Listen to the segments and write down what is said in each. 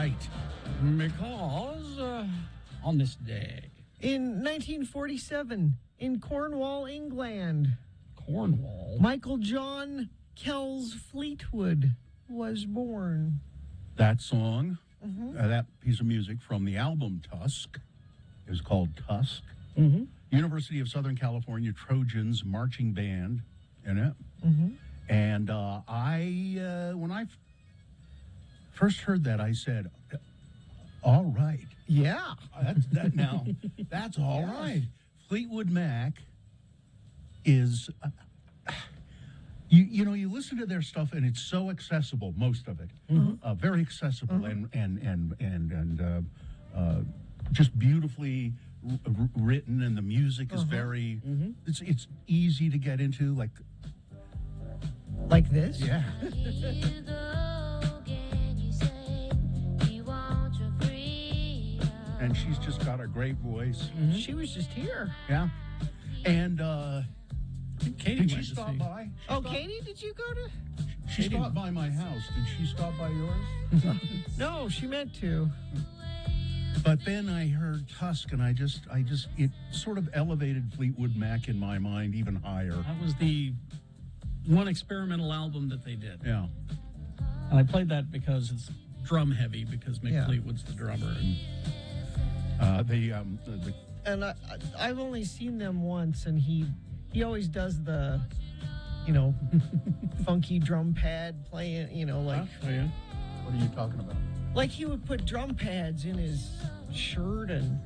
right. Because on this day. In 1947, in Cornwall, England, Cornwall? Michael John Kells Fleetwood was born. That song, that piece of music from the album Tusk, is called Tusk. University of Southern California Trojans Marching Band in it. And when I first heard that, I said, all right. Yeah. That's all right. Fleetwood Mac is, you listen to their stuff and it's so accessible, most of it, very accessible and just beautifully written, and the music is very, it's easy to get into, like this? Yeah. And she's just got a great voice. She was just here. Yeah. And Katie did she went to stop see. by? Katie, did you go to? She stopped by my house. Did she stop by yours? No, she meant to. But then I heard Tusk, and it sort of elevated Fleetwood Mac in my mind even higher. That was the one experimental album that they did. Yeah. And I played that because it's drum heavy, because Mick Yeah. Fleetwood's the drummer. And I've only seen them once, and he always does the, funky drum pad playing, Oh, yeah. What are you talking about? like he would put drum pads in his shirt, and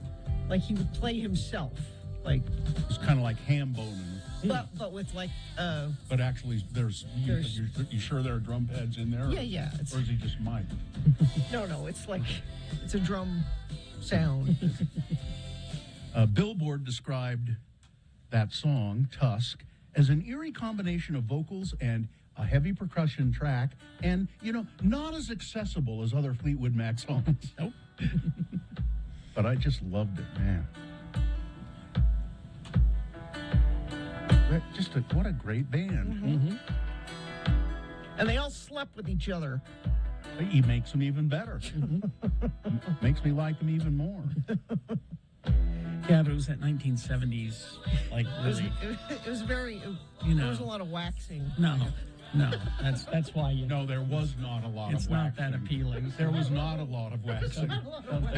like he would play himself, like, It's kind of like ham boning. but with like, But actually, you sure there are drum pads in there? yeah. It's, Or is he just Mike? no, it's like, it's a drum sound. Billboard described that song, Tusk, as an eerie combination of vocals and a heavy percussion track, and, not as accessible as other Fleetwood Mac songs. Nope. But I just loved it, man. What a great band. And they all slept with each other. He makes them even better. Makes me like them even more. Yeah, but it was that 1970s, like, really. It was very, You know. there was a lot of waxing. No, that's why No, there was not a lot it's of not waxing. that appealing. There was not a lot of waxing.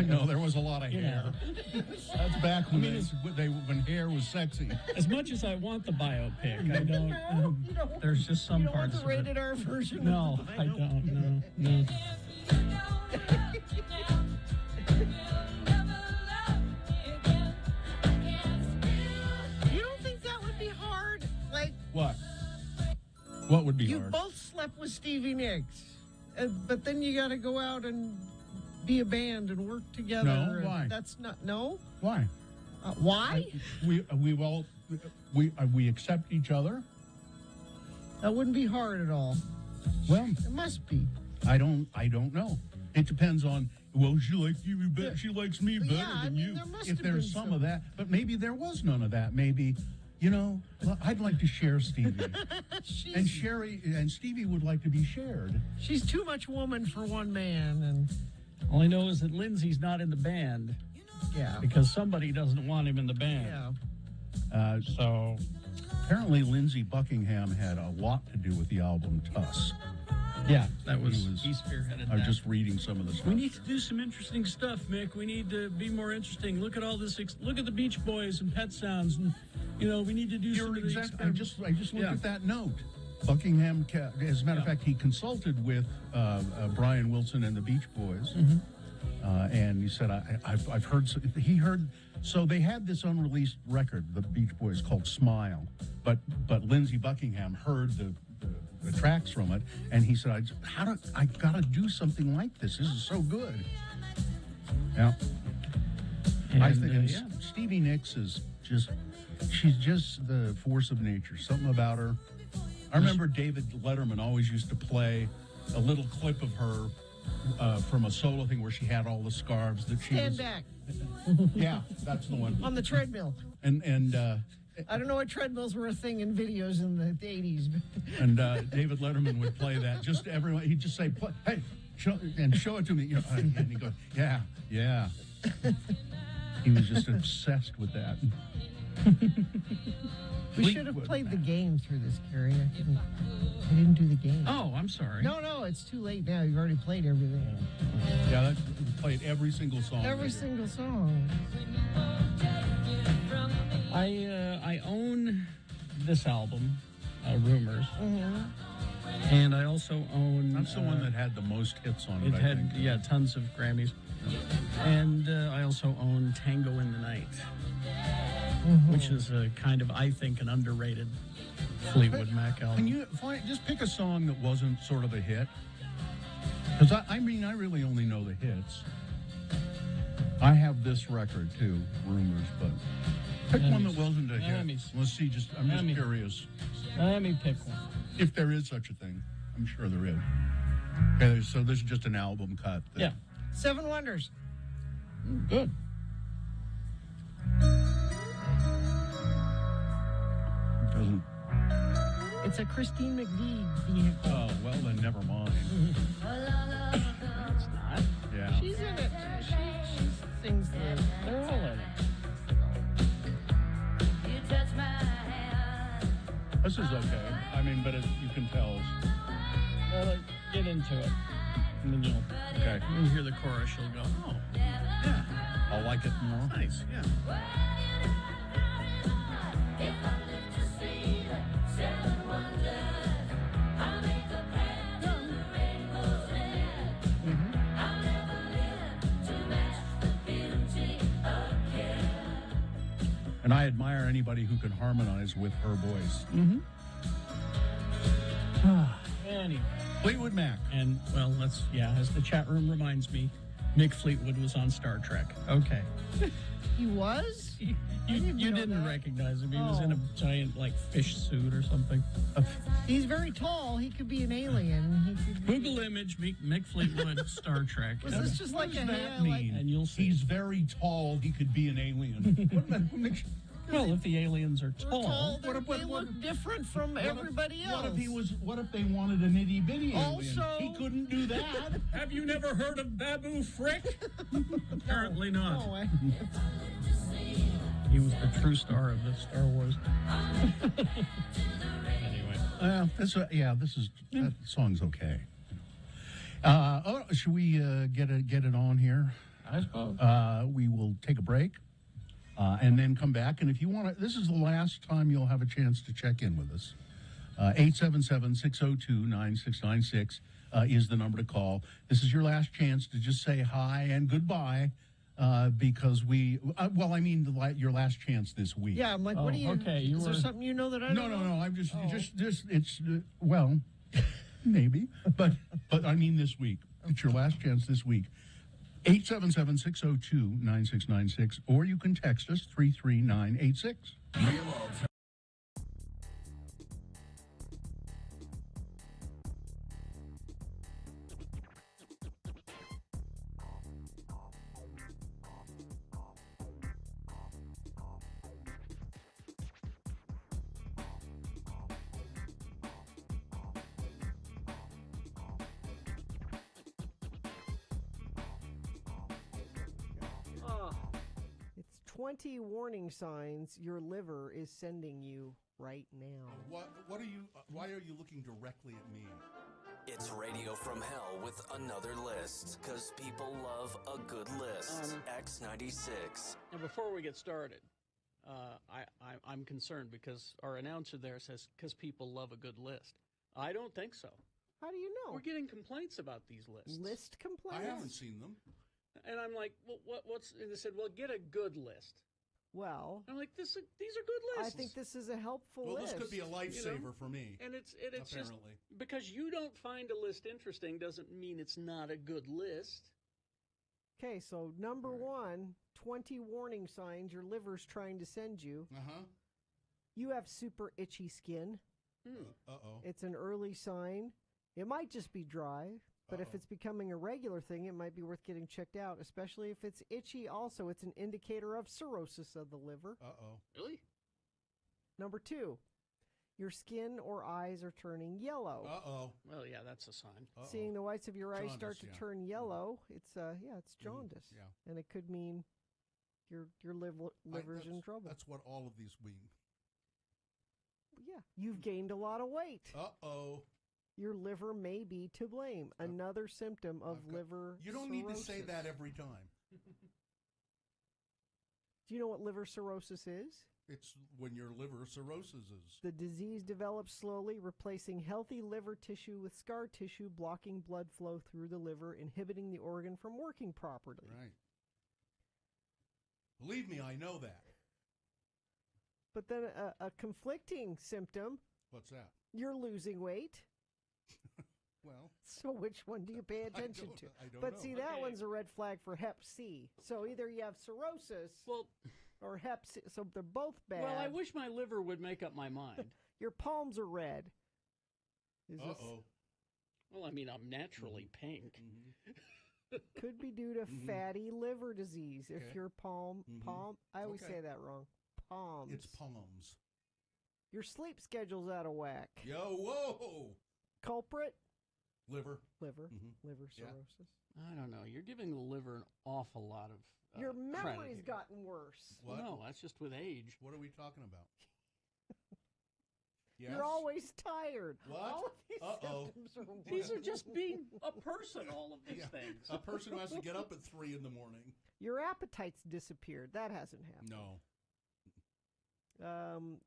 No, there was a lot of hair. That's back when when hair was sexy. As much as I want the biopic, I don't. There's just some You don't want parts the of it. rated R version? No, of the I biopic? don't. No. You don't think that would be hard? Like, What? What would be you hard? both slept with Stevie Nicks, but then you got to go out and be a band and work together. No, and why? That's not, no? Why? Why? We accept each other. That wouldn't be hard at all. Well, It must be. I don't know. It depends on. Well, she likes you better. She likes me better Yeah, I than mean, you. there must If have there's been some some. of that, but maybe there was none of that. Maybe, I'd like to share Stevie, and Sherry and Stevie would like to be shared. She's too much woman for one man, and All I know is that Lindsay's not in the band yeah. because somebody doesn't want him in the band. Yeah. So Apparently, Lindsey Buckingham had a lot to do with the album Tusk. yeah, that was was- he spearheaded I was that. just reading some of the stuff. We need to do some interesting stuff, Mick. We need to be more interesting. Look at all this. Look at the Beach Boys and Pet Sounds, and we need to do some You're of the exact. I just looked Yeah. at that note. Buckingham, as a matter of fact, he consulted with Brian Wilson and the Beach Boys, and he said, "I've heard." He heard. So they had this unreleased record, the Beach Boys, called "Smile," but Lindsey Buckingham heard the tracks from it, and he said, "I gotta do something like this. This is so good." Yeah, And, I think yeah. Stevie Nicks is she's just the force of nature. Something about her. I remember David Letterman always used to play a little clip of her from a solo thing where she had all the scarves that she Stand was. back Yeah, that's the one. on the treadmill. And I don't know what treadmills were a thing in videos in the 80s. and David Letterman would play that. Just everyone, he'd just say, "Hey, show it to me. You know, and he goes, yeah. He was just obsessed with that. We should have played the game through this, Carrie. I didn't do the game. Oh, I'm sorry. No, it's too late now. You've already played everything. Yeah, we played every single song. Every single song. I own this album, Rumors, Mm-hmm. and I also own. That's the one that had the most hits on it. It I had think. tons of Grammys, and I also own Tango in the Night, which is a kind of, I think, an underrated Fleetwood Mac album. Can you just pick a song that wasn't sort of a hit? Because I mean, I really only know the hits. I have this record too, Rumors, but pick one that wasn't a hit. Let's see. I'm just curious Let me pick one. if there is such a thing. I'm sure there is. Okay, so this is just an album cut. Yeah, Seven Wonders. good. Doesn't. It's a Christine McVie vehicle. Oh well, then never mind. It's not. Yeah. She's in it. She sings the. They're all in it. This is okay. I mean, but you can tell. Well, get into it, and then Okay. you'll hear the chorus. You'll go, oh, yeah, I'll like it more. nice, yeah. And I admire anybody who can harmonize with her voice. Anyway. Fleetwood Mac. And, well, as the chat room reminds me, Mick Fleetwood was on Star Trek. Okay. He was? You know didn't that. recognize him. He was Oh. in a giant, fish suit or something. He's very tall. He could be an alien. He could be. Google image, Mick Fleetwood, Star Trek. Was this just What like does a that hand? mean? And you'll see. He's very tall. He could be an alien. What makes- Well, if the aliens are They're tall. tall. what- They look different from everybody else. What if they wanted an itty bitty alien? Also- He couldn't do that. Have you never heard of Babu Frick? Apparently not. No, He was the true star of the Star Wars. Anyway. That song's okay. Should we get it on here? I suppose. We will take a break and then come back. And if you want to, this is the last time you'll have a chance to check in with us. 877-602-9696 is the number to call. This is your last chance to just say hi and goodbye because your last chance this week. Yeah, I'm like, what Oh, do you? okay, Is there something you know that I No, don't know? no. I'm just it's maybe, but I mean this week. It's your last chance this week. 877-602-9696, or you can text us 33986. It's 20 warning signs your liver is sending you right now. What are you? Why are you looking directly at me? It's Radio from Hell with another list, because people love a good list. X96. Now, before we get started, I'm concerned because our announcer there says, because people love a good list. I don't think so. How do you know? We're getting complaints about these lists. List complaints? I haven't seen them. And I'm like, well, what's... And they said, well, get a good list. Well, I'm like, these are good lists. I think this is a helpful Well, list. this could be a lifesaver for me. And it's just... Apparently. Because you don't find a list interesting doesn't mean it's not a good list. Okay, so number one, 20 warning signs your liver's trying to send you. Uh-huh. You have super itchy skin. Uh-oh. It's an early sign. It might just be dry, but if Uh-oh. it's becoming a regular thing, it might be worth getting checked out, especially if it's itchy. Also, it's an indicator of cirrhosis of the liver. Uh-oh. Really? Number two, Your skin or eyes are turning yellow. Uh-oh. Well, yeah, that's a sign. Uh-oh. Seeing the whites of your eyes start Jaundice, to yeah. turn yellow, it's jaundice. Yeah. And it could mean your liver's in trouble. That's what all of these mean. Yeah, you've gained a lot of weight. Uh-oh. Your liver may be to blame. Another symptom of liver You don't cirrhosis. need to say that every time. Do you know what liver cirrhosis is? It's when your liver cirrhosis is. The disease develops slowly, replacing healthy liver tissue with scar tissue, blocking blood flow through the liver, inhibiting the organ from working properly. Right. Believe me, I know that. But then a conflicting symptom, What's that? you're losing weight. Well, So which one do you pay attention to? I don't But know. see, that Okay. one's a red flag for Hep C. So either you have cirrhosis Well, or Hep C. So they're both bad. I wish my liver would make up my mind. Your palms are red. Is this, uh-oh. Well, I mean, I'm naturally pink. could be due to fatty liver disease. If Okay. your palm, I always Okay. say that wrong. Palms. It's palms. Your sleep schedule's out of whack. Yo, whoa! Culprit? Liver. Liver. Mhm. Liver Yeah. cirrhosis. I don't know. You're giving the liver an awful lot of Your credit memory's here. gotten worse. What? No, that's just with age. What are we talking about? Yes? You're always tired. What? All of these Uh-oh. symptoms are worse. These are just being a person, all of these things. A person who has to get up at 3 in the morning. Your appetite's disappeared. That hasn't happened. No.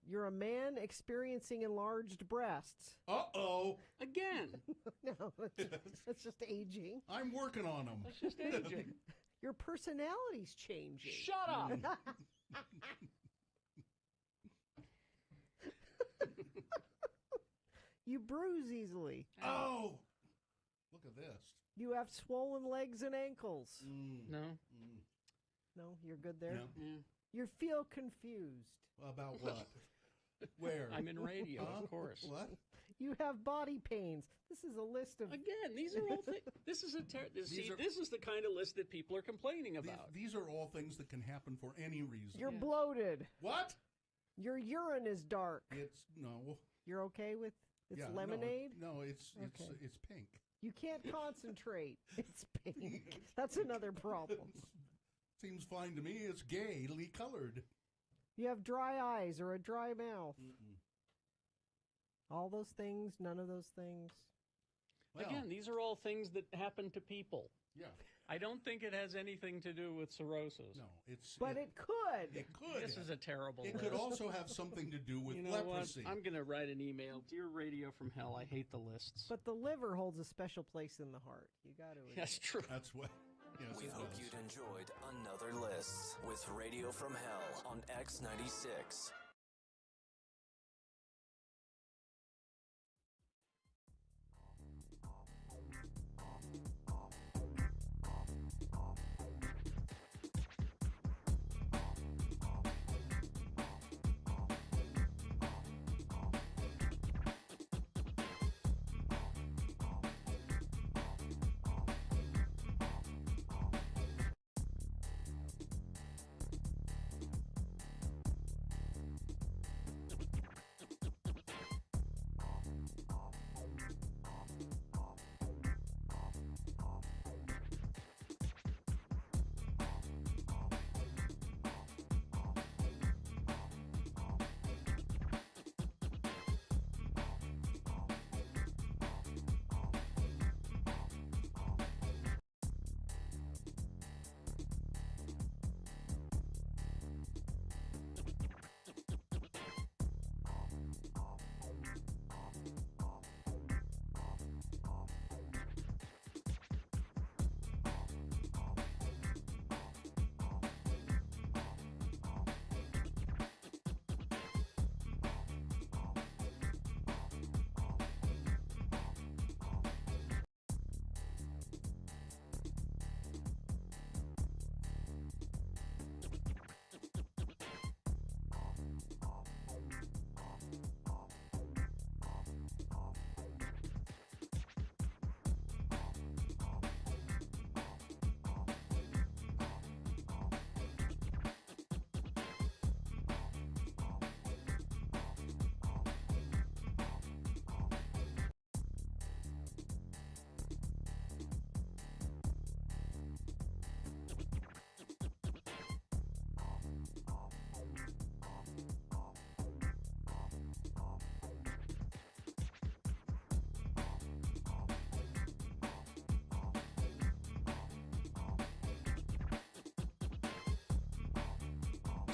You're a man experiencing enlarged breasts. Uh-oh. Again, No, that's just aging. I'm working on them. it's just aging. Your personality's changing. Shut up. You bruise easily. Oh! Look at this. You have swollen legs and ankles. No. No, you're good there. Yeah. You feel confused. About what? Where? I'm in radio, Huh? of course. What? You have body pains. This is a list of. Again, these are all things. This is this is the kind of list that people are complaining about. These are all things that can happen for any reason. You're bloated. What? Your urine is dark. It's no. You're okay with it's Yeah, lemonade? No, it's Okay. it's pink. You can't concentrate. It's pink. That's another problem. Seems fine to me. It's gaily colored. You have dry eyes or a dry mouth. All those things, none of those things. Well, Again, these are all things that happen to people. yeah. I don't think it has anything to do with cirrhosis. No, it's. But it could. It could. This is a terrible It list. could also have something to do with You know leprosy. what? I'm going to write an email. Dear Radio from Hell, I hate the lists. But the liver holds a special place in the heart. You got to. That's true. That's what. Yes, We it hope does. you'd enjoyed another list with Radio from Hell on X96.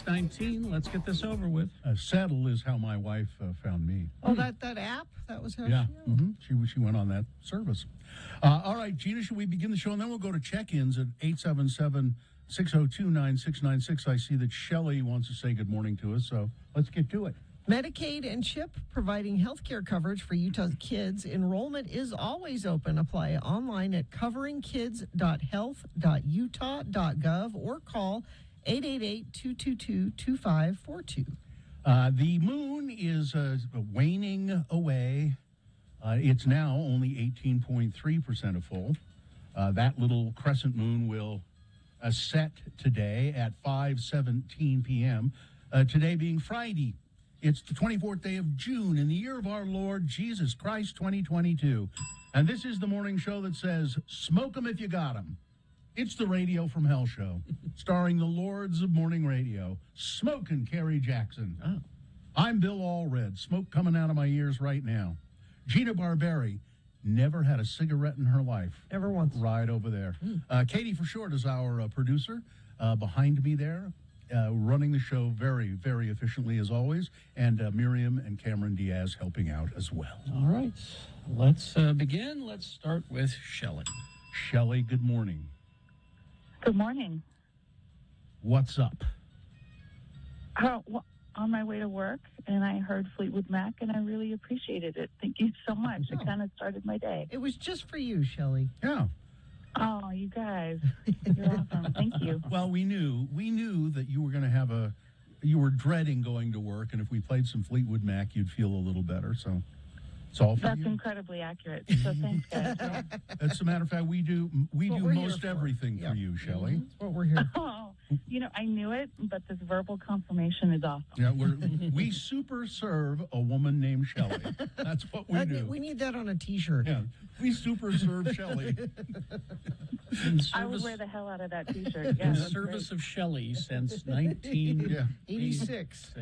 6:19. Let's get this over with. Settle is how my wife found me. Oh, that app? That was how Yeah, she... she went on that service. All right, Gina, should we begin the show? And then we'll go to check-ins at 877-602-9696. I see that Shelley wants to say good morning to us, so let's get to it. Medicaid and CHIP providing health care coverage for Utah's kids. Enrollment is always open. Apply online at coveringkids.health.utah.gov or call 888-222-2542. The moon is waning away. It's now only 18.3% of full. That little crescent moon will set today at 5:17 p.m., today being Friday. It's the 24th day of June in the year of our Lord Jesus Christ, 2022. And this is the morning show that says, smoke 'em if you got 'em. It's the Radio from Hell show, starring the lords of morning radio, Smoke and Kerry Jackson. Oh. I'm Bill Allred, smoke coming out of my ears right now. Gina Barberi, never had a cigarette in her life. Never once. Right over there. Katie For Short is our producer behind me there. Running the show very, very efficiently as always, and Miriam and Cameron Diaz helping out as well. All right. Let's begin. Let's start with Shelley. Shelley, good morning. Good morning. What's up? Well, on my way to work, and I heard Fleetwood Mac, and I really appreciated it. Thank you so much. It kind of started my day. It was just for you, Shelley. Yeah. Oh, you guys, you're awesome. Thank you. Well, we knew that you were going to have you were dreading going to work, and if we played some Fleetwood Mac, you'd feel a little better. So it's all for That's you. incredibly accurate. So thanks, guys. Yeah. As a matter of fact, we do what we're most here for. everything Yeah. for you, Shelley. That's what we're here for. Oh, I knew it, but this verbal confirmation is awesome. Yeah, we super serve a woman named Shelley. That's what we do. We need that on a T-shirt. Yeah, we super serve Shelley. I would wear the hell out of that T-shirt. Yeah, In that's service of Shelley since 1986.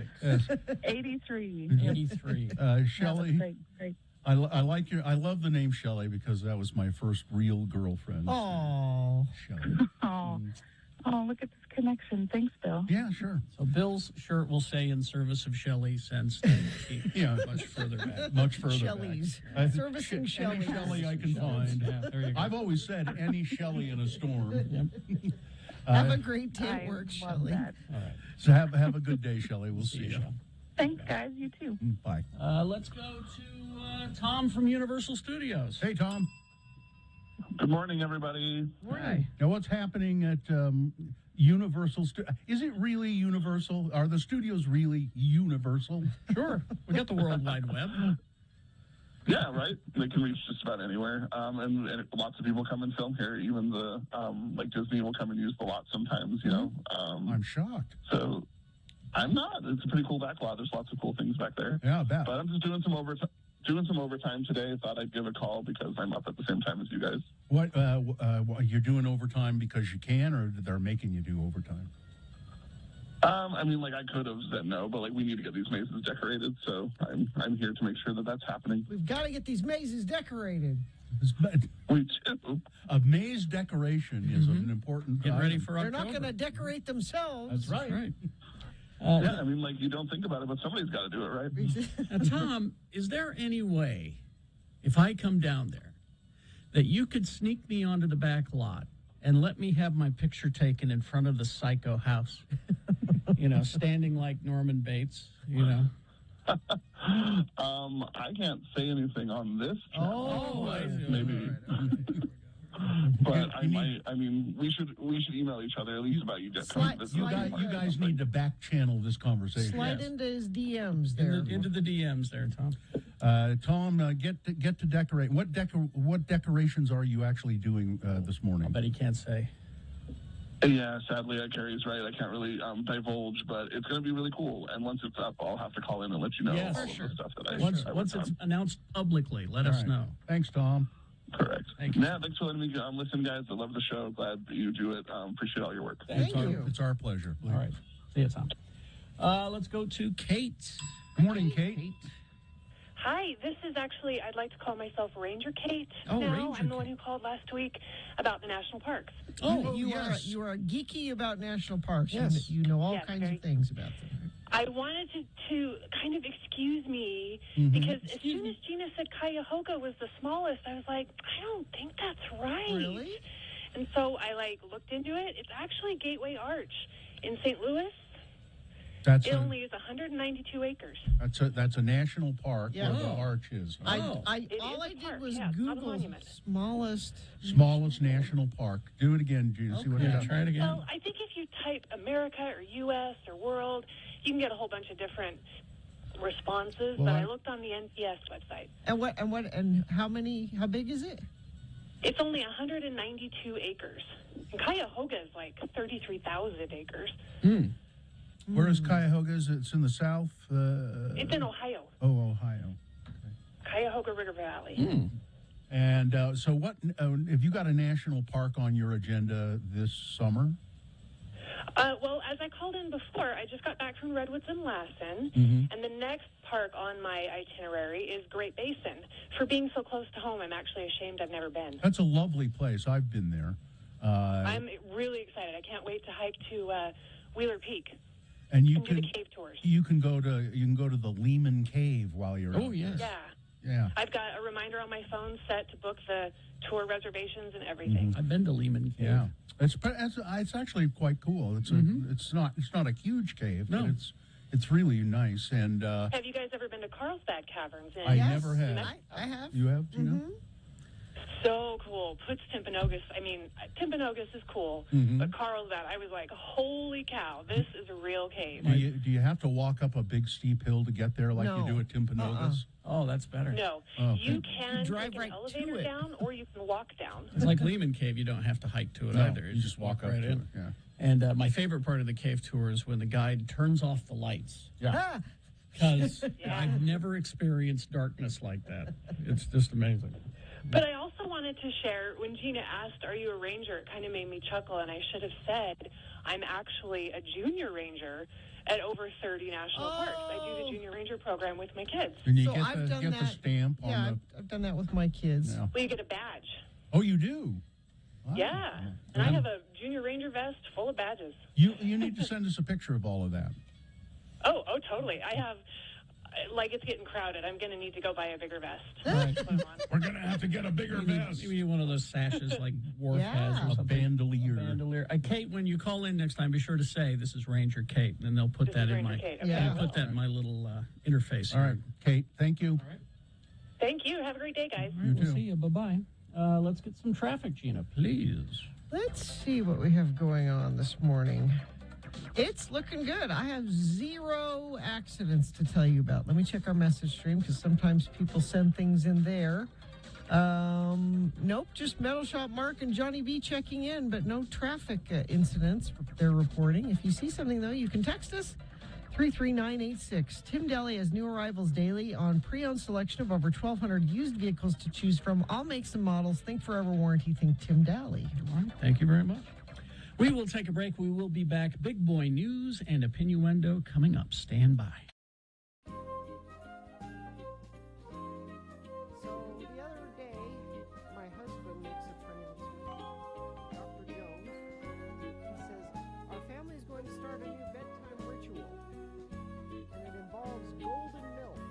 83. 83. Shelley, Great. I love the name Shelley because that was my first real girlfriend. Oh. Shelley. Oh, look at this connection. Thanks, Bill. Yeah, sure. So Bill's shirt will say in service of Shelley since Yeah, much further back. much further Shelley's. back. Servicing Any Shelley's. Shelley I can find. Yeah, there you go. I've always said any Shelley in a storm. Have a great day at I work, love Shelley. that. All right. So have a good day, Shelley. We'll see you. Thanks, guys. You too. Bye. Let's go to Tom from Universal Studios. Hey, Tom. Good morning, everybody. Hi. Now, what's happening at Universal? Is it really Universal? Are the studios really Universal? Sure. We got the World Wide Web. Yeah, right. They can reach just about anywhere, and lots of people come and film here. Even the like Disney will come and use the lot sometimes. I'm shocked. So I'm not. It's a pretty cool back lot. There's lots of cool things back there. Yeah, I bet. But I'm just doing some overtime. Today. Thought I'd give a call because I'm up at the same time as you guys. What you're doing overtime because you can, or they're making you do overtime? I mean, like I could have said no, but like we need to get these mazes decorated, so I'm here to make sure that that's happening. We've got to get these mazes decorated. We do. A maze decoration is an important. Get ready item. for They're October. not going to decorate themselves. That's right. That's right. Yeah, I mean, like you don't think about it, but somebody's got to do it, right? Now, Tom, is there any way, if I come down there, that you could sneak me onto the back lot and let me have my picture taken in front of the Psycho house? Standing like Norman Bates, I can't say anything on this channel. I see. Maybe. But I mean, we should email each other at least about you coming to visit. You guys need to back channel this conversation. Slide into his DMs there. Into the DMs there, Tom. Tom, get to decorate. What decorations are you actually doing this morning? I bet he can't say. Yeah, sadly, Carrie's right. I can't really divulge, but it's going to be really cool. And once it's up, I'll have to call in and let you know Yes, all for sure. of the stuff that I Once worked it's on. announced publicly, let us know. Thanks, Tom. Correct. Thank you. Yeah, thanks for letting me listen, guys. I love the show. Glad that you do it. Appreciate all your work. Thank you. It's our pleasure. All right. See you, Tom. Let's go to Kate. Good morning, Kate. Hi, this is actually, I'd like to call myself Ranger Kate Oh, now. Ranger I'm the one Kate. who called last week about the national parks. Oh, yes. You are geeky about national parks. Yes. You know all Yes, kinds very. of things about them. I wanted to kind of excuse me Mm-hmm. because as soon as Gina said Cuyahoga was the smallest, I was like, I don't think that's right. Really? And so I looked into it. It's actually Gateway Arch in St. Louis. That's It a, only is 192 acres. that's a national park Yeah. where the Oh. arch is. Oh. It All is I a did park, was yeah, it's not a Google monument. smallest. Smallest national park. Do it again, Gina. See what Yeah, happens. try it again. Well, I think if you type America or U.S. or world, you can get a whole bunch of different responses. Well, but I- I looked on the NPS website. And how big is it? It's only 192 acres. And Cuyahoga is 33,000 acres. Where is Cuyahoga? It's in the south. It's in Ohio, Ohio. Cuyahoga River Valley. Hmm. And so, what have you got a national park on your agenda this summer? Well, as I called in before, I just got back from Redwoods and Lassen, and the next park on my itinerary is Great Basin. For being so close to home, I'm actually ashamed I've never been. That's a lovely place. I've been there. I'm really excited. I can't wait to hike to Wheeler Peak And you and do can the cave tours. you can go to the Lehman Cave while you're Oh, out yes. Yeah. there. Yeah. I've got a reminder on my phone set to book the tour reservations and everything. I've been to Lehman Cave. Yeah, it's actually quite cool. It's it's not a huge cave, No. but it's really nice. And Have you guys ever been to Carlsbad Caverns? I Yes, never have. I have. You have, Gina? So cool. Puts Timpanogos. I mean, Timpanogos is cool, but Carlsbad, I was like, holy cow, this is a real cave. Do you have to walk up a big steep hill to get there like No. you do at Timpanogos? Oh, that's better. No, Oh, you okay. can You drive take right an to elevator it. down or you can walk down. It's like Lehman Cave. You don't have to hike to it No, either. you just walk up right to in. it, yeah. And my favorite part of the cave tour is when the guide turns off the lights. Ah, Because Yeah. I've never experienced darkness like that. It's just amazing. But I also wanted to share, when Gina asked, are you a ranger, it kind of made me chuckle, and I should have said, I'm actually a junior ranger at over 30 national parks. I do the junior ranger program with my kids. And you So get I've the done get the that. stamp yeah, on I've done that with my kids. the. Yeah. Well, you get a badge. Oh, you do. Wow. Yeah. And I have a junior ranger vest full of badges. You need to send us a picture of all of that. Oh, totally. I have, it's getting crowded. I'm going to need to go buy a bigger vest. Right. Put 'em on. We're gonna have to get a bigger vest. Maybe one of those sashes like Worf has Yeah. or A something. bandolier. Bandolier. Kate, when you call in next time, be sure to say this is Ranger Kate, and then they'll put This that is in Ranger my Kate. Okay, Yeah. I will. put that in my little interface. All here. right, Kate. Thank you. Thank you. Have a great day, guys. All right, we'll too. see you. Bye bye. Let's get some traffic, Gina, please. Let's see what we have going on this morning. It's looking good. I have 0 accidents to tell you about. Let me check our message stream because sometimes people send things in there. Nope, just Metal Shop Mark and Johnny B checking in, but no traffic incidents they're reporting. If you see something, though, you can text us. 33986. Tim Daly has new arrivals daily on pre-owned selection of over 1,200 used vehicles to choose from. All makes and models. Think Forever Warranty. Think Tim Daly. All right, thank you very much. We will take a break. We will be back. Big boy news and opinioendo coming up. Stand by. So the other day, my husband makes a pronouncement. Dr. Jones. He says, our family is going to start a new bedtime ritual. And it involves golden milk.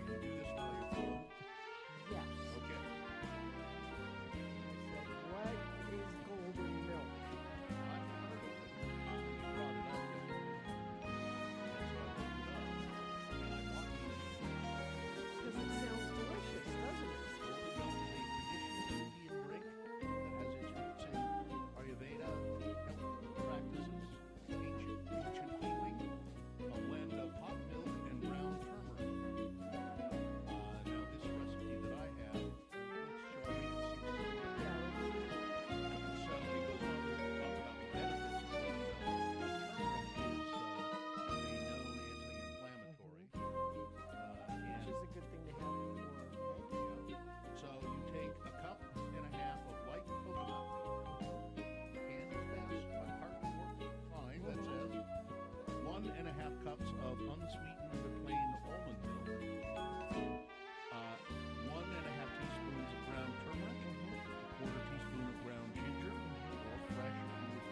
Yes. Okay. I said, what is golden milk? Because it sounds delicious, doesn't it? Which is a good thing to have before. So you take a cup and a half of light coconut milk. Can is best. My partner works fine. That says 1.5 cups of unsweetened plain almond milk. 1.5 teaspoons of ground turmeric. 1/4 teaspoon of ground ginger, or fresh if you would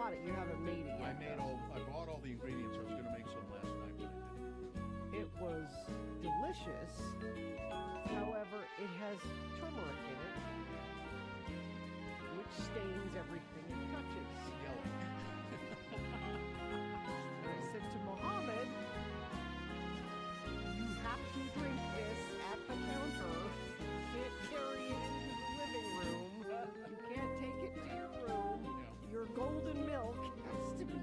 bought it. You haven't made it yet. I bought all the ingredients. I was going to make some last night, but I didn't. It was delicious. However, it has turmeric in it, which stains everything it touches. Yellow. And I said to Mohammed, you have to drink this at the counter. You can't carry it into the living room. You can't take it to your room. Yeah. Your golden milk has to be.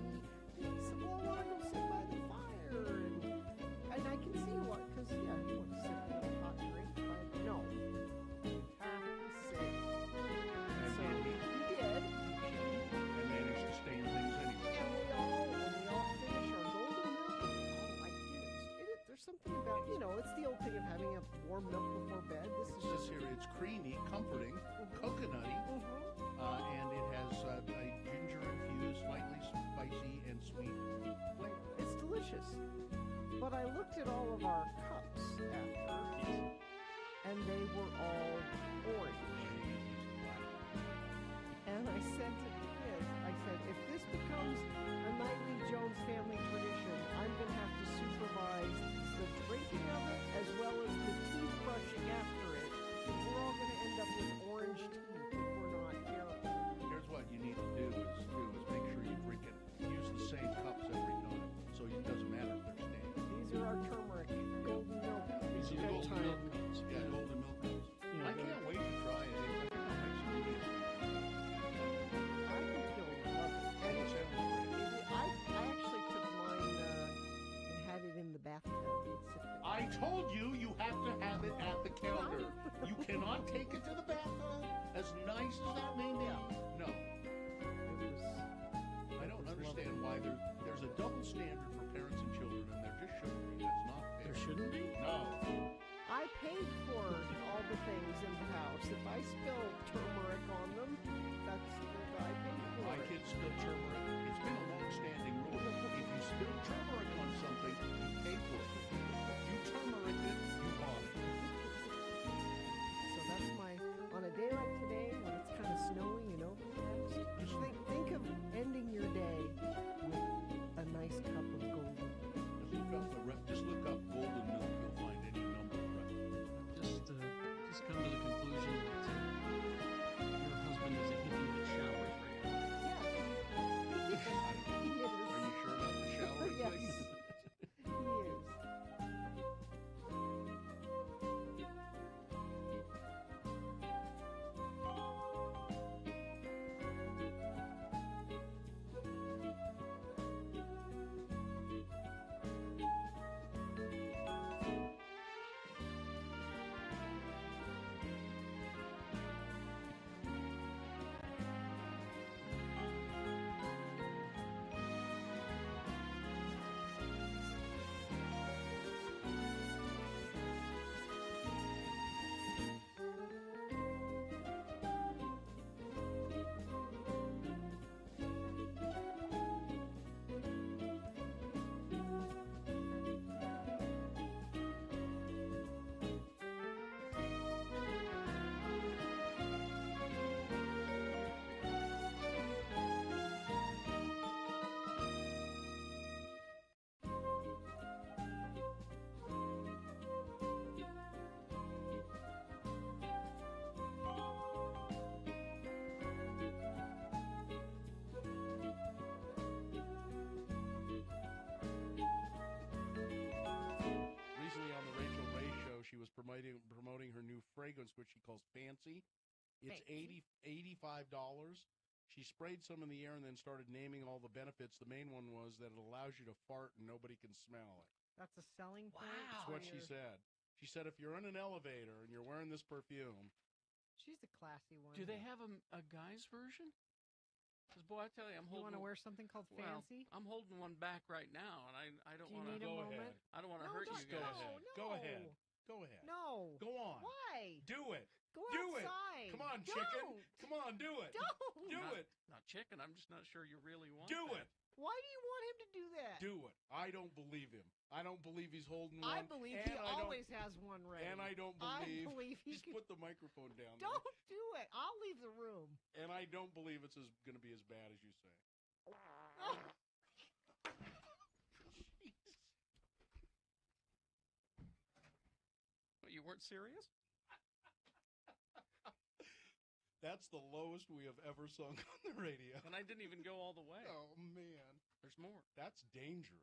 He said, well, I want to go sit by the fire. And I can see what, because, yeah, you want to sit with a hot drink. But no, you have to sit. And So he did. and managed to stain things anyway. And we all finish our golden milk. Oh, I did it. There's something about, it's the old thing of having a warm milk before bed. This is This just here, it's creamy, comforting, coconutty, and it has a ginger-infused, slightly spicy and sweet flavor. It's delicious. But I looked at all of our cups after, and they were all orange. And I said to the kids, if this becomes a nightly Jones family tradition, I'm going to have to supervise the drinking of it as well as the teeth brushing after it. Because we're all going to end up with orange teeth if we're not careful. Here's what you need to do is make sure you drink it. Use the same cups every night, so it doesn't matter if they're stained. These are our turmeric golden milk. These are golden bedtime. milk cups. Yeah, golden milk cups. know, I can't wait to try it. I think I'll make some videos. I think you'll love it. And It sounds great. I actually took mine and had it in the bathtub. I told you have to have it at the counter. You cannot take it to the bathtub. As nice as that may be. No. I don't understand why there's a double standard for parents and children, and there just shouldn't be. That's not fair. There shouldn't be? No. I paid for all the things in the house. If I spill turmeric on them, that's I paid for My it. kids spill turmeric. It's been a long-standing rule. If you spill turmeric on something, you pay for it. You turmeric it, you bought it. So that's on a day like today when it's kind of snowy and overcast, just think of ending your day with a nice cup of golden. Just look up golden milk. You'll find any number of recipes. Just come to the conclusion that your husband is a hippie that showers regularly. Yes. He is. Are you sure about the showering Yes. thing? He is. Recently on the Rachel Ray Show, she was promoting her new fragrance, which she calls Fancy. It's $85. She sprayed some in the air and then started naming all the benefits. The main one was that it allows you to fart and nobody can smell it. That's a selling point. That's what she said. She said if you're in an elevator and you're wearing this perfume, She's a classy one. Do they have a guy's version? Because, boy, I tell you, I'm You holding... want to wear something called fancy? I'm holding one back right now, and I don't Do you want need to... a moment? I don't want to No, hurt don't you go guys. ahead. No. Go ahead. Go ahead. No. Go on. Why? Do it. Go Do it. outside. Come on, Don't. chicken. Come on, do it. Don't. Do Not- it. Not chicken. I'm just not sure you really want Do that. it. Why do you want him to do that? Do it. I don't believe him. I don't believe he's holding one. I believe and he I don't- always has one ready. And I don't I believe. believe he Just could- put the microphone down. Don't do it. I'll leave the room. There. And I don't believe it's going to be as bad as you say. What, you weren't serious? That's the lowest we have ever sung on the radio. And I didn't even go all the way. Oh, man. There's more. That's dangerous.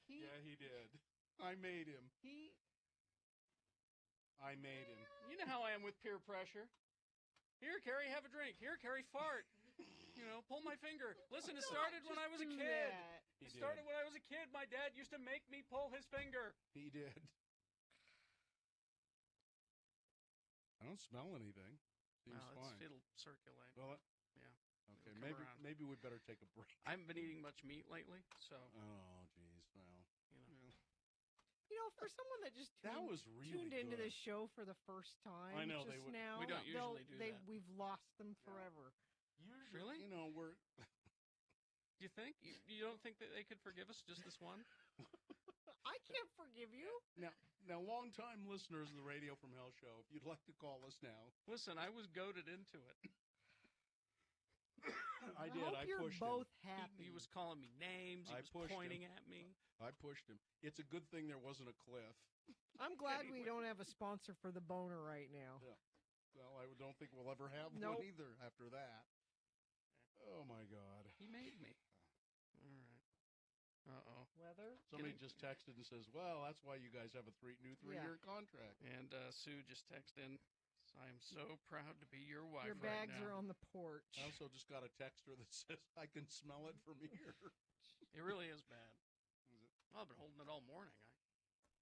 Yeah, he did. I made him. I made him. You know how I am with peer pressure. Here, Carrie, have a drink. Here, Carrie, fart. You know, pull my finger. Listen, it started when I was a kid. It started when I was a kid. My dad used to make me pull his finger. He did. I don't smell anything. Seems fine. It'll circulate. Well, yeah. Okay, It'll come around. maybe we'd better take a break. I haven't been eating much meat lately, so. Oh, geez. Well, You know, for someone that just that was really tuned into good. this show for the first time, I know, just they would- now, We don't usually do that. We've lost them forever. Usually, Really? you know, we're Do you think? You don't think that they could forgive us just this one? I can't forgive you. now long-time listeners of the Radio from Hell show. If you'd like to call us now, Listen, I was goaded into it. I did. hope I you're pushed both him. happy. He was calling me names. He I was pushed pointing him. at me. I pushed him. It's a good thing there wasn't a cliff. I'm glad we don't have a sponsor for the boner right now. Yeah. Well, I don't think we'll ever have Nope. one either after that. Oh my God. He made me. All right. Uh-oh. Weather? Somebody just texted and says, "Well, that's why you guys have a new three-year contract." And Sue just texted in, I am so proud to be your wife Your right bags now. are on the porch. I also just got a texter that says, "I can smell it from here." It really is bad. Is it? Well, I've been holding it all morning.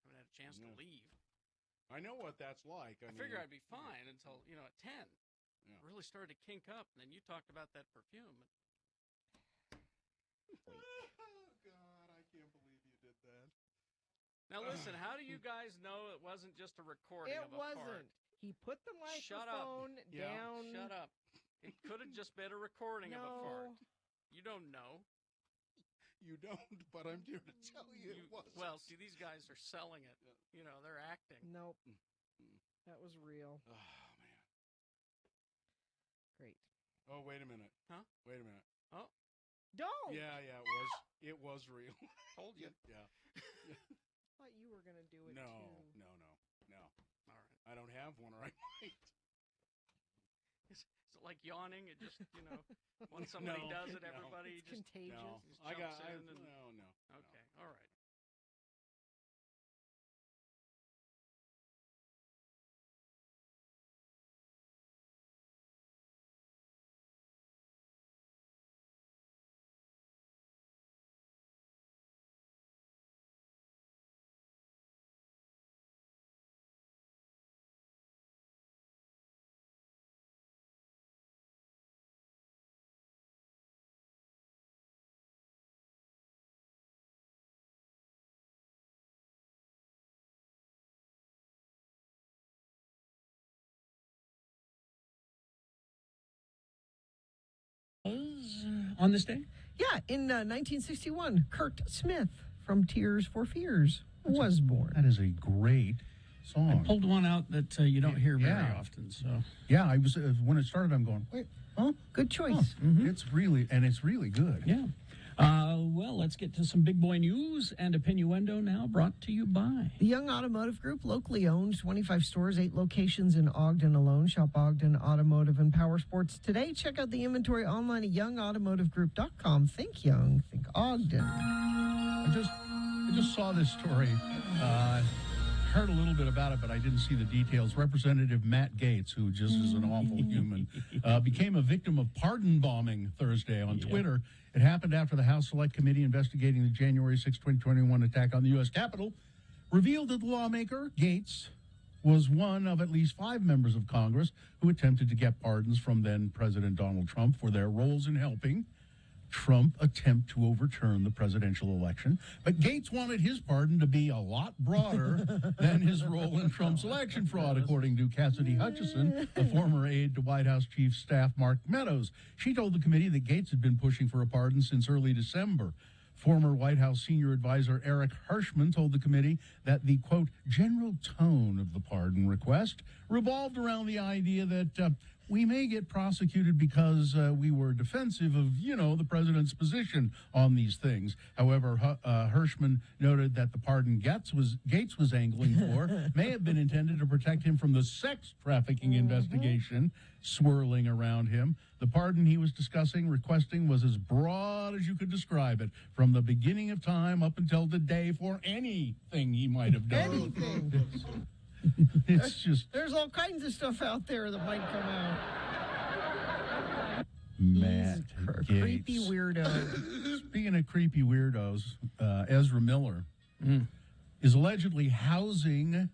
I haven't had a chance to Yeah. leave. I know what that's like. I mean, figured I'd be fine until, at 10. Yeah. I really started to kink up, and then you talked about that perfume. Oh God, I can't believe you did that. Now, listen, how do you guys know it wasn't just a recording It of a wasn't. fart? He put the Shut up. microphone Yeah. down. Shut up. It could have just been a recording of a fart. No. You don't know. You don't, but I'm here to tell you it was. Well, see, these guys are selling it. They're acting. Nope. Mm. That was real. Oh man. Great. Oh, wait a minute. Huh? Wait a minute. Oh, Don't. Yeah, it was real. told you. Yeah. I thought you were going to do it No. too. All right. I don't have one, or I might. Is it like yawning? It just, once somebody No, does it, no. everybody It's just contagious. No, just I got. jumps in and- No. Okay, all right. On this day? Yeah, in 1961, Kurt Smith from Tears for Fears was born. That is a great song. I pulled one out that you don't hear very Yeah. often. So Yeah, I was when it started. I'm going, wait, huh? Good choice. It's really good. yeah. Well, let's get to some big boy news and Opinioendo now, brought to you by. The Young Automotive Group, locally owned, 25 stores, 8 locations in Ogden alone. Shop Ogden Automotive and Power Sports today. Check out the inventory online at youngautomotivegroup.com. Think young, think Ogden. I just saw this story. Heard a little bit about it, but I didn't see the details. Representative Matt Gaetz, who just is an awful human, became a victim of pardon bombing Thursday on Twitter. It happened after the House Select Committee investigating the January 6, 2021 attack on the U.S. Capitol revealed that the lawmaker, Gaetz, was one of at least 5 members of Congress who attempted to get pardons from then President Donald Trump for their roles in helping Trump attempt to overturn the presidential election. But Gaetz wanted his pardon to be a lot broader than his role in Trump's election fraud, according to Cassidy Hutchison, a former aide to White House Chief Staff Mark Meadows. She told the committee that Gaetz had been pushing for a pardon since early December. Former White House senior advisor Eric Hirschman told the committee that the, quote, general tone of the pardon request revolved around the idea that we may get prosecuted because we were defensive of, the president's position on these things. However, Hirschman noted that the pardon Gates was angling for may have been intended to protect him from the sex trafficking investigation swirling around him. The pardon he was requesting was as broad as you could describe it, from the beginning of time up until today, for anything he might have done. Anything. It's just There's all kinds of stuff out there that might come out. Matt Gaetz. Creepy weirdo. Speaking of creepy weirdos, Ezra Miller is allegedly housing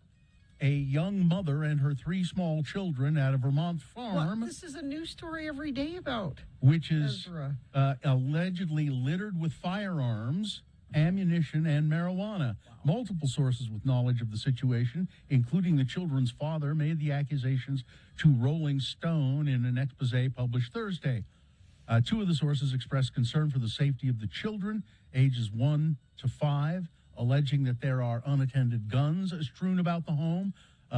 a young mother and her 3 small children at a Vermont farm, This is a news story every day about which is Ezra. Allegedly littered with firearms, ammunition, and marijuana. Multiple sources with knowledge of the situation, including the children's father, made the accusations to Rolling Stone in an expose published Thursday. 2 of the sources expressed concern for the safety of the children, ages 1 to 5, alleging that there are unattended guns strewn about the home,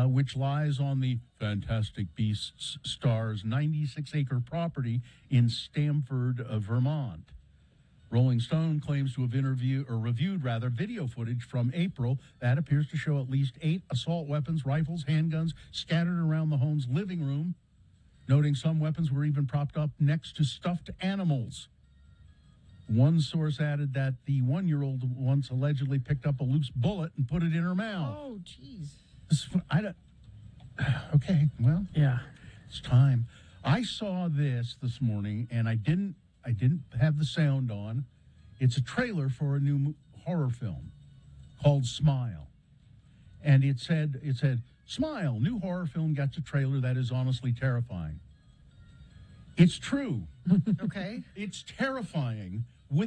which lies on the Fantastic Beasts star's 96-acre property in Stamford, Vermont. Rolling Stone claims to have reviewed video footage from April that appears to show at least 8 assault weapons, rifles, handguns scattered around the home's living room, noting some weapons were even propped up next to stuffed animals. One source added that the 1-year-old once allegedly picked up a loose bullet and put it in her mouth. Oh, jeez. Okay, well, Yeah. it's time. I saw this morning, and I didn't have the sound on. It's a trailer for a new horror film called Smile. And it said, Smile, new horror film gets a trailer that is honestly terrifying. It's true. Okay. It's terrifying,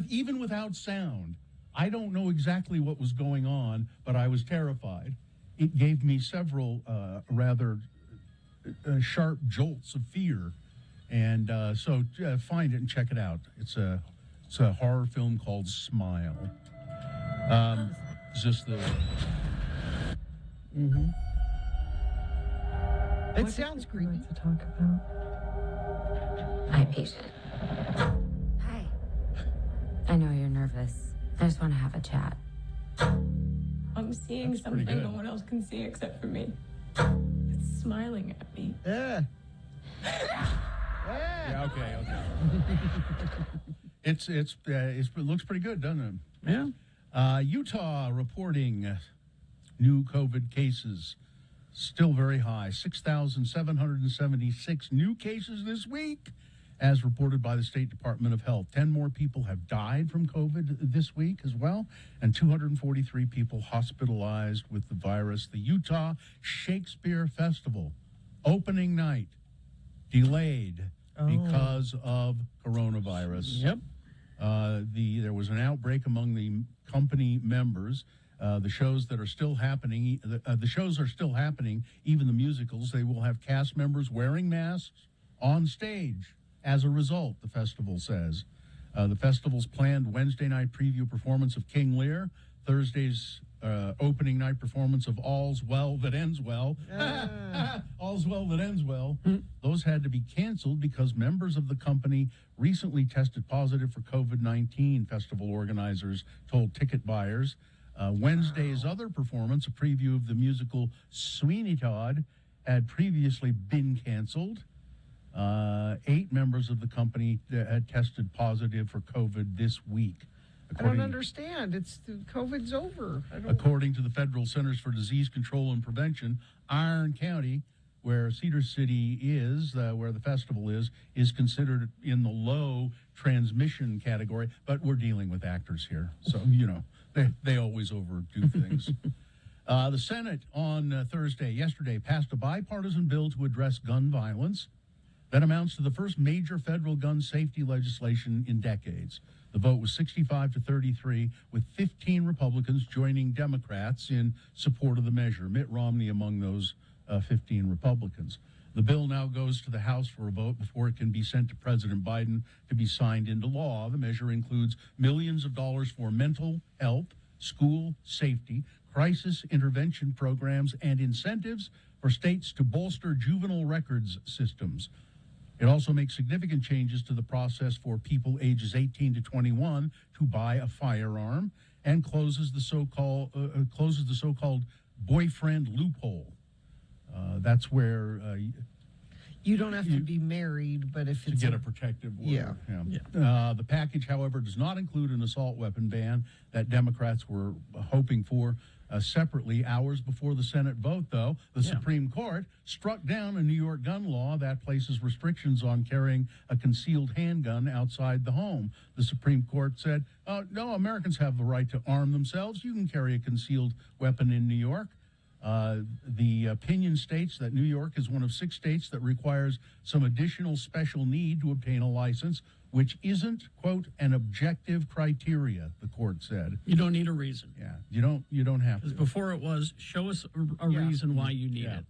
even without sound. I don't know exactly what was going on, but I was terrified. It gave me several rather sharp jolts of fear. And so find it and check it out. It's a horror film called Smile. Is this the... It sounds creepy. To talk about. Hi, patient. Hi. I know you're nervous. I just want to have a chat. I'm seeing That's pretty something good. no one else can see except for me. It's smiling at me. Yeah. Yeah, okay. It looks pretty good, doesn't it? Yeah. Utah reporting new COVID cases still very high. 6,776 new cases this week, as reported by the State Department of Health. 10 more people have died from COVID this week as well, and 243 people hospitalized with the virus. The Utah Shakespeare Festival opening night delayed because of coronavirus. Yep. There was an outbreak among the company members. The shows that are still happening, the shows are still happening, even the musicals. They will have cast members wearing masks on stage as a result, the festival says. The festival's planned Wednesday night preview performance of King Lear, Thursday's opening night performance of All's Well That Ends Well. All's Well That Ends Well. Those had to be canceled because members of the company recently tested positive for COVID-19, festival organizers told ticket buyers. Wednesday's other performance, a preview of the musical Sweeney Todd, had previously been canceled. 8 members of the company had tested positive for COVID this week. I don't understand. COVID's over. According to the Federal Centers for Disease Control and Prevention, Iron County, where Cedar City is, where the festival is considered in the low transmission category. But we're dealing with actors here, so, they always overdo things. The Senate on yesterday, passed a bipartisan bill to address gun violence that amounts to the first major federal gun safety legislation in decades. The vote was 65 to 33, with 15 Republicans joining Democrats in support of the measure. Mitt Romney among those 15 Republicans. The bill now goes to the House for a vote before it can be sent to President Biden to be signed into law. The measure includes millions of dollars for mental health, school safety, crisis intervention programs, and incentives for states to bolster juvenile records systems. It also makes significant changes to the process for people ages 18 to 21 to buy a firearm, and closes the so-called boyfriend loophole. That's where you don't have to be married, but if to it's get a protective order. Yeah. The package, however, does not include an assault weapon ban that Democrats were hoping for. Separately, hours before the Senate vote, though, the Supreme Court struck down a New York gun law that places restrictions on carrying a concealed handgun outside the home. The Supreme Court said, no, Americans have the right to arm themselves. You can carry a concealed weapon in New York. The opinion states that New York is one of 6 states that requires some additional special need to obtain a license, which isn't, quote, an objective criteria, the court said. You don't need a reason. Yeah, you don't have to. Because before it was, show us a reason why you need it.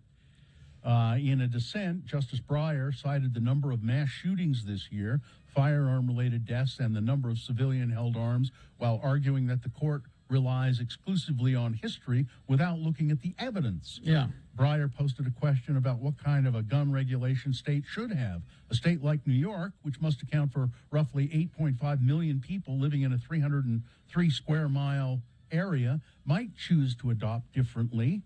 In a dissent, Justice Breyer cited the number of mass shootings this year, firearm-related deaths, and the number of civilian-held arms, while arguing that the court relies exclusively on history without looking at the evidence. Yeah. Breyer posted a question about what kind of a gun regulation state should have. A state like New York, which must account for roughly 8.5 million people living in a 303 square mile area, might choose to adopt differently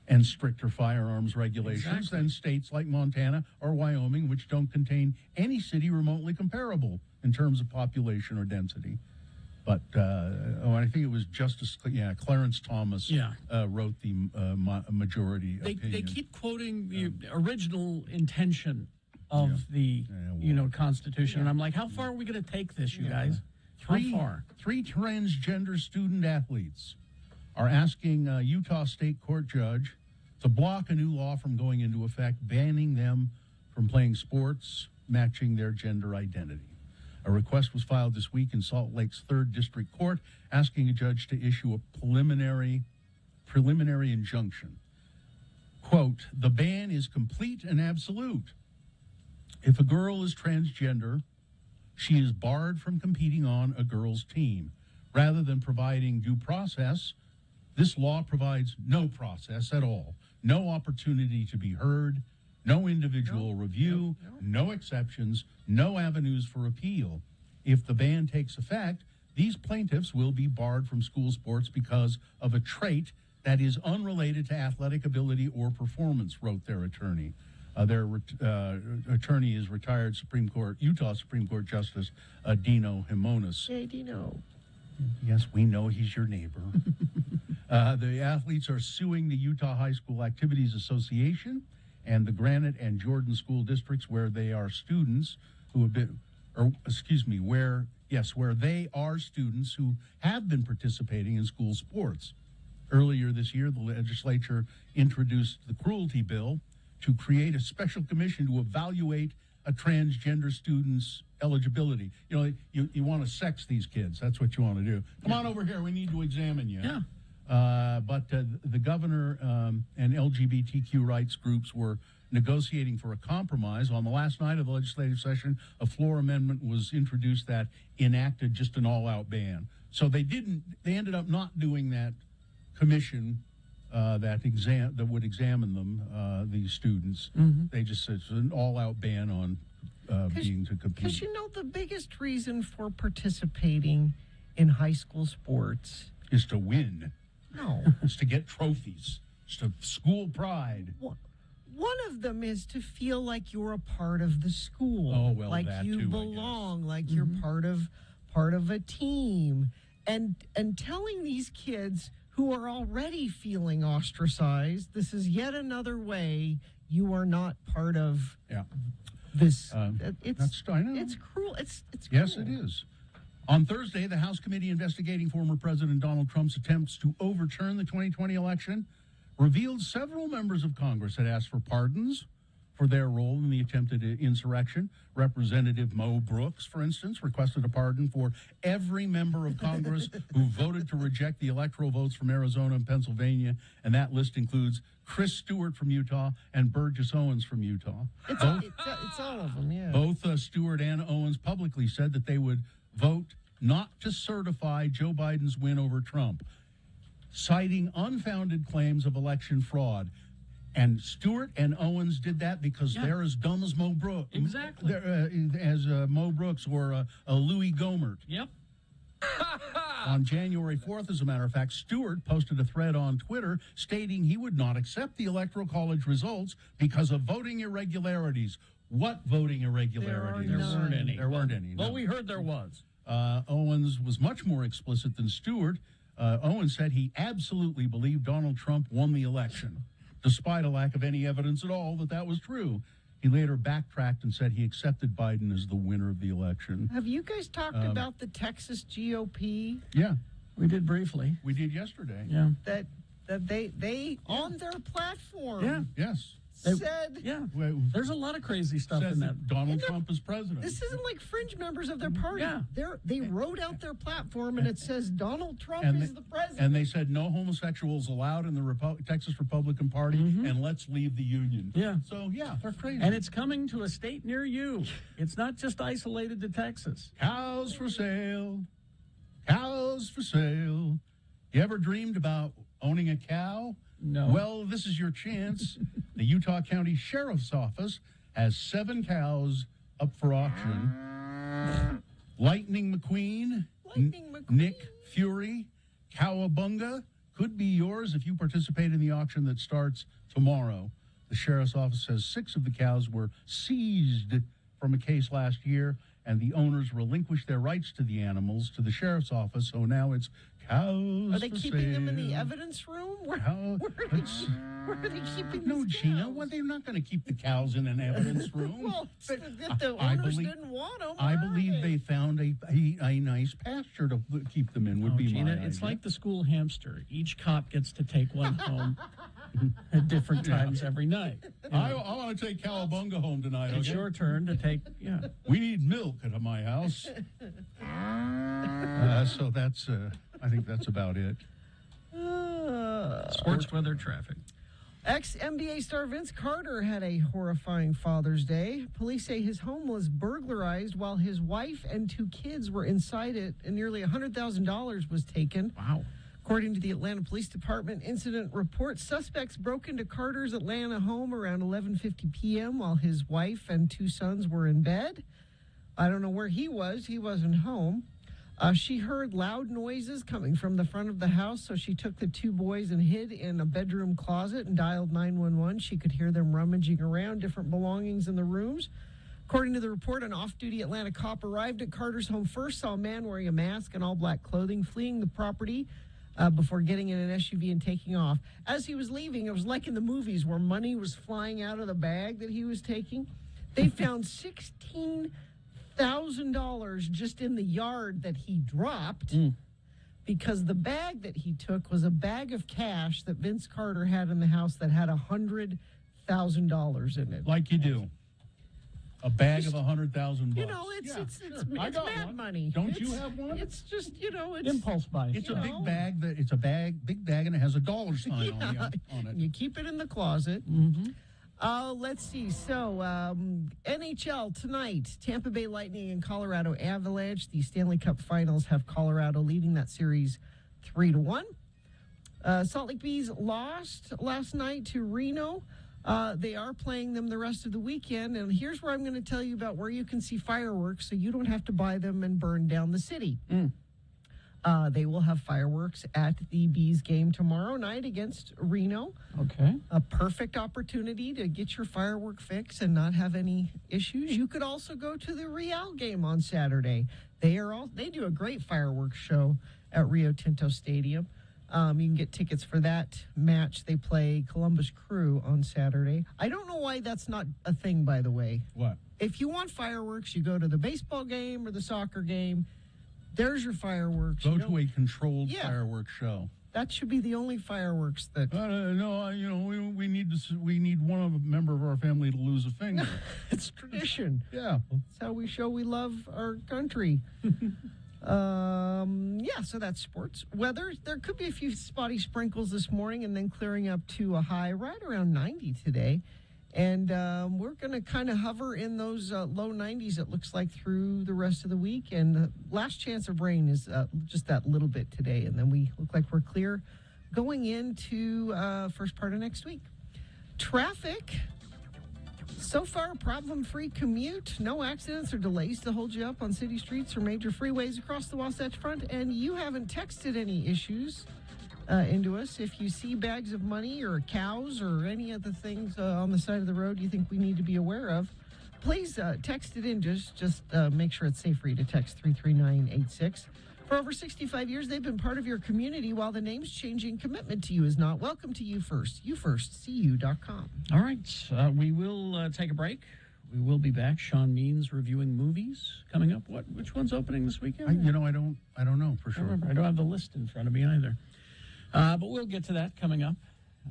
and stricter firearms regulations than states like Montana or Wyoming, which don't contain any city remotely comparable in terms of population or density. But I think it was Justice Clarence Thomas wrote the majority opinion. They keep quoting the original intention of the Constitution, and I'm like, how far are we going to take this, you guys? How far? 3 transgender student athletes are asking a Utah State Court judge to block a new law from going into effect, banning them from playing sports matching their gender identity. A request was filed this week in Salt Lake's 3rd District Court, asking a judge to issue a preliminary injunction. Quote, the ban is complete and absolute. If a girl is transgender, she is barred from competing on a girls' team. Rather than providing due process, this law provides no process at all, no opportunity to be heard, no individual review, no exceptions, no avenues for appeal. If the ban takes effect, these plaintiffs will be barred from school sports because of a trait that is unrelated to athletic ability or performance, wrote their attorney. Their attorney is retired Utah Supreme Court Justice Dino Himonas. Hey, Dino. Yes, we know he's your neighbor. The athletes are suing the Utah High School Activities Association and the Granite and Jordan school districts where they are students who have been, where they are students who have been participating in school sports. Earlier this year, the legislature introduced the cruelty bill to create a special commission to evaluate a transgender student's eligibility. You want to sex these kids. That's what you want to do. Come on over here. We need to examine you. Yeah. But the governor and LGBTQ rights groups were negotiating for a compromise. On the last night of the legislative session, a floor amendment was introduced that enacted just an all-out ban. So they ended up not doing that commission that would examine them, these students. Mm-hmm. They just said it's an all-out ban on being to compete. Because the biggest reason for participating in high school sports is to win. No. It's to get trophies. It's to school pride. One of them is to feel like you're a part of the school. Oh, well, like that you too, belong, like you're part of a team. And telling these kids who are already feeling ostracized, this is yet another way you are not part of this. I know. It's cruel. It's Yes, cruel. it is. On Thursday, the House committee investigating former President Donald Trump's attempts to overturn the 2020 election revealed several members of Congress had asked for pardons for their role in the attempted insurrection. Representative Mo Brooks, for instance, requested a pardon for every member of Congress who voted to reject the electoral votes from Arizona and Pennsylvania, and that list includes Chris Stewart from Utah and Burgess Owens from Utah. It's all of them, yeah. Both Stewart and Owens publicly said that they would vote not to certify Joe Biden's win over Trump, citing unfounded claims of election fraud. And Stewart and Owens did that because Yeah. they're as dumb as Mo Brooks. Exactly. As Mo Brooks or a Louis Gohmert. Yep. On January 4th, as a matter of fact, Stewart posted a thread on Twitter stating he would not accept the Electoral College results because of voting irregularities. What voting irregularities? There weren't any. There weren't any. Well, no. we heard there was. Owens was much more explicit than Stewart. Owens said he absolutely believed Donald Trump won the election, despite a lack of any evidence at all that was true. He later backtracked and said he accepted Biden as the winner of the election. Have you guys talked about the Texas GOP? Yeah, We did briefly. we did yesterday. Yeah. That they on their platform Yeah. Yes. said Yeah. Well, There's a lot of crazy stuff said in that. that Donald Trump is president. this isn't like fringe members of their party. Yeah. They wrote out their platform and it says Donald Trump And is the president. And they said no homosexuals allowed in the Texas Republican Party, and let's leave the union. Yeah. So, yeah, they're crazy. And it's coming to a state near you. It's not just isolated to Texas. Cows for sale. Cows for sale. You ever dreamed about owning a cow? No. Well, this is your chance. The Utah County Sheriff's Office has 7 cows up for auction. Lightning McQueen, Nick Fury, Cowabunga could be yours if you participate in the auction that starts tomorrow. The Sheriff's Office says 6 of the cows were seized from a case last year, and the owners relinquished their rights to the animals to the Sheriff's Office, so now it's cows. Are they for keeping them in the sale. evidence room? Where Where are they keeping No, these Gina, cows? well, they're not going to keep the cows in an evidence room. Well, if the I owners believe- didn't want them, I believe they found a nice pasture to keep them in, would Oh, be Gina, my it's idea. like the school hamster. Each cop gets to take one home at different times every night. I want to take Cowabunga home tonight. It's Okay? your turn to take, yeah. We need milk at my house. So that's, I think that's about it. Sports, weather, traffic. Ex-NBA star Vince Carter had a horrifying Father's Day. Police say his home was burglarized while his wife and 2 kids were inside it, and nearly $100,000 was taken. Wow. According to the Atlanta Police Department incident report, suspects broke into Carter's Atlanta home around 11:50 p.m. while his wife and 2 sons were in bed. I don't know where he was. He wasn't home. She heard loud noises coming from the front of the house, so she took the 2 boys and hid in a bedroom closet and dialed 911. She could hear them rummaging around different belongings in the rooms. According to the report, an off-duty Atlanta cop arrived at Carter's home first, saw a man wearing a mask and all-black clothing fleeing the property before getting in an SUV and taking off. As he was leaving, it was like in the movies where money was flying out of the bag that he was taking. They found $16,000 just in the yard that he dropped because the bag that he took was a bag of cash that Vince Carter had in the house that had $100,000 in it. Like you do. A bag of $100,000. You know, it's I got mad one. money. Don't you have one? It's just, it's Impulse buy. It's a big bag big bag, and it has a dollar sign on it. You keep it in the closet. Let's see. So, NHL tonight, Tampa Bay Lightning and Colorado Avalanche. The Stanley Cup Finals have Colorado leading that series 3-1. Salt Lake Bees lost last night to Reno. They are playing them the rest of the weekend, and here's where I'm going to tell you about where you can see fireworks so you don't have to buy them and burn down the city. They will have fireworks at the Bees game tomorrow night against Reno. Okay. A perfect opportunity to get your firework fix and not have any issues. You could also go to the Real game on Saturday. They do a great fireworks show at Rio Tinto Stadium. You can get tickets for that match. They play Columbus Crew on Saturday. I don't know why that's not a thing, by the way. What? If you want fireworks, you go to the baseball game or the soccer game. There's your fireworks. Go to a controlled fireworks show. That should be the only fireworks that. We need one of a member of our family to lose a finger. It's tradition. Yeah. That's how we show we love our country. So that's sports. Weather, there could be a few spotty sprinkles this morning and then clearing up to a high right around 90 today. And we're going to kind of hover in those low 90s, it looks like, through the rest of the week. And the last chance of rain is just that little bit today. And then we look like we're clear going into first part of next week. Traffic. So far, problem-free commute. No accidents or delays to hold you up on city streets or major freeways across the Wasatch Front. And you haven't texted any issues into us. If you see bags of money or cows or any other things on the side of the road you think we need to be aware of, please text it in. Just make sure it's safe for you to text 33986. For over 65 years, they've been part of your community while the name's changing. Commitment to you is not. Welcome to You First. YouFirstCU.com. All right. We will take a break. We will be back. Sean Means reviewing movies coming up. Which one's opening this weekend? I don't know for sure. I don't have the list in front of me either. But we'll get to that coming up.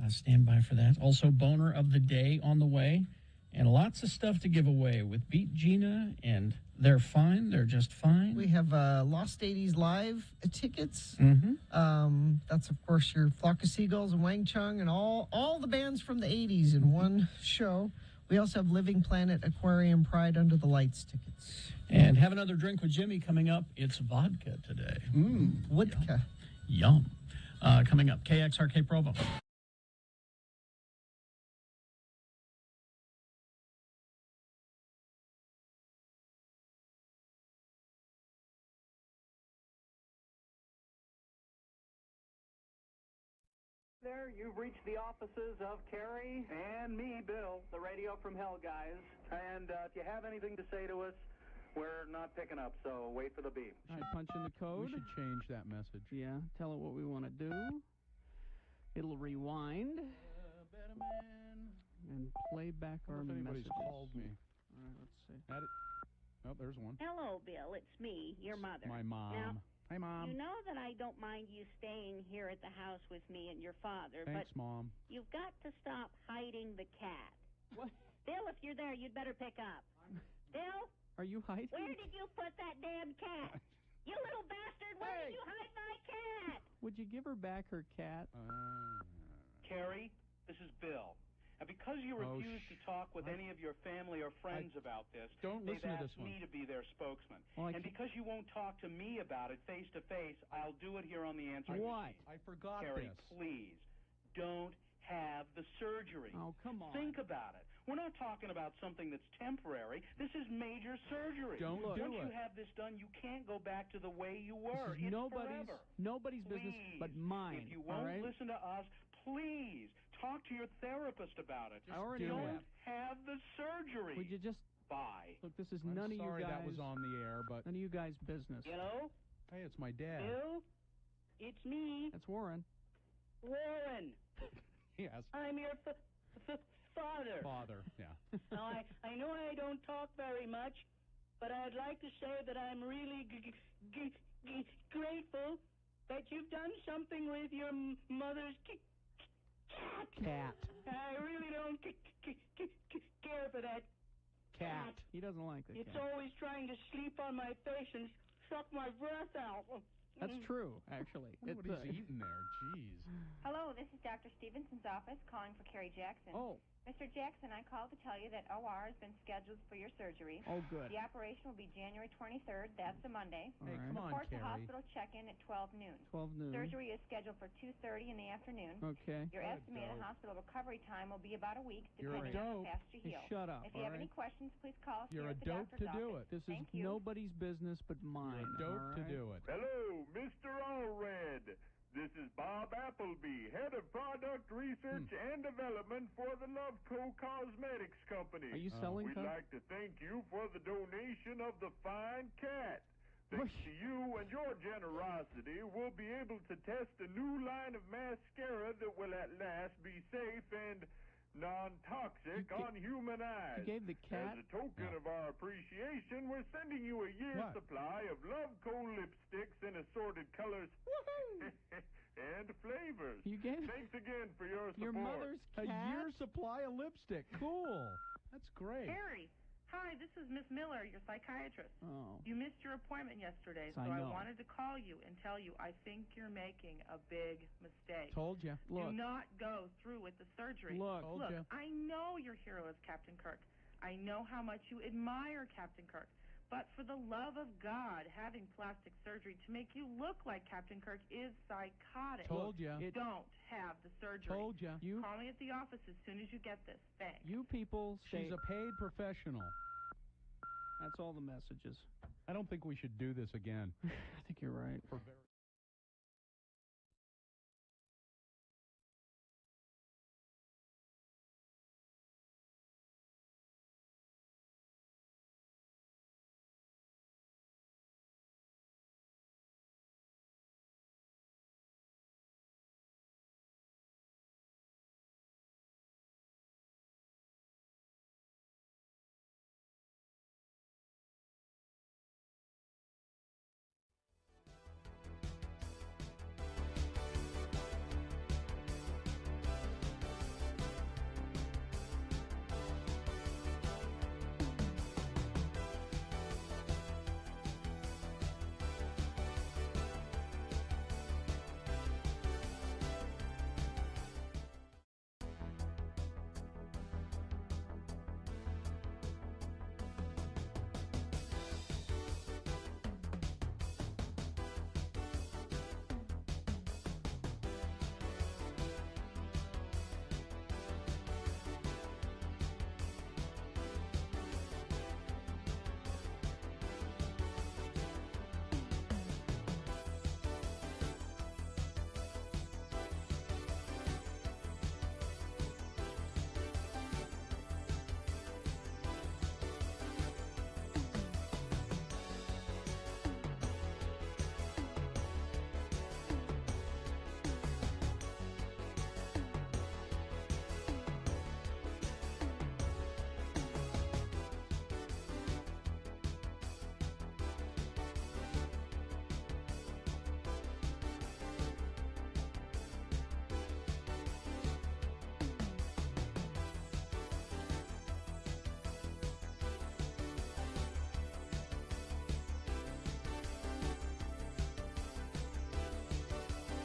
Stand by for that. Also, Boner of the Day on the way. And lots of stuff to give away with Beat Gina and They're Fine. They're Just Fine. We have Lost 80s Live tickets. Mm-hmm. That's, of course, your Flock of Seagulls and Wang Chung and all the bands from the 80s in one show. We also have Living Planet Aquarium Pride Under the Lights tickets. And Have Another Drink with Jimmy coming up. It's vodka today. Vodka. Yum. Coming up, KXRK Provo. There, you've reached the offices of Carrie and me, Bill, the Radio from Hell guys. And if you have anything to say to us, we're not picking up, so wait for the beep. All right, punch in the code. We should change that message. Yeah, tell it what we want to do. It'll rewind and play back our messages. Called me. All right, let's see. Oh, there's one. Hello, Bill. It's me, your mother. My mom. Now, hi, Mom. you know that I don't mind you staying here at the house with me and your father, Thanks, but Mom. you've got to stop hiding the cat. What? Bill, if you're there, you'd better pick up. Bill? Are you hiding? Where did you put that damn cat? You little bastard, where did you hide my cat? Would you give her back her cat? Carrie, this is Bill. And because you refuse to talk with any of your family or friends about this, don't they've listen to asked this one. me to be their spokesman. Well, and because you won't talk to me about it face to face, I'll do it here on the answering What? machine. I forgot Carrie, this. please, don't have the surgery. Oh, come on. Think about it. We're not talking about something that's temporary. This is major surgery. Don't do Once you it. have this done, you can't go back to the way you were. This is It's forever. nobody's business Please, but mine. If you all won't right? listen to us, please talk to your therapist about it. I already don't have. have the surgery. Would you just Bye. look? This is I'm none of you sorry guys. that was on the air, but None of you guys' business. Hello? hey, it's my dad. Bill? It's me, That's Warren. Warren. Yes. I'm your father. Father. Yeah. Now, I know I don't talk very much, but I'd like to say that I'm really grateful that you've done something with your mother's Cat. I really don't care for that Cat. He doesn't like the It's cat. always trying to sleep on my face and suck my breath out. That's true, actually. I wonder what he's eating there. Jeez. Hello, this is Dr. Stevenson's office calling for Carrie Jackson. Oh. Mr. Jackson, I called to tell you that OR has been scheduled for your surgery. Oh, good. The operation will be January 23rd. That's a Monday. All right. Come on, Report to Carrie. hospital check-in at 12 noon. 12 noon. Surgery is scheduled for 2:30 in the afternoon. Okay. Your You're a estimated dope. hospital recovery time will be about a week, You're a depending on dope. how fast you heal. Shut up. If you all have any right? questions, please call us You're here a at the dope doctor's to do office. it. This is Thank you. nobody's business but mine. You're a dope all to right? do it. Hello, Mr. Allred. This is Bob Appleby, head of product research and development for the Loveco Cosmetics Company. Are you selling We'd cos- like to thank you for the donation of the fine cat. Thanks to you and your generosity, we'll be able to test a new line of mascara that will at last be safe and non-toxic on human eyes. You gave the cat? As a token of our appreciation, we're sending you a year's What? supply of Loveco lipsticks in assorted colors and flavors. You gave Thanks again for your support. your mother's A cat? year supply of lipstick. Cool. That's great. Carrie, hi, this is Miss Miller, your psychiatrist. Oh. You missed your appointment yesterday, I so I know. wanted to call you and tell you I think you're making a big mistake. Told you. Do Look. not go through with the surgery. Look. Told Look, ya. I know your hero is Captain Kirk. I know how much you admire Captain Kirk. But for the love of God, having plastic surgery to make you look like Captain Kirk is psychotic. Told ya. Don't have the surgery. Told ya. You- Call me at the office as soon as you get this. Thanks. You people, she's a paid professional. That's all the messages. I don't think we should do this again. I think you're right.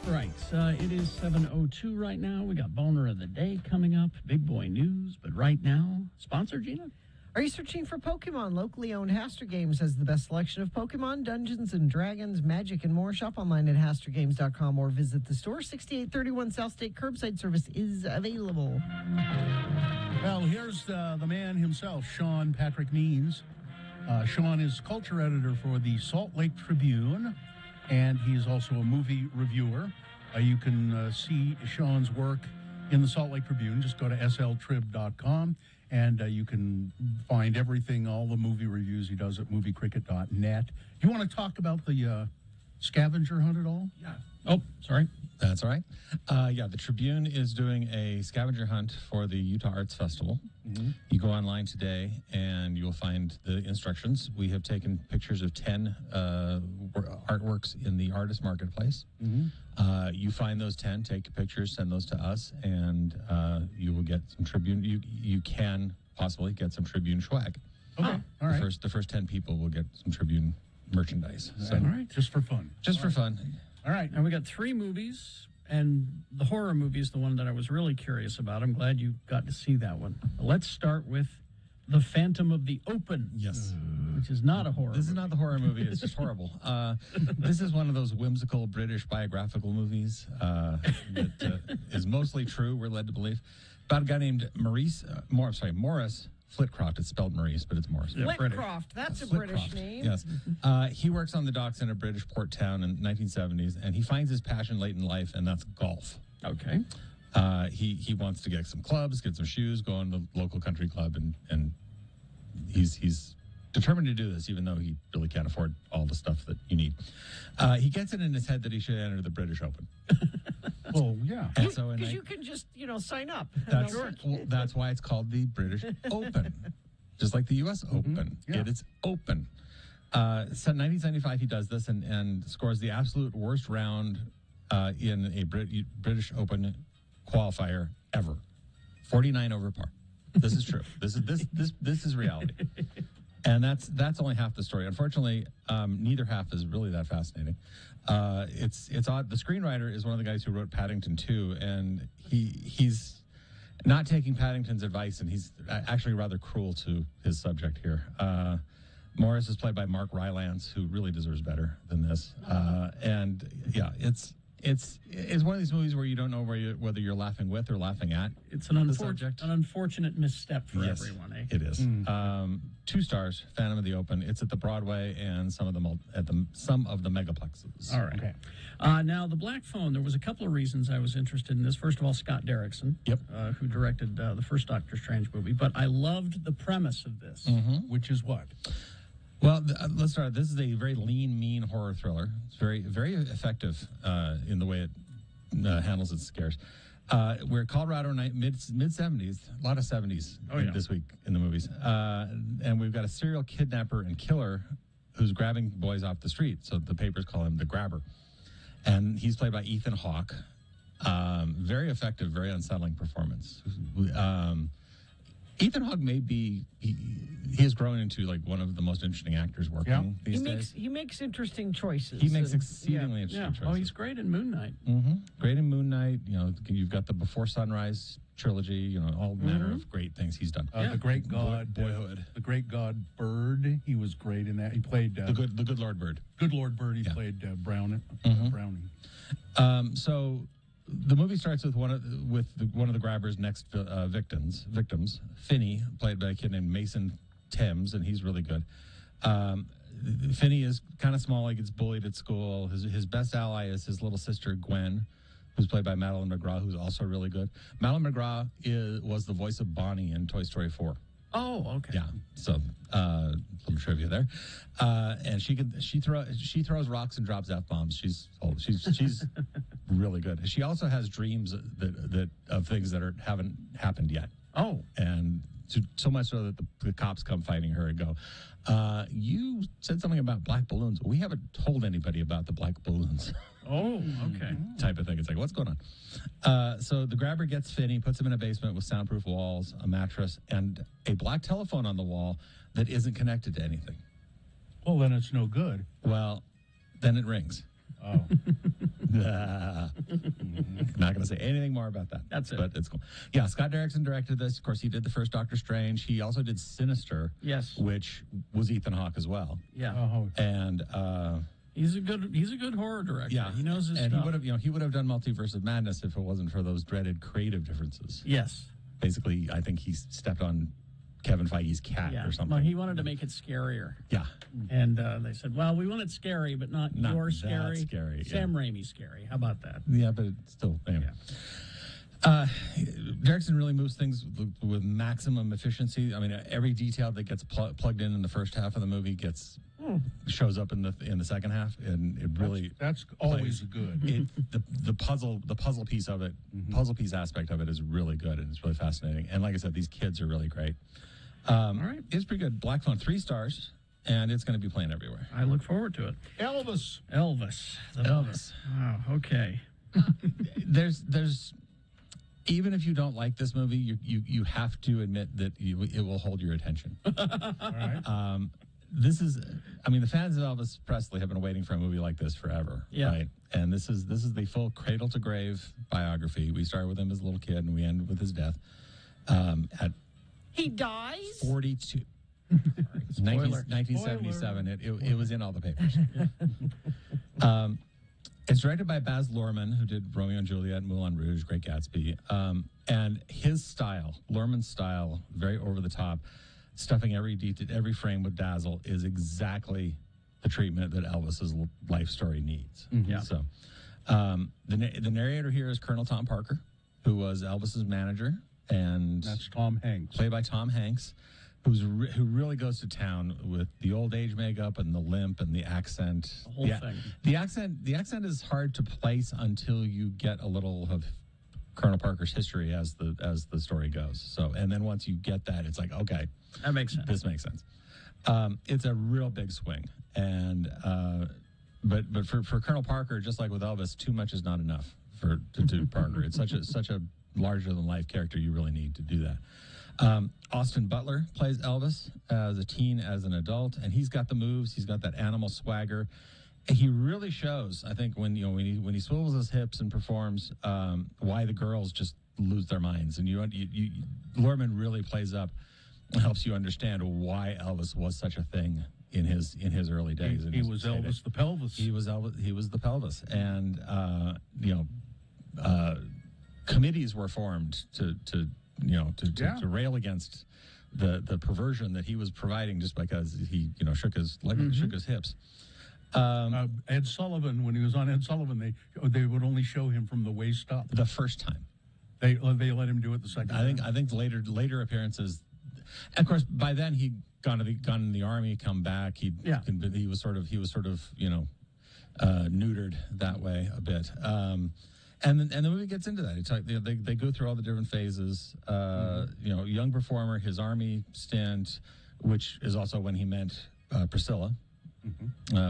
Right. It is 7:02 right now. We got Boner of the Day coming up, Big Boy News. But right now, sponsor, Gina? Are you searching for Pokemon? Locally owned Haster Games has the best selection of Pokemon, Dungeons and Dragons, Magic, and more. Shop online at HasterGames.com or visit the store. 6831 South State curbside service is available. Well, here's the man himself, Sean Patrick Means. Sean is culture editor for the Salt Lake Tribune, and he's also a movie reviewer. You can see Sean's work in the Salt Lake Tribune. Just go to sltrib.com, and you can find everything, all the movie reviews he does at moviecricket.net. Do you want to talk about the scavenger hunt at all? Yeah. Oh, sorry. That's all right. Yeah, the Tribune is doing a scavenger hunt for the Utah Arts Festival. Mm-hmm. You go online today and you'll find the instructions. We have taken pictures of 10 artworks in the artist marketplace. Mm-hmm. You find those 10, take pictures, send those to us, and you will get some Tribune. You can possibly get some Tribune swag. Okay, all right. The first 10 people will get some Tribune merchandise. So, all right, just for fun. Just for fun. All right, now we got 3 movies, and the horror movie is the one that I was really curious about. I'm glad you got to see that one. Let's start with The Phantom of the Open. Yes. Which is not a horror This is not the horror movie. It's just horrible. This is one of those whimsical British biographical movies that is mostly true, we're led to believe, about a guy named Morris Flitcroft. It's spelled Maurice, but it's Morris. Flitcroft, that's a British name. Yes. He works on the docks in a British port town in the 1970s, and he finds his passion late in life, and that's golf. Okay. He wants to get some clubs, get some shoes, go on the local country club, and he's determined to do this, even though he really can't afford all the stuff that you need. He gets it in his head that he should enter the British Open. Well, yeah. And so Because you can just, sign up. That's why it's called the British Open. Just like the U.S. Open. Yeah. It's open. So 1975, he does this and scores the absolute worst round in a British Open qualifier ever. 49 over par. This is true. This is reality. And that's only half the story. Unfortunately, neither half is really that fascinating. It's odd. The screenwriter is one of the guys who wrote Paddington 2, and he's not taking Paddington's advice, and he's actually rather cruel to his subject here. Morris is played by Mark Rylance, who really deserves better than this. And yeah, it's one of these movies where you don't know whether you're laughing with or laughing at. It's an unfortunate misstep for everyone. Eh? It is. 2 stars. Phantom of the Open. It's at the Broadway and some of the megaplexes. All right. Okay. Now, The Black Phone, there was a couple of reasons I was interested in this. First of all, Scott Derrickson, who directed the first Doctor Strange movie. But I loved the premise of this. Which is what? Well, let's start. This is a very lean, mean horror thriller. It's very, very effective in the way it handles its scares. We're at Colorado mid 70s, a lot of 70s this week in the movies, and we've got a serial kidnapper and killer who's grabbing boys off the street. So the papers call him the Grabber, and he's played by Ethan Hawke. Very effective, very unsettling performance. Ethan Hawke may be he has grown into like one of the most interesting actors working these days. He makes interesting choices. He makes exceedingly interesting choices. Oh, he's great in Moon Knight. Great in Moon Knight. You know, you've got the Before Sunrise trilogy. You know, all manner of great things he's done. The Great God, Boyhood. The Great God Bird. He was great in that. He played the Good Lord Bird. Good Lord Bird. He played Browning. So the movie starts with one of the Grabber's next victims, Finney, played by a kid named Mason Thames, and he's really good. Finney is kind of small. He gets bullied at school. His best ally is his little sister Gwen, who's played by Madeline McGraw, who's also really good. Madeline McGraw was the voice of Bonnie in Toy Story 4. Oh, okay. Yeah. So, little trivia there. And she throws rocks and drops F-bombs. She's really good. She also has dreams that of things that haven't happened yet. Oh. And so much so that the cops come fighting her and go, you said something about black balloons. We haven't told anybody about the black balloons. Oh, okay. Type of thing. It's like, what's going on? So the Grabber gets Finney, puts him in a basement with soundproof walls, a mattress, and a black telephone on the wall that isn't connected to anything. Well, then it's no good. Well, then it rings. Oh. Not going to say anything more about that. That's it. But it's cool. Yeah, Scott Derrickson directed this. Of course, he did the first Doctor Strange. He also did Sinister. Yes. Which was Ethan Hawke as well. Yeah. And he's a good horror director. Yeah, he knows his and stuff. he would have done Multiverse of Madness if it wasn't for those dreaded creative differences. Yes. Basically, I think he stepped on Kevin Feige's cat or something. Well, he wanted to make it scarier. Yeah. And they said, well, we want it scary, but not your that scary. scary. Sam Raimi's scary. How about that? Yeah, but it's still, anyway. Derrickson really moves things with maximum efficiency. I mean, every detail that gets plugged in the first half of the movie shows up in the second half, and it really that's always good. The puzzle piece of it, puzzle piece aspect of it is really good, and it's really fascinating. And like I said, these kids are really great. All right, it's pretty good. Black Phone, 3 stars, and it's going to be playing everywhere. I look forward to it. Elvis. Wow. Okay. There's. Even if you don't like this movie, you have to admit that it will hold your attention. All right. This is, I mean, the fans of Elvis Presley have been waiting for a movie like this forever. Yeah. Right? And this is the full cradle to grave biography. We start with him as a little kid, and we end with his death. At he dies? 42. 1977. It was in all the papers. It's directed by Baz Luhrmann, who did Romeo and Juliet, Moulin Rouge, Great Gatsby. And his style, Luhrmann's style, very over the top, stuffing every frame with dazzle, is exactly the treatment that Elvis's life story needs. Yeah. So the narrator here is Colonel Tom Parker, who was Elvis's manager, and that's Tom Hanks, played by Tom Hanks, who really goes to town with the old age makeup and the limp and the accent. The whole thing. The accent is hard to place until you get a little of Colonel Parker's history as the story goes. So, and then once you get that, it's like, okay, that makes sense. This makes sense. It's a real big swing, and but for Colonel Parker, just like with Elvis, too much is not enough to Parker. It's such a larger than life character. You really need to do that. Austin Butler plays Elvis as a teen, as an adult, and he's got the moves. He's got that animal swagger. He really shows, I think, when he swivels his hips and performs, why the girls just lose their minds. And Luhrmann really plays up and helps you understand why Elvis was such a thing in his early days. He was Elvis the Pelvis. He was the pelvis, and committees were formed to rail against the perversion that he was providing just because he shook his hips. Ed Sullivan, when he was on Ed Sullivan, they would only show him from the waist up. The first time. They let him do it the second time. I think later appearances. Of course, by then he'd gone in the army, come back. He was sort of neutered that way a bit. And the movie gets into that. It's like they go through all the different phases. Young performer, his army stint, which is also when he met Priscilla,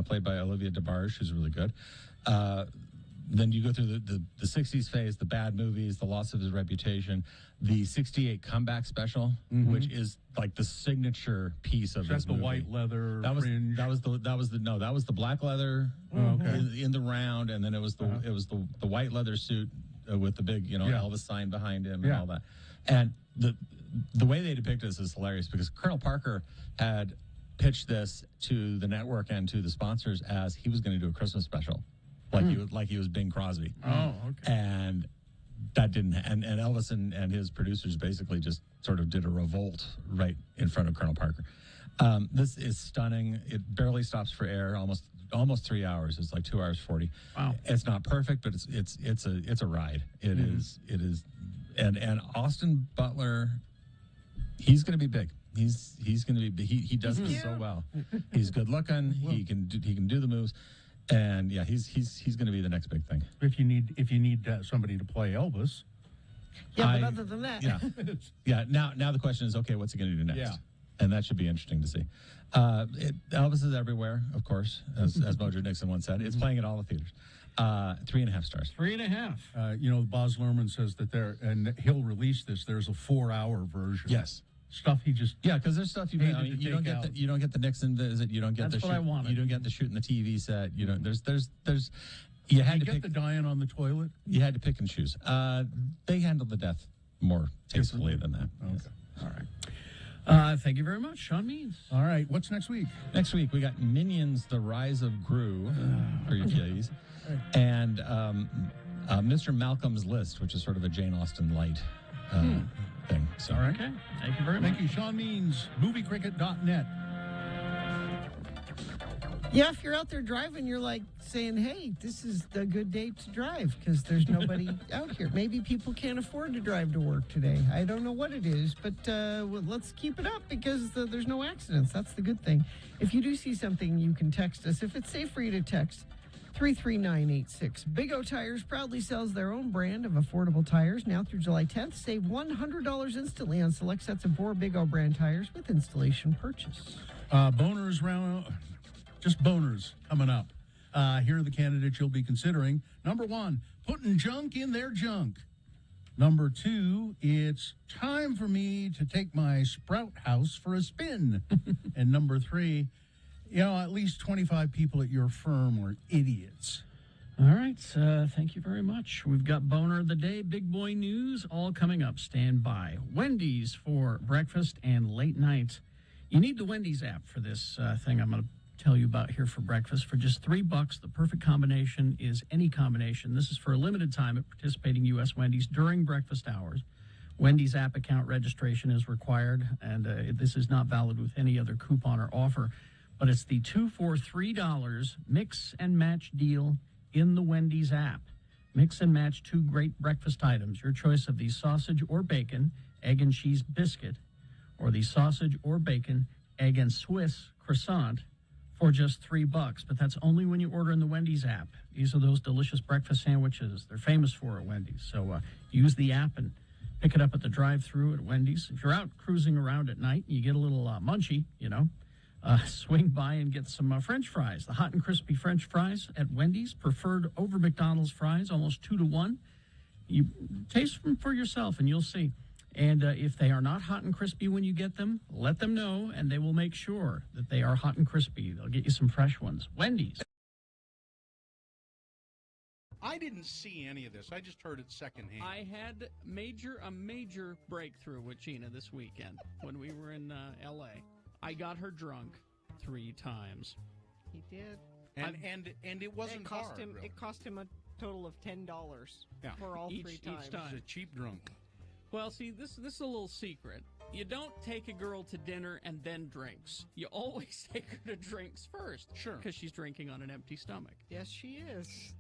played by Olivia DeBarge, who's really good. Then you go through the 60s phase, the bad movies, the loss of his reputation, the 68 comeback special, which is like the signature piece of his the movie. White leather fringe. That was the black leather in the round, and then it was the white leather suit with the big Elvis sign behind him and all that. And the way they depict this is hilarious because Colonel Parker had pitched this to the network and to the sponsors as he was going to do a Christmas special. Like he was Bing Crosby. Oh, okay. And that didn't. And Elvis and his producers basically just sort of did a revolt right in front of Colonel Parker. This is stunning. It barely stops for air. Almost 3 hours. It's like 2 hours 40. Wow. It's not perfect, but it's a ride. It is. And Austin Butler, he's going to be big. He's going to be. He does this so well. He's good looking. He can do the moves. And he's going to be the next big thing. If you need somebody to play Elvis, but other than that, Now the question is, okay, what's he going to do next? Yeah. And that should be interesting to see. Elvis is everywhere, of course, as Mojo Nixon once said. It's playing at all the theaters. 3.5 stars. 3.5. Boz Luhrmann says that and he'll release this. There's a 4-hour version. Yes. Stuff he just because there's stuff you don't get the Nixon visit. You don't get That's the what I wanted. You don't get the shooting the TV set. You don't. There's. You had to get the dying on the toilet. You had to pick and choose. They handled the death more tastefully than that. Okay. Yes. All right. Thank you very much, Sean Means. All right. What's next week? Next week we got Minions: The Rise of Gru for your kiddies, and Mr. Malcolm's List, which is sort of a Jane Austen light thing. So. All right. Okay. Thank you very much. Thank you, Sean Means. MovieCricket.net. Yeah, if you're out there driving, you're like saying, hey, this is a good day to drive because there's nobody out here. Maybe people can't afford to drive to work today. I don't know what it is, but let's keep it up because there's no accidents. That's the good thing. If you do see something, you can text us. If it's safe for you to text, 33986. Big O Tires proudly sells their own brand of affordable tires. Now through July 10th, save $100 instantly on select sets of 4 Big O brand tires with installation purchase. Boners round, just boners coming up. Here are the candidates you'll be considering. Number 1, putting junk in their junk. Number 2, it's time for me to take my sprout house for a spin. And number 3, at least 25 people at your firm were idiots. All right. Thank you very much. We've got Boner of the Day, Big Boy News, all coming up. Stand by. Wendy's for breakfast and late nights. You need the Wendy's app for this thing I'm going to tell you about here for breakfast. For just $3, the perfect combination is any combination. This is for a limited time at participating U.S. Wendy's during breakfast hours. Wendy's app account registration is required, and this is not valid with any other coupon or offer. But it's the 2 for $3 mix and match deal in the Wendy's app. Mix and match 2 great breakfast items. Your choice of the sausage or bacon, egg and cheese biscuit, or the sausage or bacon, egg and Swiss croissant for just $3. But that's only when you order in the Wendy's app. These are those delicious breakfast sandwiches they're famous for at Wendy's. So use the app and pick it up at the drive-thru at Wendy's. If you're out cruising around at night and you get a little munchy, swing by and get some French fries. The hot and crispy French fries at Wendy's, preferred over McDonald's fries, almost 2 to 1. You taste them for yourself and you'll see. And if they are not hot and crispy when you get them, let them know and they will make sure that they are hot and crispy. They'll get you some fresh ones. Wendy's. I didn't see any of this. I just heard it secondhand. I had a major breakthrough with Gina this weekend when we were in L.A. I got her drunk, 3 times. He did. And it wasn't it cost hard, him. really. It cost him a total of $10 for all 3 times. Each time. He's a cheap drunk. Well, see, this is a little secret. You don't take a girl to dinner and then drinks. You always take her to drinks first. Sure. Because she's drinking on an empty stomach. Yes, she is.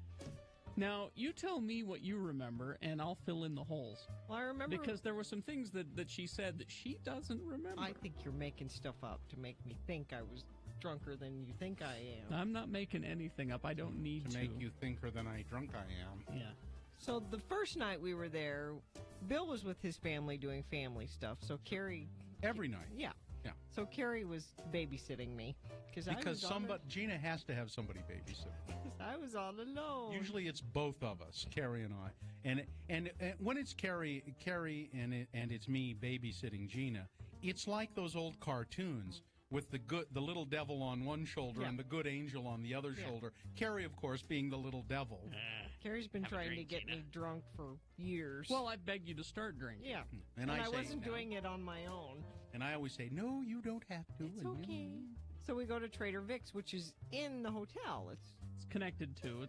Now, you tell me what you remember, and I'll fill in the holes. Well, I remember Because there were some things that she said that she doesn't remember. I think you're making stuff up to make me think I was drunker than you think I am. I'm not making anything up. I don't need to. To make you thinker than I drunk I am. Yeah. So the first night we were there, Bill was with his family doing family stuff. So Carrie... Every night. Yeah. Yeah. So Carrie was babysitting me. Because Gina has to have somebody babysit. I was all alone. Usually it's both of us, Carrie and I. And when it's Carrie and it's me babysitting Gina, it's like those old cartoons with the little devil on one shoulder and the good angel on the other shoulder. Carrie, of course, being the little devil. Carrie's been Have a trying drink, to get Gina. me drunk for years. Well, I begged you to start drinking. Yeah. And I say, wasn't no. doing it on my own. And I always say, no, you don't have to. It's okay. So we go to Trader Vic's, which is in the hotel. It's connected to.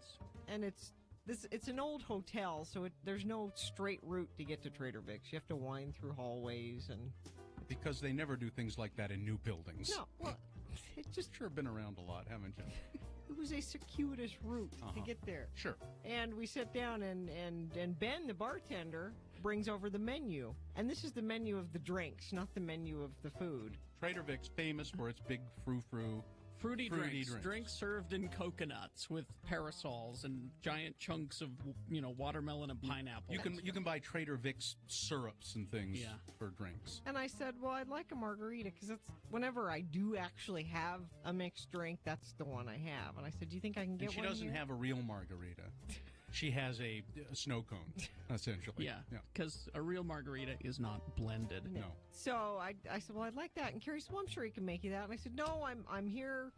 It's an old hotel, so there's no straight route to get to Trader Vic's. You have to wind through hallways and... Because they never do things like that in new buildings. No, well, it just... Sure been around a lot, haven't you? It was a circuitous route to get there. Sure. And we sit down, and Ben, the bartender, brings over the menu. And this is the menu of the drinks, not the menu of the food. Trader Vic's famous for its big frou-frou. Fruity drinks. Drinks served in coconuts with parasols and giant chunks of, watermelon and pineapple. You can buy Trader Vic's syrups and things Yeah. for drinks. And I said, well, I'd like a margarita, because that's whenever I do actually have a mixed drink, that's the one I have. And I said, do you think I can get And she one doesn't here? have a real margarita. She has a snow cone, essentially. Yeah, because a real margarita is not blended. No. So I said, well, I'd like that. And Carrie said, well, I'm sure he can make you that. And I said, no, I'm here.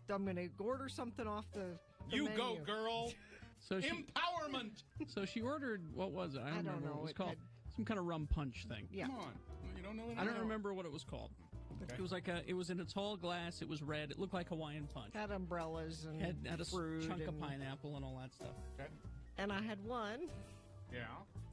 I'm going to order something off the You menu. go, girl. So Empowerment. So she ordered, what was it? I don't remember know. what it was It called. Some kind of rum punch thing. Yeah. Come on. You don't know what I don't remember what it was called. Okay. It was it was in a tall glass. It was red. It looked like Hawaiian punch. Had umbrellas and Had a fruit chunk of and- pineapple and all that stuff. Okay. And I had one. Yeah.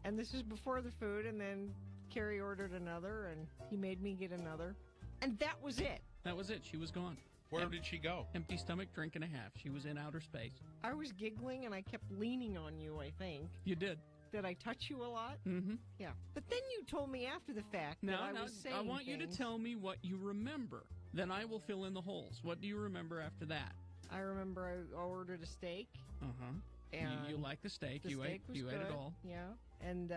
And this is before the food. And then Carrie ordered another, and he made me get another. And that was it. That was it. She was gone. Where did she go? Empty stomach, drink and a half. She was in outer space. I was giggling, and I kept leaning on you, I think. You did. Did I touch you a lot? Mm-hmm. Yeah. But then you told me after the fact that Now, I was saying I want you to things. tell me what you remember. Then I will fill in the holes. What do you remember after that? I remember I ordered a steak. Uh-huh. And You like the steak. The you steak ate was you good. ate it all. Yeah. And,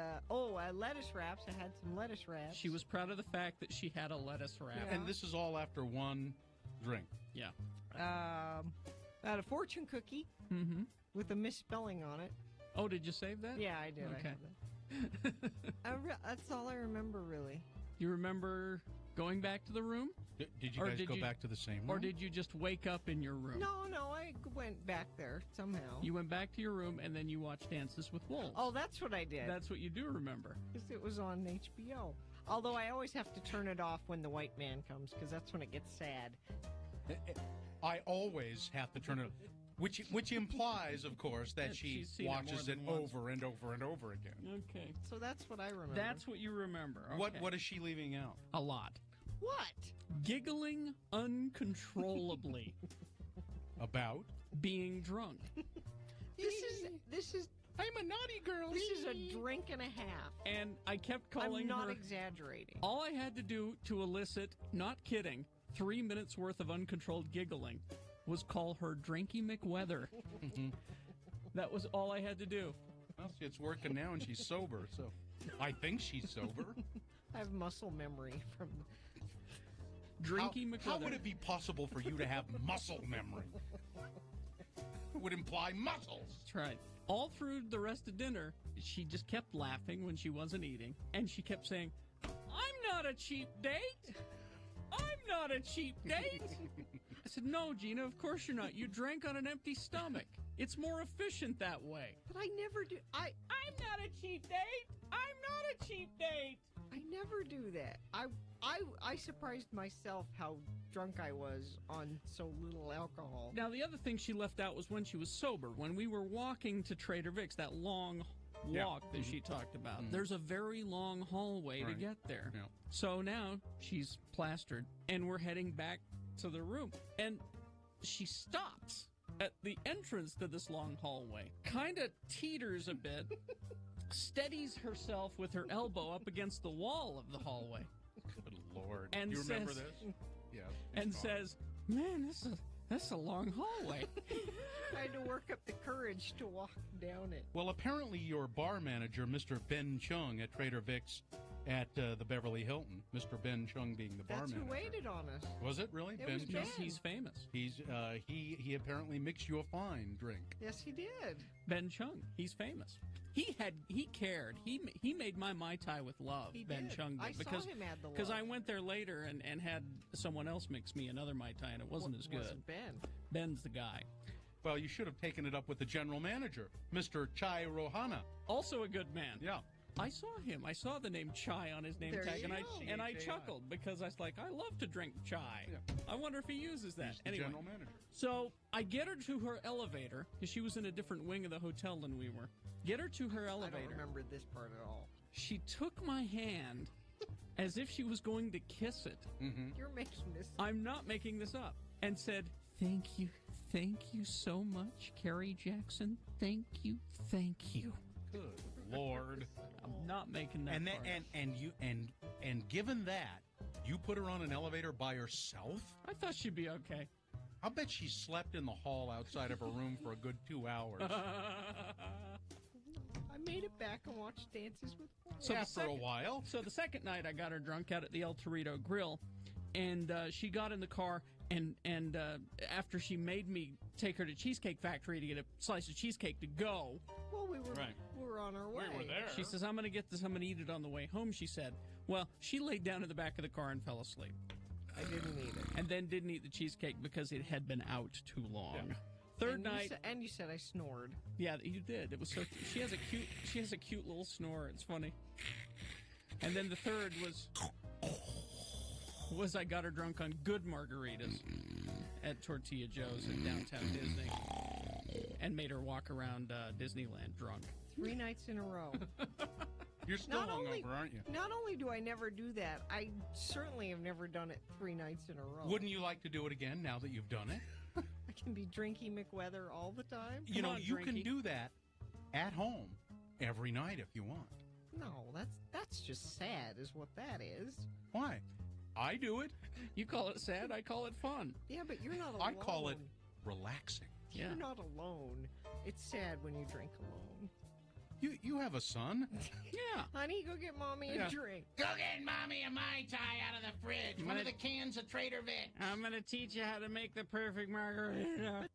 lettuce wraps. I had some lettuce wraps. She was proud of the fact that she had a lettuce wrap. Yeah. And this is all after one drink. Yeah. I had a fortune cookie Mm-hmm. with a misspelling on it. Oh, did you save that? Yeah, I did. Okay. I have that. That's all I remember, really. You remember going back to the room? Did you Or guys did go you- back to the same room? Or did you just wake up in your room? No, I went back there somehow. You went back to your room and then you watched Dances with Wolves. Oh, that's what I did. That's what you do remember. 'Cause it was on HBO. Although I always have to turn it off when the white man comes, because that's when it gets sad. I always have to turn it, which implies, of course, that she She's seen it more watches it than once. over and over and over again. Okay. So that's what I remember. That's what you remember. What Okay. What is she leaving out? A lot. What? Giggling uncontrollably. About? Being drunk. This is. I'm a naughty girl. This is a drink and a half. And I kept calling I'm not her. exaggerating. All I had to do to elicit, not kidding, 3 minutes worth of uncontrolled giggling was call her Drinky McWeather. That was all I had to do. Well, see, it's working now, and she's sober, so I think she's sober. I have muscle memory from. Drinky McWeather. How would it be possible for you to have muscle memory? It would imply muscles. That's right. All through the rest of dinner, she just kept laughing when she wasn't eating, and she kept saying, "I'm not a cheap date. I'm not a cheap date." I said, "No, Gina, of course you're not. You drank on an empty stomach. It's more efficient that way." But I never do. I'm not a cheap date. I'm not a cheap date. I never do that. I surprised myself how drunk I was on so little alcohol. Now, the other thing she left out was when she was sober. When we were walking to Trader Vic's, that long walk that she talked about, there's a very long hallway to get there. Yeah. So now she's plastered, and we're heading back to the room. And she stops at the entrance to this long hallway, kind of teeters a bit, steadies herself with her elbow up against the wall of the hallway. Good Lord. And you remember says- this? Yeah. And says, man, that's a long hallway. I had to work up the courage to walk down it. Well, apparently your bar manager, Mr. Ben Chung at Trader Vic's at the Beverly Hilton, Mr. Ben Chung being the bar That's manager. who waited on us. Was it really? It was Ben. He's famous. He apparently mixed you a fine drink. Yes, he did. Ben Chung, he's famous. He cared. He made my Mai Tai with love. He Ben did. Chung did I saw him add the because love. I went there later and had someone else mix me another Mai Tai and it wasn't as good. Wasn't Ben. Ben's the guy. Well, you should have taken it up with the general manager, Mr. Chai Rohana. Also a good man. Yeah. I saw him. I saw the name Chai on his name There tag, you and I go. and I C-H-A-I. chuckled because I was like, I love to drink chai. Yeah. I wonder if he uses that. He's the Anyway, general manager. so I get her to her elevator because she was in a different wing of the hotel than we were. Get her to her I elevator. don't remember this part at all. She took my hand as if she was going to kiss it. You're making this. I'm not making this up. And said, thank you so much, Carrie Jackson. Thank you. Good Lord. I'm not making that And part then, up. and given that, you put her on an elevator by herself? I thought she'd be okay. I'll bet she slept in the hall outside of her room for a good 2 hours. I made it back and watched Dances with Wolves. So yeah, the for a second- while. So the second night, I got her drunk out at the El Torito Grill, and she got in the car, and after she made me take her to Cheesecake Factory to get a slice of cheesecake to go, Well, we were Right. on our way. We were there. she says, I'm going to get this, I'm going to eat it on the way home, she said. Well, she laid down in the back of the car and fell asleep, I didn't eat it. and then didn't eat the cheesecake because it had been out too long. Third And night, you said I snored. yeah, you did. It was so. She has a cute little snore. It's funny. And then the third was I got her drunk on good margaritas at Tortilla Joe's in downtown Disney, and made her walk around Disneyland drunk. 3 nights in a row. You're still Not only- hungover, aren't you? Not only do I never do that, I certainly have never done it 3 nights in a row. Wouldn't you like to do it again now that you've done it? I can be Drinky McWeather all the time. You know, on, you can Drinky. do that at home every night if you want. No, that's just sad, is what that is. Why? I do it. You call it sad. I call it fun. Yeah, but you're not alone. I call it relaxing. Yeah. You're not alone. It's sad when you drink alone. You have a son. Yeah. Honey, go get mommy a Yeah. drink. Go get Mommy a Mai Tai out of the fridge. One of the cans of Trader Vic's. I'm going to teach you how to make the perfect margarita.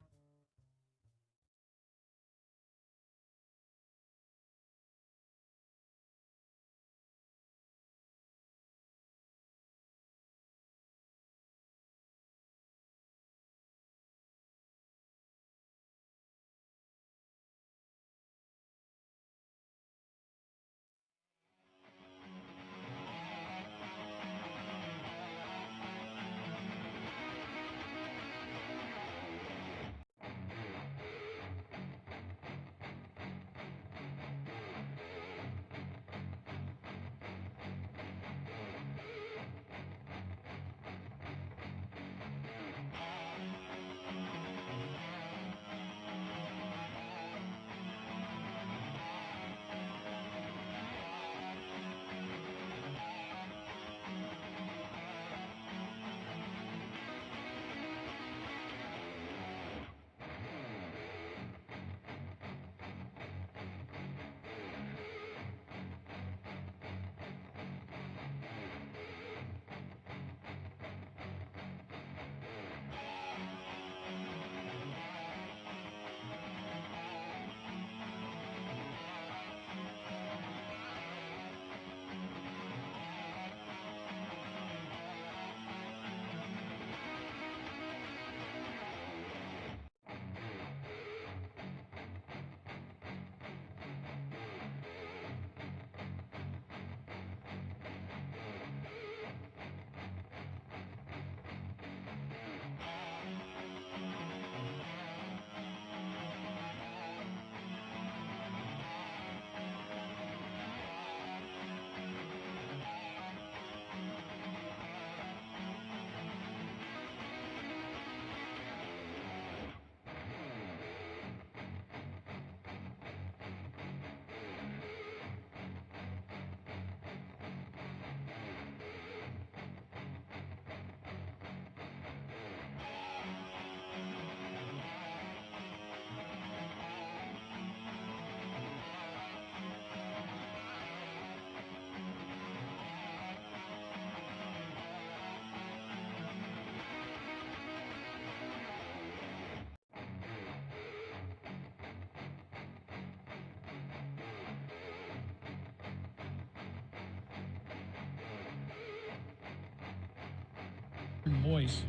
voice.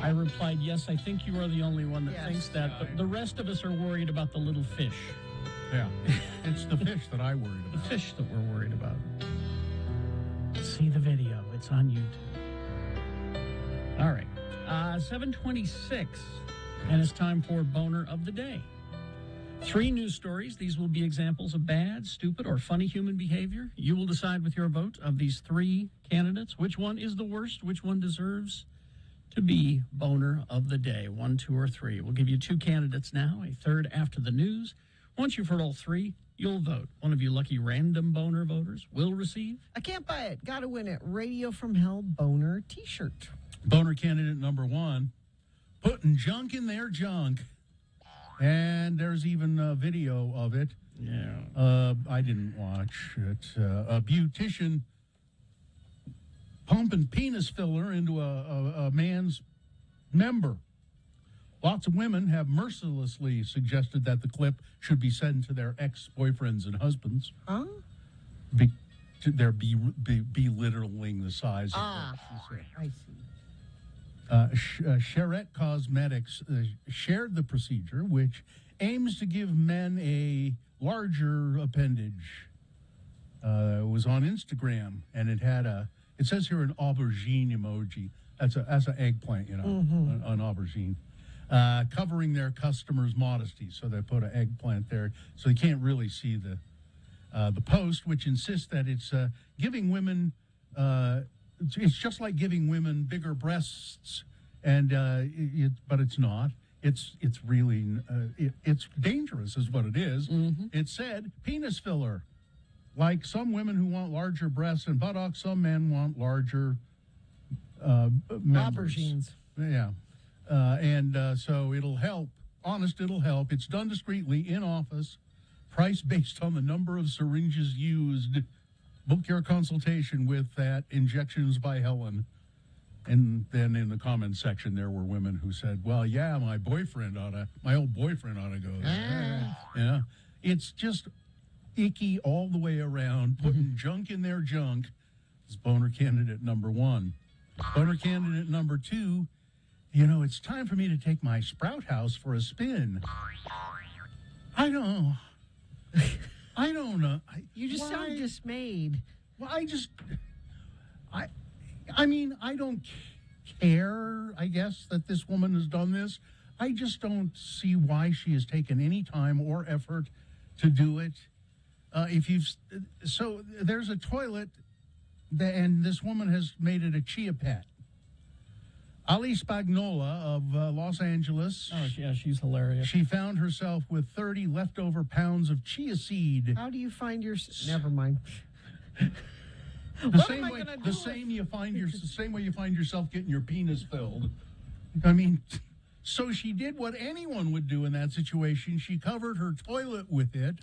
I replied, yes, I think you are the only one that thinks that. But the rest of us are worried about the little fish. Yeah. It's the fish that I worried The about. fish that we're worried about. See the video. It's on YouTube. All right. 7:26. And it's time for Boner of the Day. 3 news stories. These will be examples of bad, stupid, or funny human behavior. You will decide with your vote of these 3 candidates which one is the worst, which one deserves to be Boner of the Day. 1, 2, or 3. We'll give you 2 candidates now, a third after the news. Once you've heard all 3, you'll vote. One of you lucky random Boner voters will receive. I can't buy it. Got to win it. Radio from Hell Boner t-shirt. Boner candidate number 1, putting junk in their junk. And there's even a video of it. Yeah. I didn't watch it. A beautician pumping penis filler into a man's member. Lots of women have mercilessly suggested that the clip should be sent to their ex-boyfriends and husbands. Huh? They're belittling the size of Ah, it. I see. Charette Cosmetics shared the procedure, which aims to give men a larger appendage. It was on Instagram, and it says here an aubergine emoji. That's an eggplant, an aubergine. Covering their customers' modesty, so they put an eggplant there, so you can't really see the post, which insists that it's giving women. It's just like giving women bigger breasts, and but it's not. It's really it's dangerous, is what it is. It said penis filler, like some women who want larger breasts and buttocks, some men want larger members. Aubergines. Yeah, so it'll help. Honest, it'll help. It's done discreetly in office. Price based on the number of syringes used. Book your consultation with that. Injections by Helen. And then in the comments section, there were women who said, well, yeah, my old boyfriend ought to go there. Yeah. It's just icky all the way around, putting junk in their junk. Is Boner candidate number 1. Boner candidate number 2, it's time for me to take my sprout house for a spin. I don't know. You just sound dismayed. Well, I mean, I don't care, I guess, that this woman has done this. I just don't see why she has taken any time or effort to do it. So there's a toilet, and this woman has made it a chia pet. Ali Spagnola of Los Angeles. Oh, yeah, she's hilarious. She found herself with 30 leftover pounds of chia seed. How do you find your... Never mind. The same way you find yourself getting your penis filled. I mean, so she did what anyone would do in that situation. She covered her toilet with it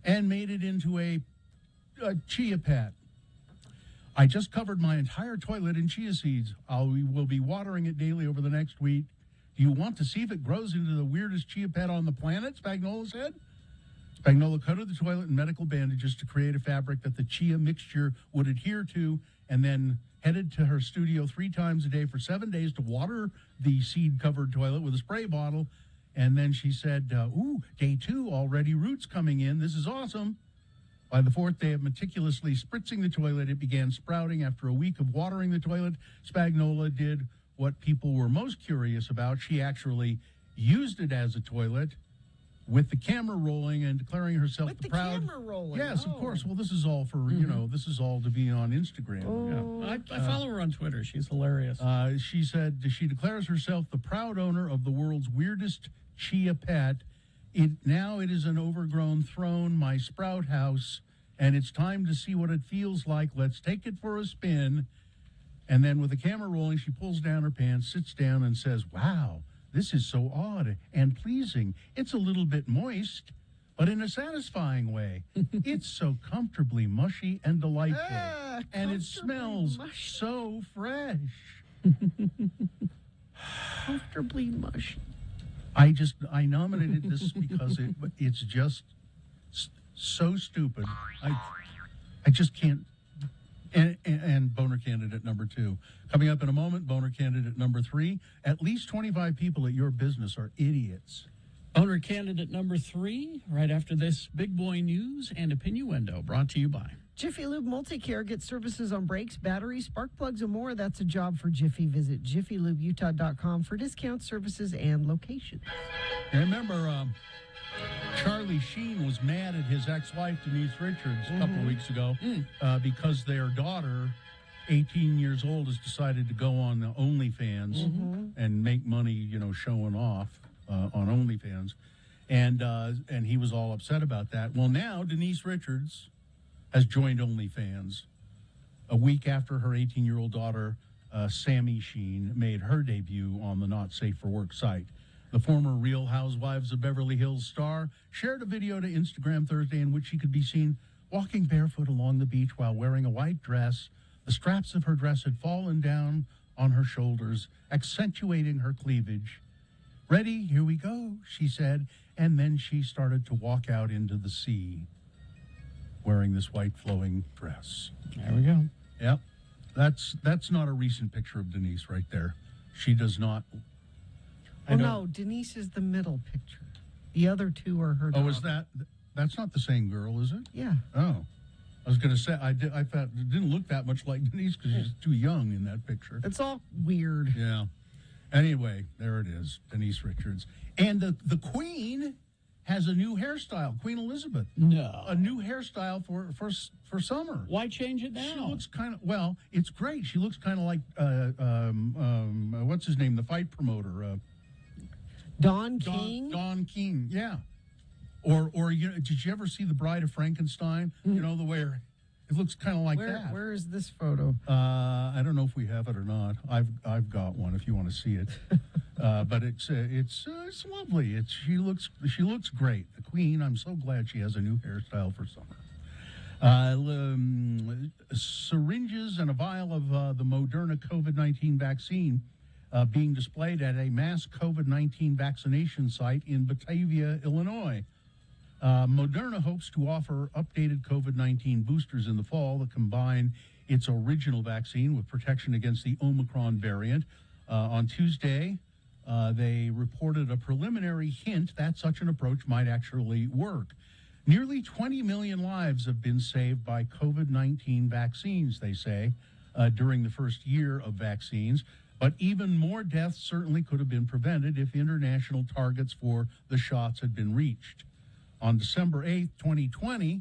and made it into a chia pet. I just covered my entire toilet in chia seeds. We will be watering it daily over the next week. Do you want to see if it grows into the weirdest chia pet on the planet? Spagnola said. Spagnola coated the toilet in medical bandages to create a fabric that the chia mixture would adhere to, and then headed to her studio 3 times a day for 7 days to water the seed-covered toilet with a spray bottle. And then she said, day 2, already roots coming in. This is awesome. By the 4th day of meticulously spritzing the toilet, it began sprouting. After a week of watering the toilet, Spagnola did what people were most curious about. She actually used it as a toilet with the camera rolling and declaring herself With the the proud... camera rolling? Yes, of Oh. course. Well, this is all for, this is all to be on Instagram. Oh. I follow her on Twitter. She's hilarious. She said she declares herself the proud owner of the world's weirdest chia pet. It is an overgrown throne, my sprout house, and it's time to see what it feels like. Let's take it for a spin. And then with the camera rolling, she pulls down her pants, sits down, and says, wow, this is so odd and pleasing. It's a little bit moist, but in a satisfying way. It's so comfortably mushy and delightful. And it smells so fresh. Comfortably mushy. I nominated this because it's just so stupid. I just can't. And boner candidate number 2. Coming up in a moment, boner candidate number 3. At least 25 people at your business are idiots. Boner candidate number 3, right after this big boy news and opinioendo, brought to you by Jiffy Lube Multicare gets services on brakes, batteries, spark plugs, and more. That's a job for Jiffy. Visit jiffylubeutah.com for discounts, services, and locations. I remember Charlie Sheen was mad at his ex-wife, Denise Richards, a couple of weeks ago because their daughter, 18 years old, has decided to go on the OnlyFans and make money, showing off on OnlyFans. And he was all upset about that. Well, now Denise Richards has joined OnlyFans a week after her 18-year-old daughter, Sammy Sheen, made her debut on the Not Safe for Work site. The former Real Housewives of Beverly Hills star shared a video to Instagram Thursday in which she could be seen walking barefoot along the beach while wearing a white dress. The straps of her dress had fallen down on her shoulders, accentuating her cleavage. "Ready? Here we go," she said, and then she started to walk out into the sea wearing this white flowing dress. There we go. Yep. That's not a recent picture of Denise right there. She does not. Oh, no, Denise is the middle picture. The other two are her daughter. Oh, is that's not the same girl, is it? Yeah. Oh. I was going to say, I thought it didn't look that much like Denise because she's too young in that picture. It's all weird. Yeah. Anyway, there it is, Denise Richards. And the Queen has a new hairstyle, Queen Elizabeth. No. A new hairstyle for summer. Why change it now? She looks kind of, well, it's great. She looks kind of like, what's his name, the fight promoter? Don King? Don King, yeah. Or did you ever see The Bride of Frankenstein? You know, the way it looks kind of like that. Where is this photo? I don't know if we have it or not. I've got one if you want to see it. But it's lovely. She looks great. The Queen. I'm so glad she has a new hairstyle for summer. Syringes and a vial of the Moderna COVID-19 vaccine being displayed at a mass COVID-19 vaccination site in Batavia, Illinois. Moderna hopes to offer updated COVID-19 boosters in the fall that combine its original vaccine with protection against the Omicron variant. On Tuesday, they reported a preliminary hint that such an approach might actually work. Nearly 20 million lives have been saved by COVID-19 vaccines, they say, during the first year of vaccines. But even more deaths certainly could have been prevented if international targets for the shots had been reached. On December 8th, 2020,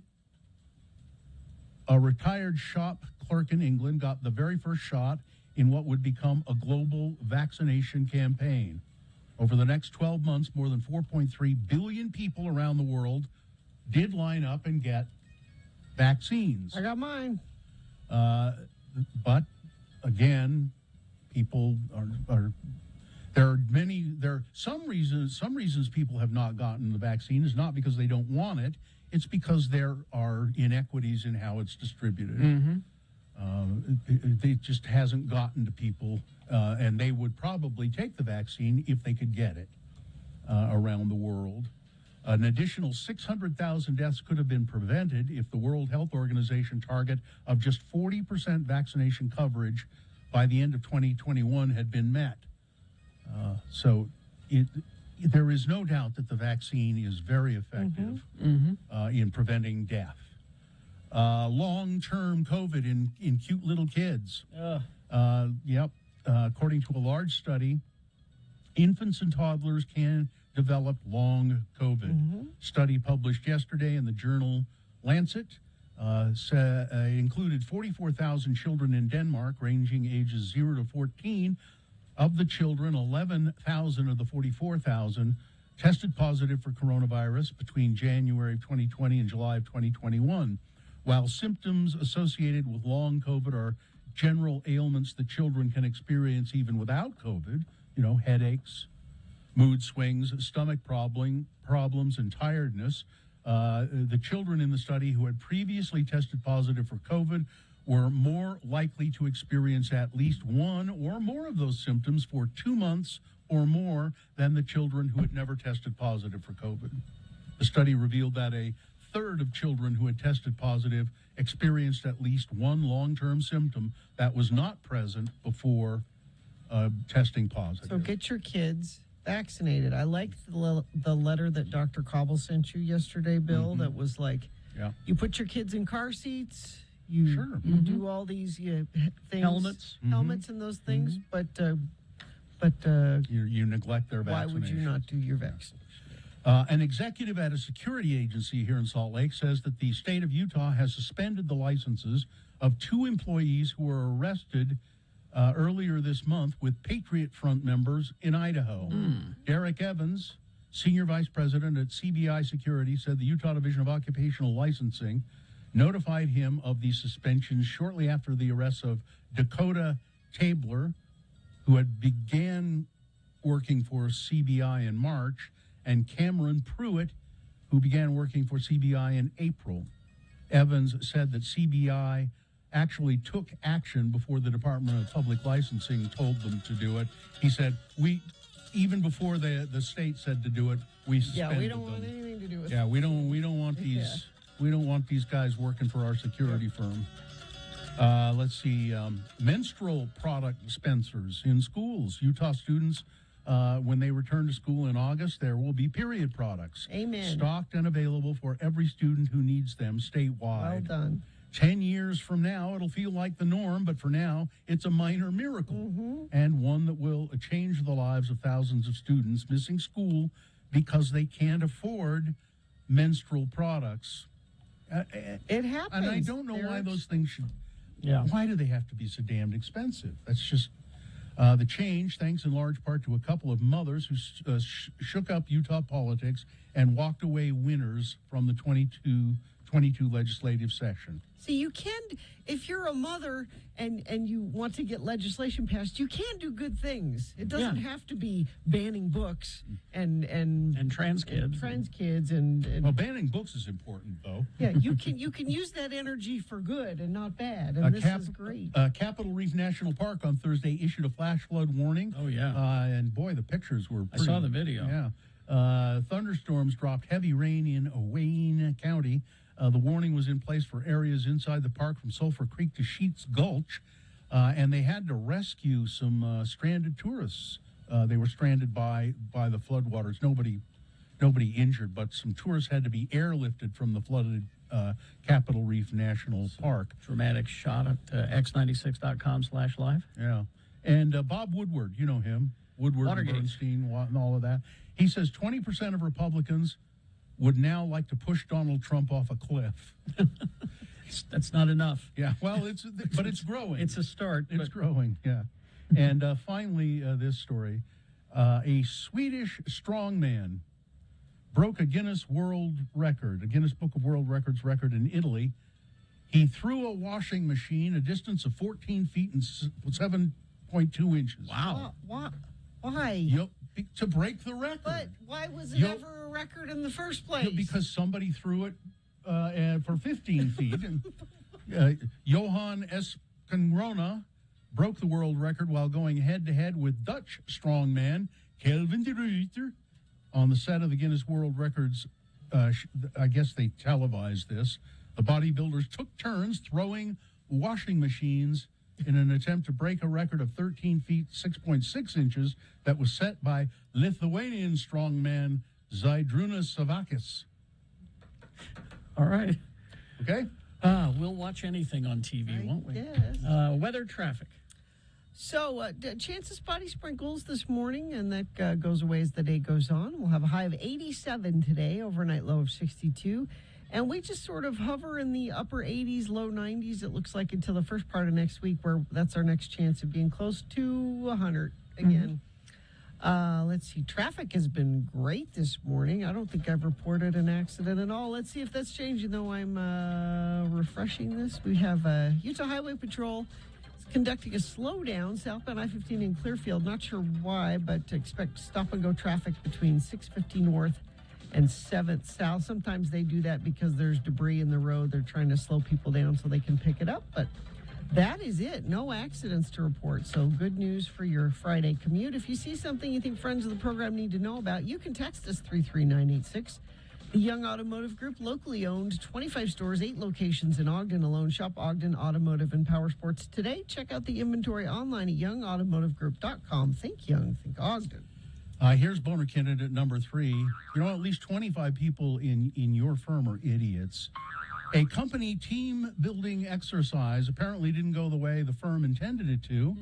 a retired shop clerk in England got the very first shot in what would become a global vaccination campaign. Over the next 12 months, more than 4.3 billion people around the world did line up and get vaccines. I got mine. But again, people are some reasons people have not gotten the vaccine is not because they don't want it. It's because there are inequities in how it's distributed. It just hasn't gotten to people, and they would probably take the vaccine if they could get it around the world. An additional 600,000 deaths could have been prevented if the World Health Organization target of just 40% vaccination coverage by the end of 2021 had been met. So there is no doubt that the vaccine is very effective in preventing death. Long-term COVID in cute little kids. According to a large study, infants and toddlers can develop long COVID. Study published yesterday in the journal Lancet included 44,000 children in Denmark, ranging ages 0 to 14. Of the children, 11,000 of the 44,000 tested positive for coronavirus between January of 2020 and July of 2021. While symptoms associated with long COVID are general ailments that children can experience even without COVID, headaches, mood swings, stomach problems, and tiredness, the children in the study who had previously tested positive for COVID were more likely to experience at least one or more of those symptoms for 2 months or more than the children who had never tested positive for COVID. The study revealed that a third of children who had tested positive experienced at least one long-term symptom that was not present before testing positive. So get your kids vaccinated. I liked the letter that Dr. Cobble sent you yesterday, Bill, that was like, you put your kids in car seats, you do all these things. Helmets. Helmets and those things, but you neglect their vaccination. Why would you not do your vaccination? An executive at a security agency here in Salt Lake says that the state of Utah has suspended the licenses of 2 employees who were arrested earlier this month with Patriot Front members in Idaho. Derek Evans, senior vice president at CBI Security, said the Utah Division of Occupational Licensing notified him of the suspensions shortly after the arrest of Dakota Tabler, who had began working for CBI in March, and Cameron Pruitt, who began working for CBI in April. Evans said that CBI actually took action before the Department of Public Licensing told them to do it. He said, even before the state said to do it, we suspended them. Yeah, we don't want anything to do with it. Yeah, we don't want these we don't want these guys working for our security firm. Let's see, menstrual product dispensers in schools. Utah students, when they return to school in August, there will be period products. Amen. Stocked and available for every student who needs them statewide. Well done. 10 years from now, it'll feel like the norm, but for now, it's a minor miracle and one that will change the lives of thousands of students missing school because they can't afford menstrual products. It happens. And I don't know why those things should... Why do they have to be so damned expensive? That's just... the change, thanks in large part to a couple of mothers who shook up Utah politics and walked away winners from the 22 legislative session. See, you can, if you're a mother and you want to get legislation passed, you can do good things. It doesn't have to be banning books and trans kids. Well, banning books is important, though. Yeah, you can use that energy for good and not bad, and this is great. Capitol Reef National Park on Thursday issued a flash flood warning. Oh, yeah. And boy, the pictures were pretty... I saw the video. Yeah. Thunderstorms dropped heavy rain in Wayne County. The warning was in place for areas inside the park from Sulphur Creek to Sheets Gulch, and they had to rescue some stranded tourists. They were stranded by the floodwaters. Nobody injured, but some tourists had to be airlifted from the flooded Capitol Reef National Park. Dramatic shot at x96.com/live. Yeah. And Bob Woodward, you know him, Woodward and Bernstein and all of that. He says 20% of Republicans would now like to push Donald Trump off a cliff. That's not enough. Yeah, well, but it's growing. It's a start. It's growing, yeah. And finally, this story. A Swedish strongman broke a Guinness World Record, a Guinness Book of World Records record in Italy. He threw a washing machine a distance of 14 feet and 7.2 inches. Wow. Why? To break the record. But why was it ever a record in the first place? Because somebody threw it for 15 feet. And Johan Espengrona broke the world record while going head-to-head with Dutch strongman Kelvin de Ruyter on the set of the Guinness World Records. I guess they televised this. The bodybuilders took turns throwing washing machines in an attempt to break a record of 13 feet, 6.6 inches that was set by Lithuanian strongman Zaidrunas Savakis. All right. Okay. We'll watch anything on TV, won't we? Yes. Weather, traffic. So, chance of spotty sprinkles this morning, and that goes away as the day goes on. We'll have a high of 87 today, overnight low of 62. And we just sort of hover in the upper 80s, low 90s, it looks like, until the first part of next week, where that's our next chance of being close to 100 again. Let's see. Traffic has been great this morning. I don't think I've reported an accident at all. Let's see if that's changing, though. I'm refreshing this. We have Utah Highway Patrol conducting a slowdown southbound I-15 in Clearfield. Not sure why, but expect stop-and-go traffic between 650 North and 7th South. Sometimes they do that because there's debris in the road. They're trying to slow people down so they can pick it up. But that is it. No accidents to report. So good news for your Friday commute. If you see something you think friends of the program need to know about, you can text us 33986. Young Automotive Group, locally owned, 25 stores, 8 locations in Ogden alone. Shop Ogden Automotive and Power Sports today. Check out the inventory online at youngautomotivegroup.com. Think Young, think Ogden. Here's boner candidate number 3. You know, at least 25 people in your firm are idiots. A company team building exercise apparently didn't go the way the firm intended it to.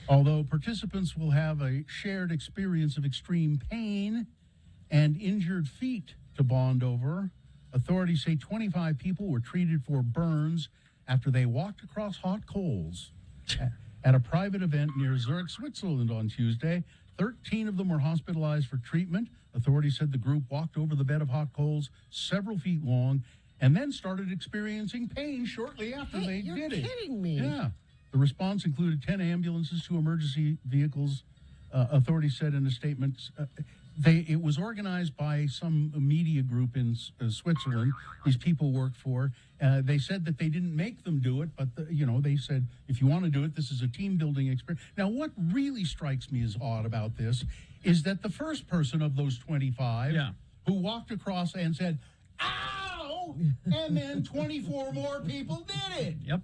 Although participants will have a shared experience of extreme pain and injured feet to bond over, authorities say 25 people were treated for burns after they walked across hot coals at a private event near Zurich, Switzerland on Tuesday. 13 of them were hospitalized for treatment. Authorities said the group walked over the bed of hot coals several feet long and then started experiencing pain shortly after they did it. You're kidding me. Yeah. The response included 10 ambulances, 2 emergency vehicles, authorities said in a statement. It was organized by some media group in Switzerland. These people worked for. They said that they didn't make them do it, but they said if you want to do it, this is a team building experience. Now, what really strikes me as odd about this is that the first person of those 25 who walked across and said, "Ow!" and then 24 more people did it. Yep.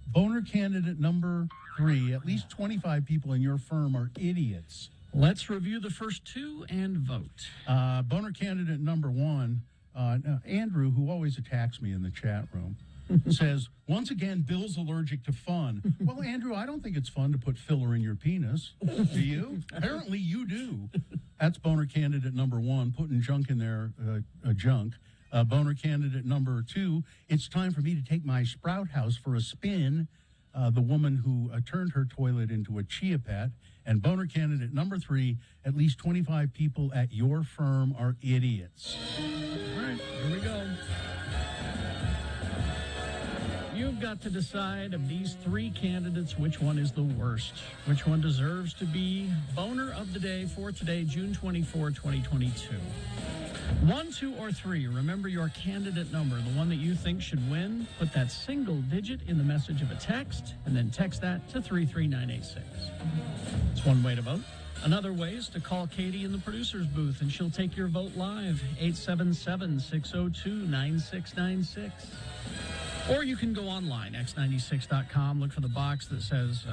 Boner candidate number 3. At least 25 people in your firm are idiots. Let's review the first 2 and vote. Boner candidate number 1, Andrew, who always attacks me in the chat room, says, once again, Bill's allergic to fun. Well, Andrew, I don't think it's fun to put filler in your penis. Do you? Apparently you do. That's boner candidate number 1, putting junk in there, junk. Boner candidate number 2, it's time for me to take my sprout house for a spin. The woman who turned her toilet into a chia pet. And boner candidate number 3, at least 25 people at your firm are idiots. All right, here we go. You've got to decide of these 3 candidates which one is the worst, which one deserves to be boner of the day for today, June 24, 2022. 1, 2, or 3. Remember your candidate number, the one that you think should win. Put that single digit in the message of a text, and then text that to 33986. It's one way to vote. Another way is to call Katie in the producer's booth, and she'll take your vote live, 877-602-9696. Or you can go online, x96.com, look for the box that says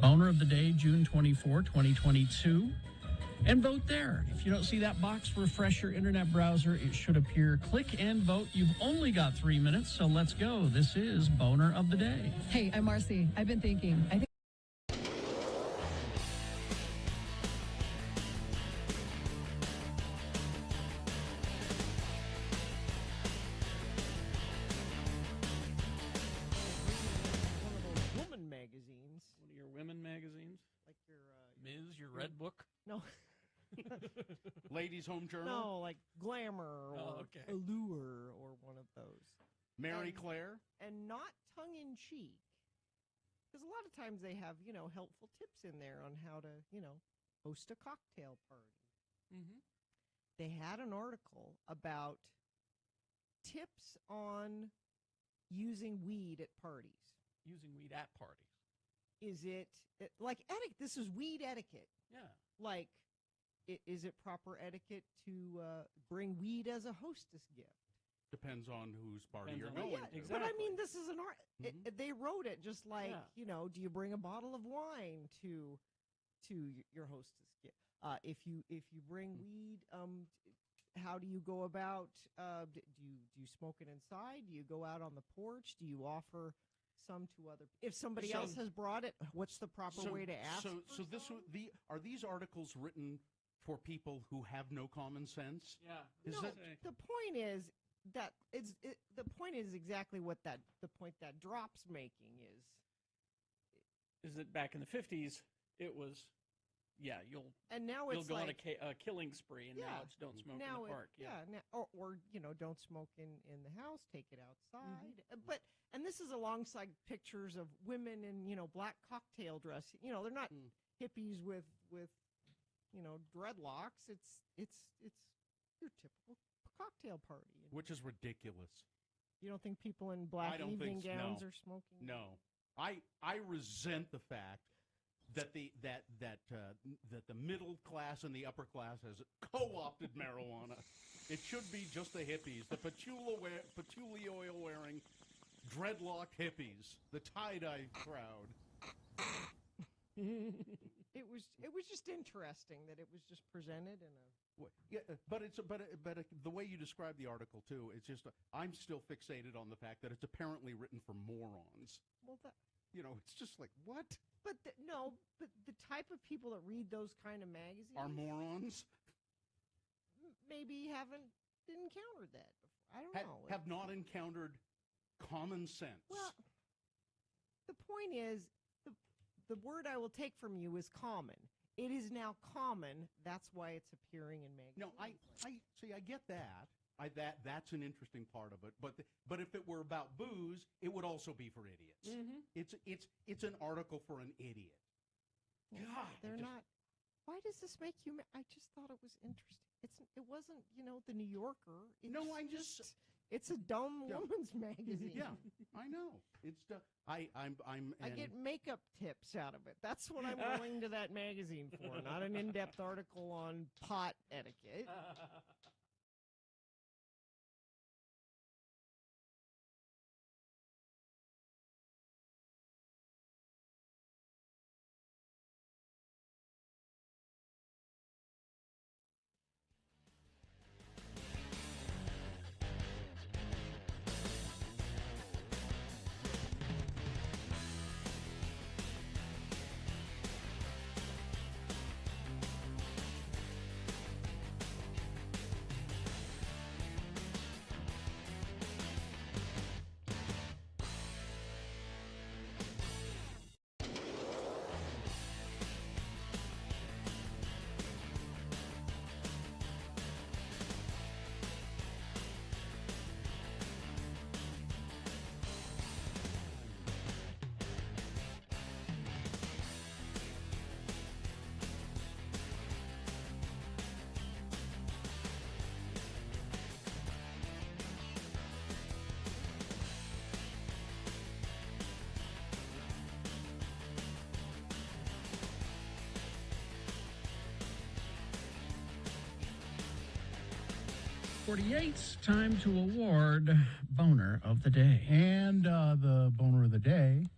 Boner of the Day, June 24, 2022. And vote there. If you don't see that box, refresh your internet browser. It should appear. Click and vote. You've only got 3 minutes, so let's go. This is Boner of the Day. Hey, I'm Marcy. I've been thinking. I think one of those woman magazines. One of your women magazines? Like your Ms., your Red Book? No. Ladies' Home Journal? No, like Glamour or Allure or one of those. Mary Claire? And not tongue-in-cheek. Because a lot of times they have, helpful tips in there on how to, host a cocktail party. Mm-hmm. They had an article about tips on using weed at parties. Using weed at parties. Is it like etiquette? This is weed etiquette. Yeah. Like, is it proper etiquette to bring weed as a hostess gift? Depends on whose party Depends you're on- going Yeah, to. but I mean, this is an art. Mhm. They wrote it just like, Yeah. do you bring a bottle of wine to your hostess gift? If you bring weed, how do you go about? Do you smoke it inside? Do you go out on the porch? Do you offer some to other? If somebody else has brought it, what's the proper way to ask? So for this some? are these articles written for people who have no common sense? Yeah. Is No, it? the point is that the point is exactly what the point that Drop's making is. Is that back in the 50s, it was, you'll Now you'll it's go like, on a killing spree, and now it's don't smoke in the park. or don't smoke in the house, take it outside. And this is alongside pictures of women in black cocktail dress. They're not hippies with dreadlocks. It's your typical cocktail party. Which is ridiculous. You don't think people in black I don't evening think so, gowns no. are smoking? No. I resent the fact that the middle class and the upper class has co-opted marijuana. It should be just the hippies, the patchouli oil wearing, dreadlocked hippies, the tie-dye crowd. It was just interesting that it was just presented in a. Yeah, but the way you describe the article too, it's just I'm still fixated on the fact that it's apparently written for morons. Well, it's just like what? But the type of people that read those kind of magazines are morons. Maybe haven't encountered that before. I don't know. Have not encountered common sense. Well, the point is, the word I will take from you is common. It is now common. That's why it's appearing in magazines. No, I see. I get that. That's an interesting part of it. But if it were about booze, it would also be for idiots. Mm-hmm. It's an article for an idiot. Well, God, they're not. Why does this make you? I just thought it was interesting. It wasn't, the New Yorker. It's a dumb woman's magazine. Yeah, I know. It's I get makeup tips out of it. That's what I'm going to that magazine for, not an in-depth article on pot etiquette. It's time to award Boner of the Day. And the Boner of the Day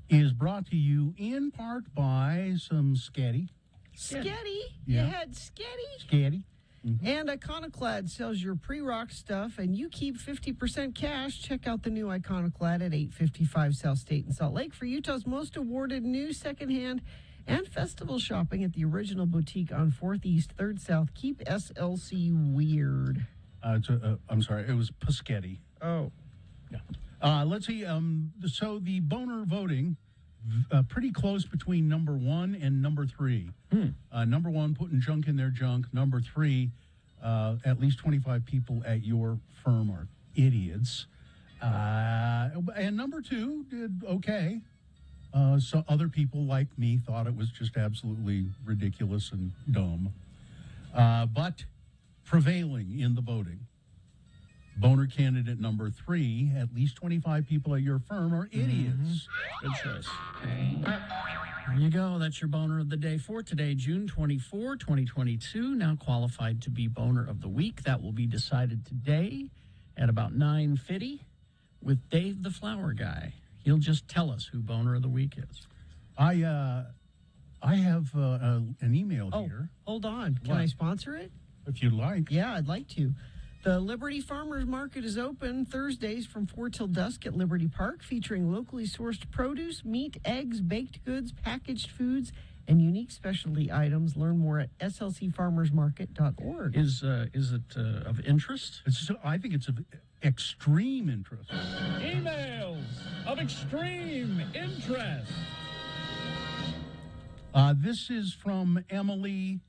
is brought to you in part by some Sketty. Sketty? Yeah. You had Sketty? Sketty. Mm-hmm. And Iconoclad sells your pre-rock stuff, and you keep 50% cash. Check out the new Iconoclad at 855 South State in Salt Lake for Utah's most awarded new secondhand and festival shopping at the original boutique on 4th East, 3rd South. Keep SLC weird. I'm sorry, it was Paschetti. Oh. Yeah. Let's see. So the Boner voting, pretty close between number 1 and number 3. Number 1, putting junk in their junk. Number 3, at least 25 people at your firm are idiots. And number 2 did okay. So other people like me thought it was just absolutely ridiculous and dumb. But prevailing in the voting, Boner candidate number 3, at least 25 people at your firm are idiots. Good choice. There you go. That's your Boner of the Day for today, June 24, 2022. Now qualified to be Boner of the Week. That will be decided today at about 9:50 with Dave the Flower Guy. He'll just tell us who Boner of the Week is. I have an email here. Hold on. Can I sponsor it? If you'd like. Yeah, I'd like to. The Liberty Farmers Market is open Thursdays from 4 till dusk at Liberty Park, featuring locally sourced produce, meat, eggs, baked goods, packaged foods, and unique specialty items. Learn more at slcfarmersmarket.org. Is it of interest? I think it's of extreme interest. Emails of extreme interest. This is from Emily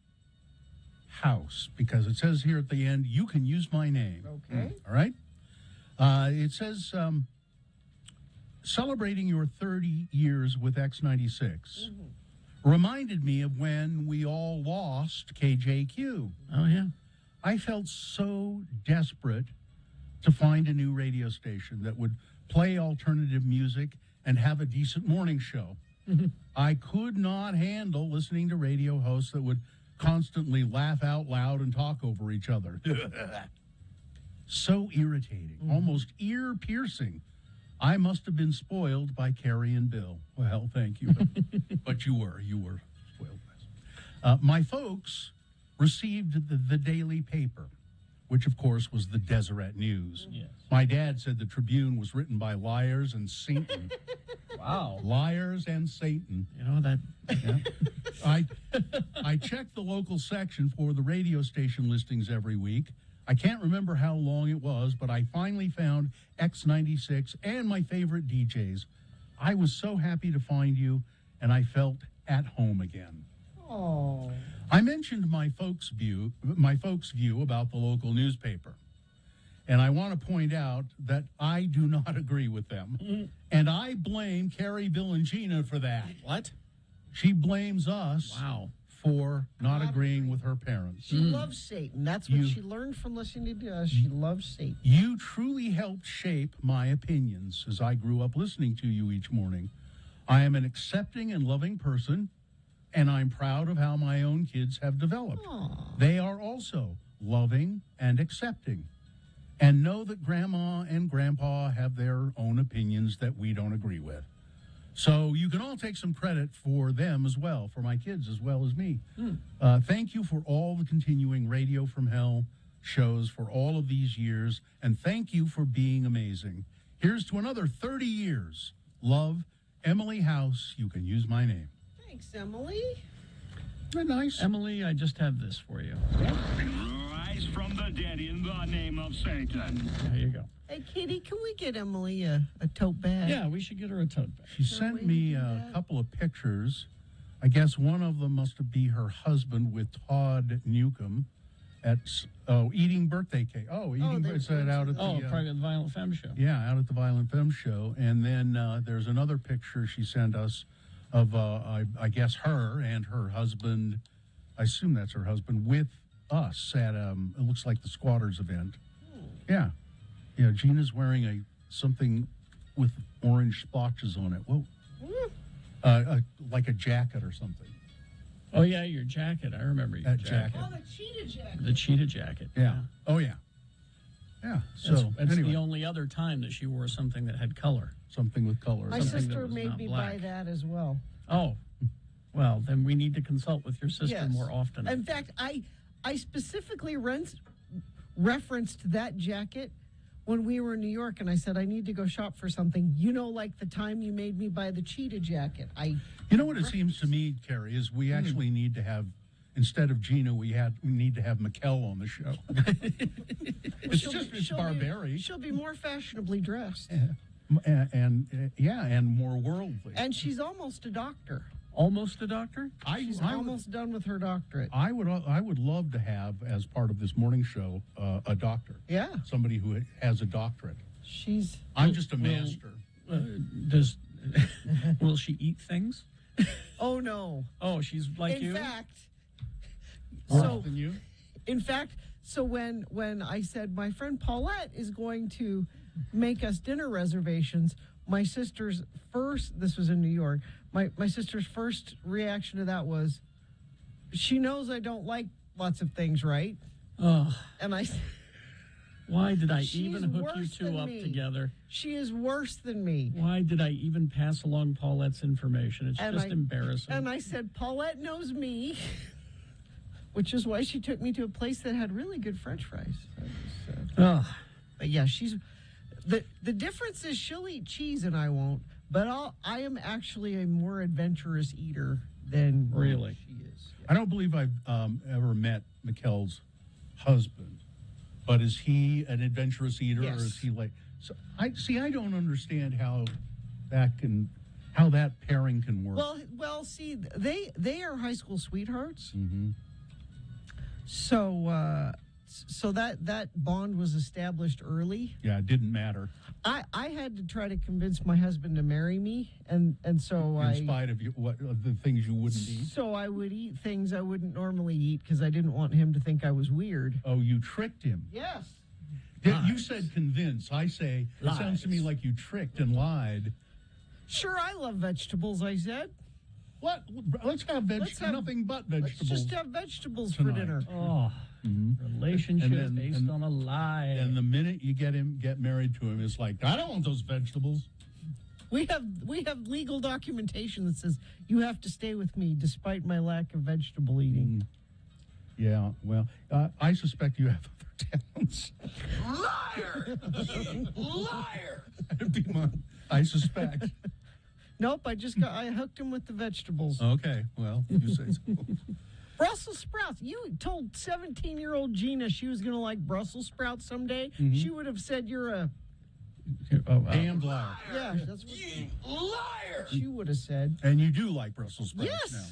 House, because it says here at the end, you can use my name. Okay. All right. It says, celebrating your 30 years with X96 reminded me of when we all lost KJQ. Oh, yeah. I felt so desperate to find a new radio station that would play alternative music and have a decent morning show. I could not handle listening to radio hosts that would constantly laugh out loud and talk over each other. So irritating, almost ear-piercing. I must have been spoiled by Carrie and Bill. Well, thank you. But you were spoiled. My folks received the daily paper, which, of course, was the Deseret News. Yes. My dad said the Tribune was written by liars and Satan. Wow. Liars and Satan. You know that. Yeah. I checked the local section for the radio station listings every week. I can't remember how long it was, but I finally found X96 and my favorite DJs. I was so happy to find you, and I felt at home again. Oh. I mentioned my folks' view about the local newspaper. And I want to point out that I do not agree with them. And I blame Carrie, Bill, and Gina for that. What? She blames us for not agreeing with her parents. She loves Satan. That's what she learned from listening to us. She loves Satan. You truly helped shape my opinions as I grew up listening to you each morning. I am an accepting and loving person, and I'm proud of how my own kids have developed. Aww. They are also loving and accepting, and know that Grandma and Grandpa have their own opinions that we don't agree with. So you can all take some credit for them as well, for my kids as well as me. Thank you for all the continuing Radio from Hell shows for all of these years, and thank you for being amazing. Here's to another 30 years. Love, Emily House. You can use my name. Thanks, Emily. Nice. Emily, I just have this for you. Rise from the dead in the name of Satan. There you go. Hey, Kitty, can we get Emily a tote bag? Yeah, we should get her a tote bag. She sent me a couple of pictures. I guess one of them must be her husband with Todd Newcomb at eating birthday cake. It's out at the Private Violent Femme show. Yeah, out at the Violent Femme show. And then there's another picture she sent us of I guess her and her husband. I assume that's her husband with us at it looks like the Squatters event. Yeah. Yeah, Gina's wearing something with orange splotches on it. Whoa. Like a jacket or something. Oh, yeah, your jacket. I remember your jacket. Oh, the cheetah jacket. The cheetah jacket. Yeah. Oh, yeah. Yeah. So that's anyway. the only other time that she wore something that had color. Something with color. My sister made me buy that as well. Oh. Well, then we need to consult with your sister more often. In fact, I specifically referenced that jacket when we were in New York, and I said, I need to go shop for something. You know, like the time you made me buy the cheetah jacket. You know what it seems to me, Carrie, is we actually need to have, instead of Gina, we need to have Mikkel on the show. It's barbaric. She'll be more fashionably dressed. And more worldly. And she's almost a doctor. Almost a doctor? She's almost done with her doctorate. I would love to have, as part of this morning show, a doctor. Yeah. Somebody who has a doctorate. I'm just a master. Will she eat things? Oh, no. Oh, she's like you? In fact, Worse than you? In fact, so when I said my friend Paulette is going to make us dinner reservations, my sister's this was in New York, my sister's first reaction to that was, she knows I don't like lots of things, right? Oh. And I said, why did I even hook you two up together? She is worse than me. Why did I even pass along Paulette's information? It's just embarrassing. And I said, Paulette knows me, which is why she took me to a place that had really good French fries. But yeah, the difference is she'll eat cheese and I won't. But I am actually a more adventurous eater than really she is. I don't believe I've ever met Mikkel's husband, but is he an adventurous eater, Yes. or is he like? So I don't understand how that pairing can work. Well, see, they are high school sweethearts. Mm-hmm. So that bond was established early. Yeah, it didn't matter. I had to try to convince my husband to marry me, and so in spite of the things you wouldn't eat. So I would eat things I wouldn't normally eat because I didn't want him to think I was weird. Oh, you tricked him. Yes. You said convince. I say it sounds to me like you tricked and lied. Sure, I love vegetables, I said. What? Let's have nothing but vegetables. Let's just have vegetables for tonight. dinner. Oh, relationship based on a lie. And the minute you get married to him, it's like, I don't want those vegetables. We have legal documentation that says you have to stay with me despite my lack of vegetable eating. Yeah, well, I suspect you have other talents. Liar! Liar! That'd be I suspect. Nope, I hooked him with the vegetables. Okay, well, you say so. Brussels sprouts. You told 17-year-old Gina she was going to like Brussels sprouts someday. Mm-hmm. She would have said you're a damned liar. Yeah, that's what liar. She would have said. And you do like Brussels sprouts Yes. now.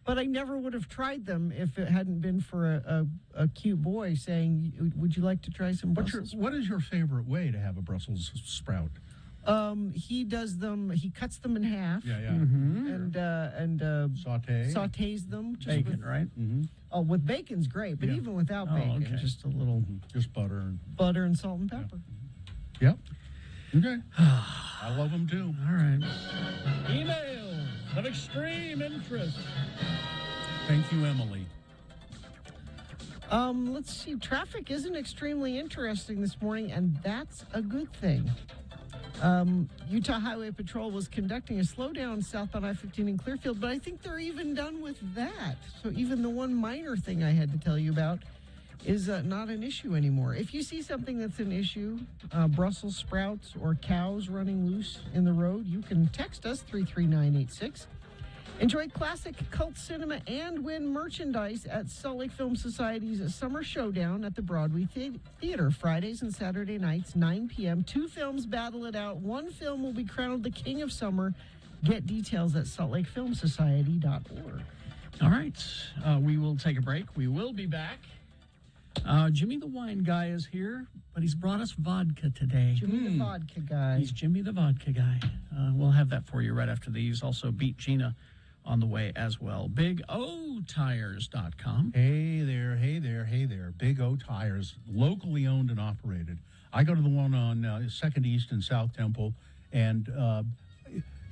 But I never would have tried them if it hadn't been for a cute boy saying, "Would you like to try some Brussels sprouts?" What is your favorite way to have a Brussels sprout? He does them. He cuts them in half. Yeah, yeah. And sautés them. Just Bacon, with, right? Mm-hmm. Oh, with bacon's great, but Yeah. even without Oh, bacon, okay. just a little just butter. butter and salt and pepper. Yep. Okay. I love them too. All right. Emails of extreme interest. Thank you, Emily. Let's see. Traffic isn't extremely interesting this morning, and that's a good thing. Utah Highway Patrol was conducting a slowdown southbound I-15 in Clearfield, but I think they're even done with that. So even the one minor thing I had to tell you about is not an issue anymore. If you see something that's an issue, Brussels sprouts or cows running loose in the road, you can text us 33986. Enjoy classic cult cinema and win merchandise at Salt Lake Film Society's Summer Showdown at the Broadway Theater, Fridays and Saturday nights, 9 p.m. 2 films battle it out. One film will be crowned the King of Summer. Get details at saltlakefilmsociety.org. All right. We will take a break. We will be back. Jimmy the wine guy is here, but he's brought us vodka today. Jimmy the vodka guy. He's Jimmy the vodka guy. We'll have that for you right after these. Also, Beat Gina on the way as well. BigOTires.com. Hey there, hey there, hey there. Big O Tires, locally owned and operated. I go to the one on 2nd East and South Temple, and,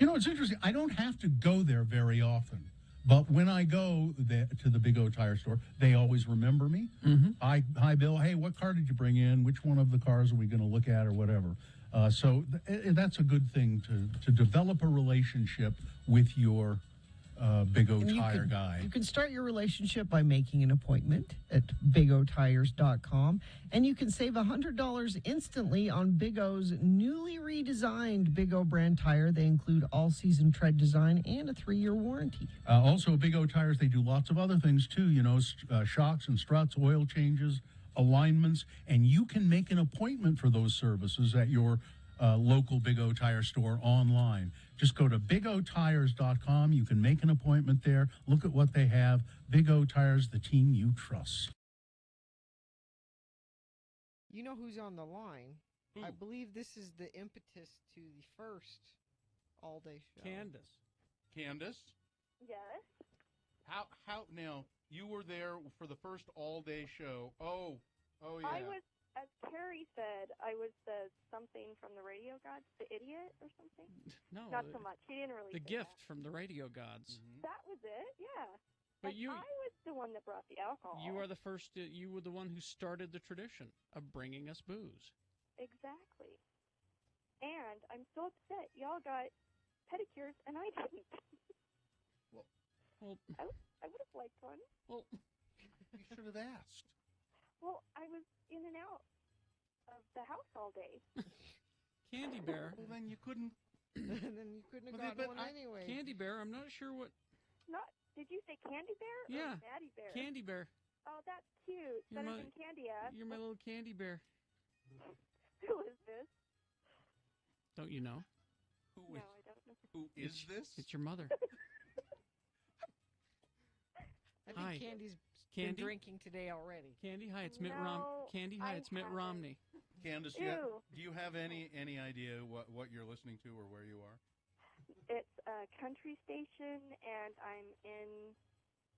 it's interesting. I don't have to go there very often, but when I go to the Big O Tire store, they always remember me. Mm-hmm. Hi, Bill. Hey, what car did you bring in? Which one of the cars are we going to look at or whatever? So that's a good thing to develop a relationship with your Big O Tire guy. You can start your relationship by making an appointment at bigotires.com, and you can save $100 instantly on Big O's newly redesigned Big O brand tire. They include all-season tread design and a 3-year warranty. Also, Big O Tires, they do lots of other things too, shocks and struts, oil changes, alignments, and you can make an appointment for those services at your local Big O Tire store online. Just go to bigotires.com. You can make an appointment there. Look at what they have. Big O Tires, the team you trust. You know who's on the line? Who? I believe this is the impetus to the first all-day show. Candace? Yes. How now, you were there for the first all-day show. Oh, yeah. I was, as Carrie said, I was the something from the radio gods, the idiot or something. No, Not so much. He didn't really the say gift from the radio gods. That was it, yeah. But And I was the one that brought the alcohol. You are the first. You were the one who started the tradition of bringing us booze. Exactly. And I'm so upset. Y'all got pedicures and I didn't. Well, I would have liked one. Well, you should have asked. Well, I was in and out of the house all day. Candy Bear. Well, then you couldn't. And then you couldn't have gotten one anyway. Candy Bear. I'm not sure what. Did you say Candy Bear? Yeah. Or Daddy Bear? Candy Bear. Oh, that's cute. You're Better my- than Candy Ass. You're my little Candy Bear. Who is this? Don't you know? Who No, I don't know. Who is this? It's your mother. I think Hi. Candy's Candy? been drinking today already. Candy, hi, it's Mitt No, Candy, hi, I it's Mitt haven't. Romney. Candace, Ew. do you have any idea what you're listening to or where you are? It's a country station, and I'm in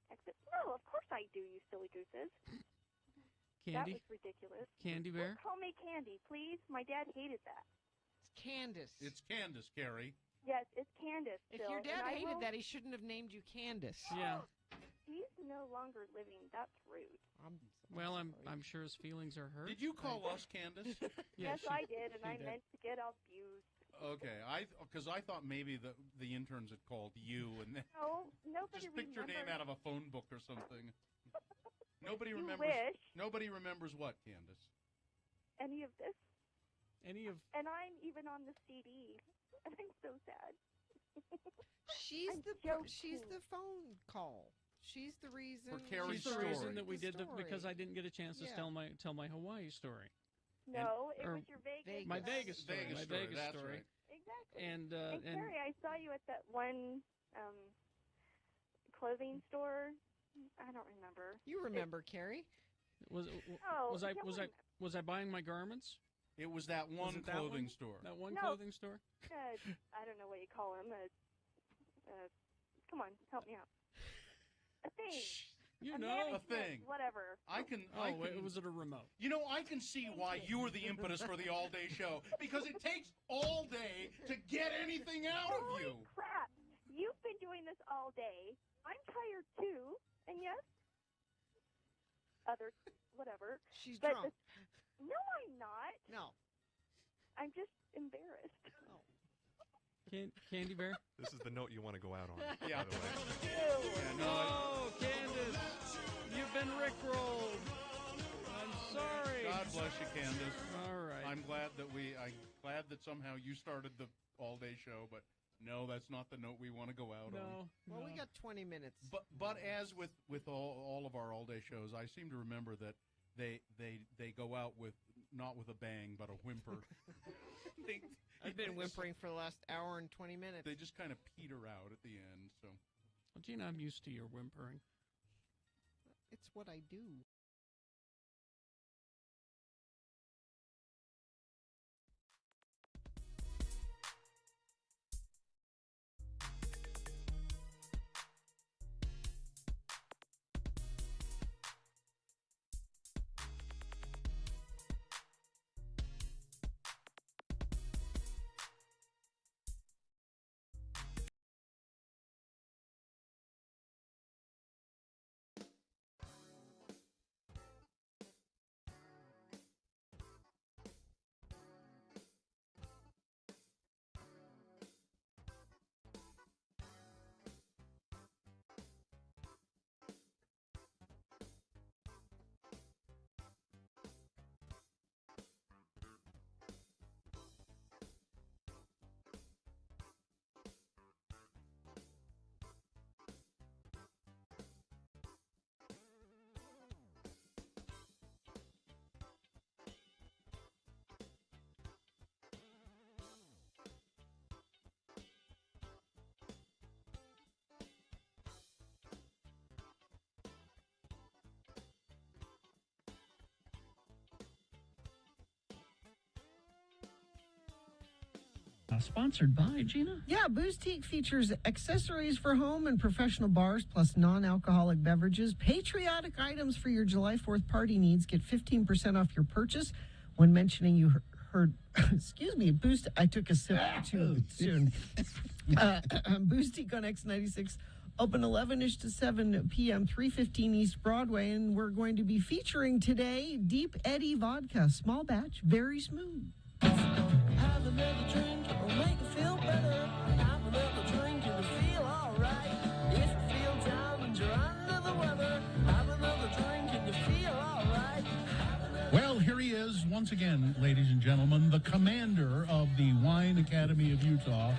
Texas. No, of course I do, you silly gooses. That Candy, was ridiculous. Candy Bear. Don't call me Candy, please. My dad hated that. It's Candace. It's Candace, Carrie. Yes, it's Candace. If Bill, your dad and I hated will- that, he shouldn't have named you Candace. Yeah. He's no longer living. That's rude. Well, I'm sure his feelings are hurt. Did you call us Candace? Yes, she- I did, and she I did. meant to get abused. Okay, because I thought maybe the interns had called you and then No, nobody just picked your name remembers. out of a phone book or something. Nobody You remembers. wish. Nobody remembers what, Candace? Any of this. Any of And I'm even on the CD, and I'm so sad. She's I'm she's joking. the phone call. She's the reason. For Carrie's She's the story. reason that we The did the because story. I didn't get a chance to Yeah. tell my Hawaii story. No, it or was your Vegas. My Vegas story. Vegas my story, Vegas that's story. right. Exactly. And Carrie, I saw you at that one clothing store. I don't remember. You remember, Carrie? was Oh, was I no was one- I was I buying my garments? It was that one it that clothing one? store. That one No. clothing store? I don't know what you call him. Come on, help me out. A thing. You a know. mannequin, A thing. Whatever. I can. Oh, I wait, can, was it a remote? You know, I can see why you were the impetus for the all-day show because it takes all day to get anything out of Holy you. crap! You've been doing this all day. I'm tired too. And yes, other whatever. She's but drunk. No, I'm not. No. I'm just embarrassed. Candy Bear? This is the note you want to go out on. Yeah. By the way. Yeah, no, Oh, Candace, you've been rickrolled. I'm sorry. God bless you, Candace. All right. I'm glad that somehow you started the all-day show, but no, that's not the note we want to go out on. Well, we got 20 minutes. But as with all of our all-day shows, I seem to remember that they go out with not with a bang but a whimper. I've been whimpering for the last hour and 20 minutes. They just kind of peter out at the end. So, Well, Gina, I'm used to your whimpering. It's what I do. Sponsored by Gina. Yeah, Boostique features accessories for home and professional bars, plus non-alcoholic beverages. Patriotic items for your July 4th party needs. Get 15% off your purchase when mentioning you heard, excuse me, Boost. I took a sip too soon. Boostique on X96. Open 11-ish to 7 p.m., 315 East Broadway. And we're going to be featuring today Deep Eddy Vodka. Small batch, very smooth. Have another drink, it'll make you feel better. Have another drink, and you feel alright. If you feel down and you're under the weather, have another drink, and you feel alright. Well, here he is once again, ladies and gentlemen, the commander of the Wine Academy of Utah,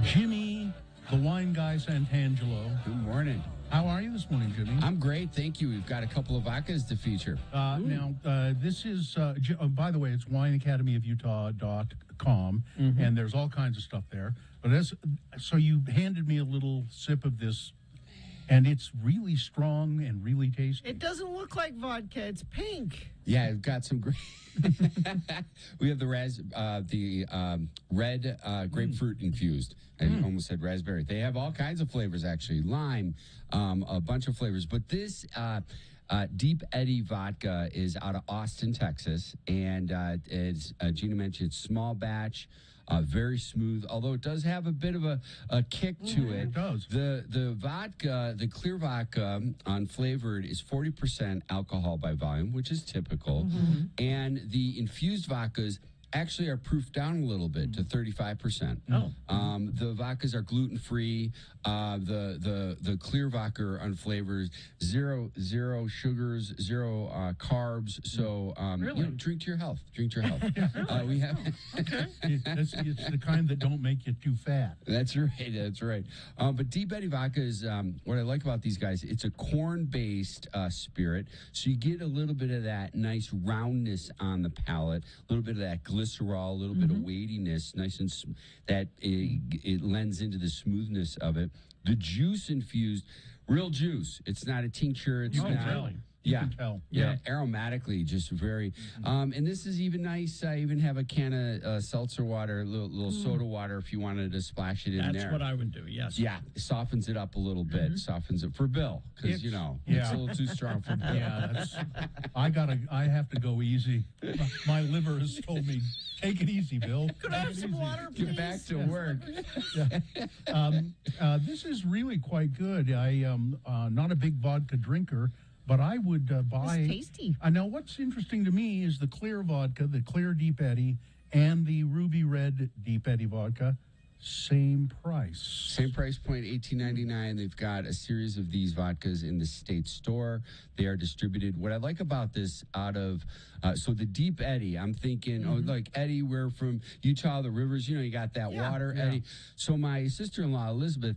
Jimmy, the wine guy Santangelo. Good morning. How are you this morning, Jimmy? I'm great, thank you. We've got a couple of vodkas to feature. Now, this is, by the way, it's wineacademyofutah.com, and there's all kinds of stuff there. But so you handed me a little sip of this, and it's really strong and really tasty. It doesn't look like vodka. It's pink. Yeah, we've got some great. We have the red grapefruit infused. I almost said raspberry. They have all kinds of flavors, actually. Lime, a bunch of flavors. But this Deep Eddy vodka is out of Austin, Texas. And as Gina mentioned, small batch. very smooth, although it does have a bit of a kick to it. It does. The vodka, the clear vodka, unflavored, is 40% alcohol by volume, which is typical. And the infused vodkas actually are proofed down a little bit to 35%. The vodkas are gluten free. The clear vodka unflavored, zero sugars, zero carbs. So drink to your health. Drink to your health. We have. It's the kind that don't make you too fat. That's right. That's right. But Deep Eddy vodka is what I like about these guys. It's a corn-based spirit, so you get a little bit of that nice roundness on the palate, a little bit of that glycerol, a little bit of weightiness, nice and that it lends into the smoothness of it. The juice infused, real juice. It's not a tincture. It's not. Really? You can tell. Yeah, aromatically, just very. And this is even nice. I even have a can of seltzer water, little soda water, if you wanted to splash it in there. That's what I would do. Yes. Yeah, it softens it up a little bit. Softens it for Bill because it's a little too strong for Bill. Yeah, I have to go easy. My liver has told me, take it easy, Bill. Could I have some water, please? Get back to work. This is really quite good. I not a big vodka drinker, but I would buy. It's tasty. I know what's interesting to me is the clear vodka, the clear Deep Eddy, and the ruby red Deep Eddy vodka. Same price. Same price point, $18.99. They've got a series of these vodkas in the state store. They are distributed. What I like about this so the Deep Eddy, I'm thinking, like Eddie, we're from Utah, the rivers, you got that water, Eddie. So my sister-in-law, Elizabeth,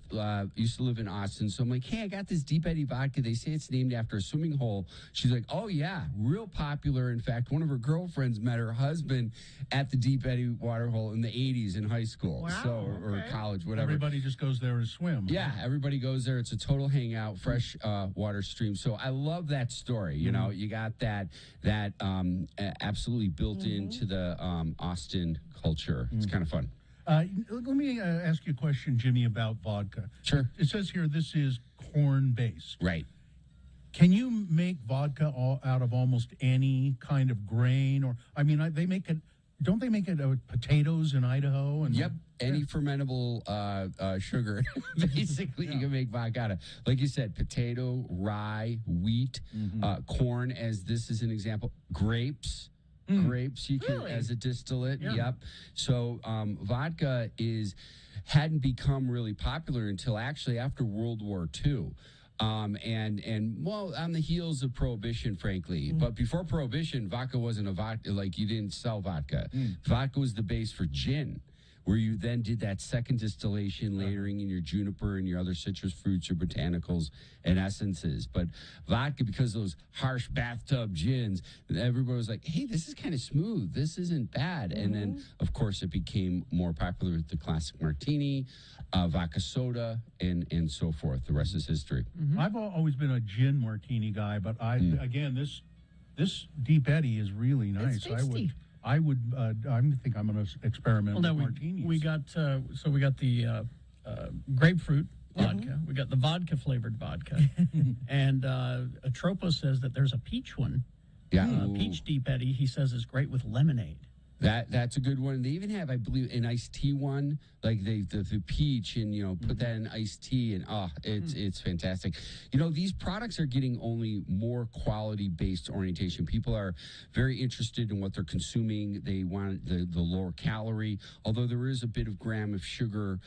used to live in Austin. So I'm like, hey, I got this Deep Eddy vodka. They say it's named after a swimming hole. She's like, oh, yeah, real popular. In fact, one of her girlfriends met her husband at the Deep Eddy water hole in the 80s in high school. Wow. Or college, whatever. Everybody just goes there to swim. Yeah, everybody goes there. It's a total hangout, fresh water stream. So I love that story. You know, you got that absolutely built into the Austin culture. It's kind of fun. Let me ask you a question, Jimmy, about vodka. Sure. It says here this is corn-based. Right. Can you make vodka out of almost any kind of grain? Or they make it. Don't they make it with potatoes in Idaho? And Yep. Any fermentable sugar, basically, you can make vodka out of. Like you said, potato, rye, wheat, corn, as this is an example, grapes. Grapes, you can as a distillate. Yeah. Yep. So vodka hadn't become really popular until actually after World War II. And on the heels of Prohibition, frankly. But before Prohibition, vodka wasn't a vodka, like you didn't sell vodka. Vodka was the base for gin, where you then did that second distillation, layering in your juniper and your other citrus fruits, your botanicals and essences. But vodka, because of those harsh bathtub gins, everybody was like, hey, this is kind of smooth. This isn't bad. And then, of course, it became more popular with the classic martini, vodka soda, and so forth. The rest is history. I've always been a gin martini guy, but again, this Deep Eddy is really nice. It's tasty. I think I'm going to experiment with martinis. We got the grapefruit vodka. We got the vodka flavored vodka, and Atropo says that there's a peach one. Yeah, peach Deep Eddy. He says is great with lemonade. That's a good one. They even have, I believe, an iced tea one, like the peach, and put that in iced tea, and it's fantastic. These products are getting only more quality based orientation. People are very interested in what they're consuming. They want the lower calorie, although there is a bit of gram of sugar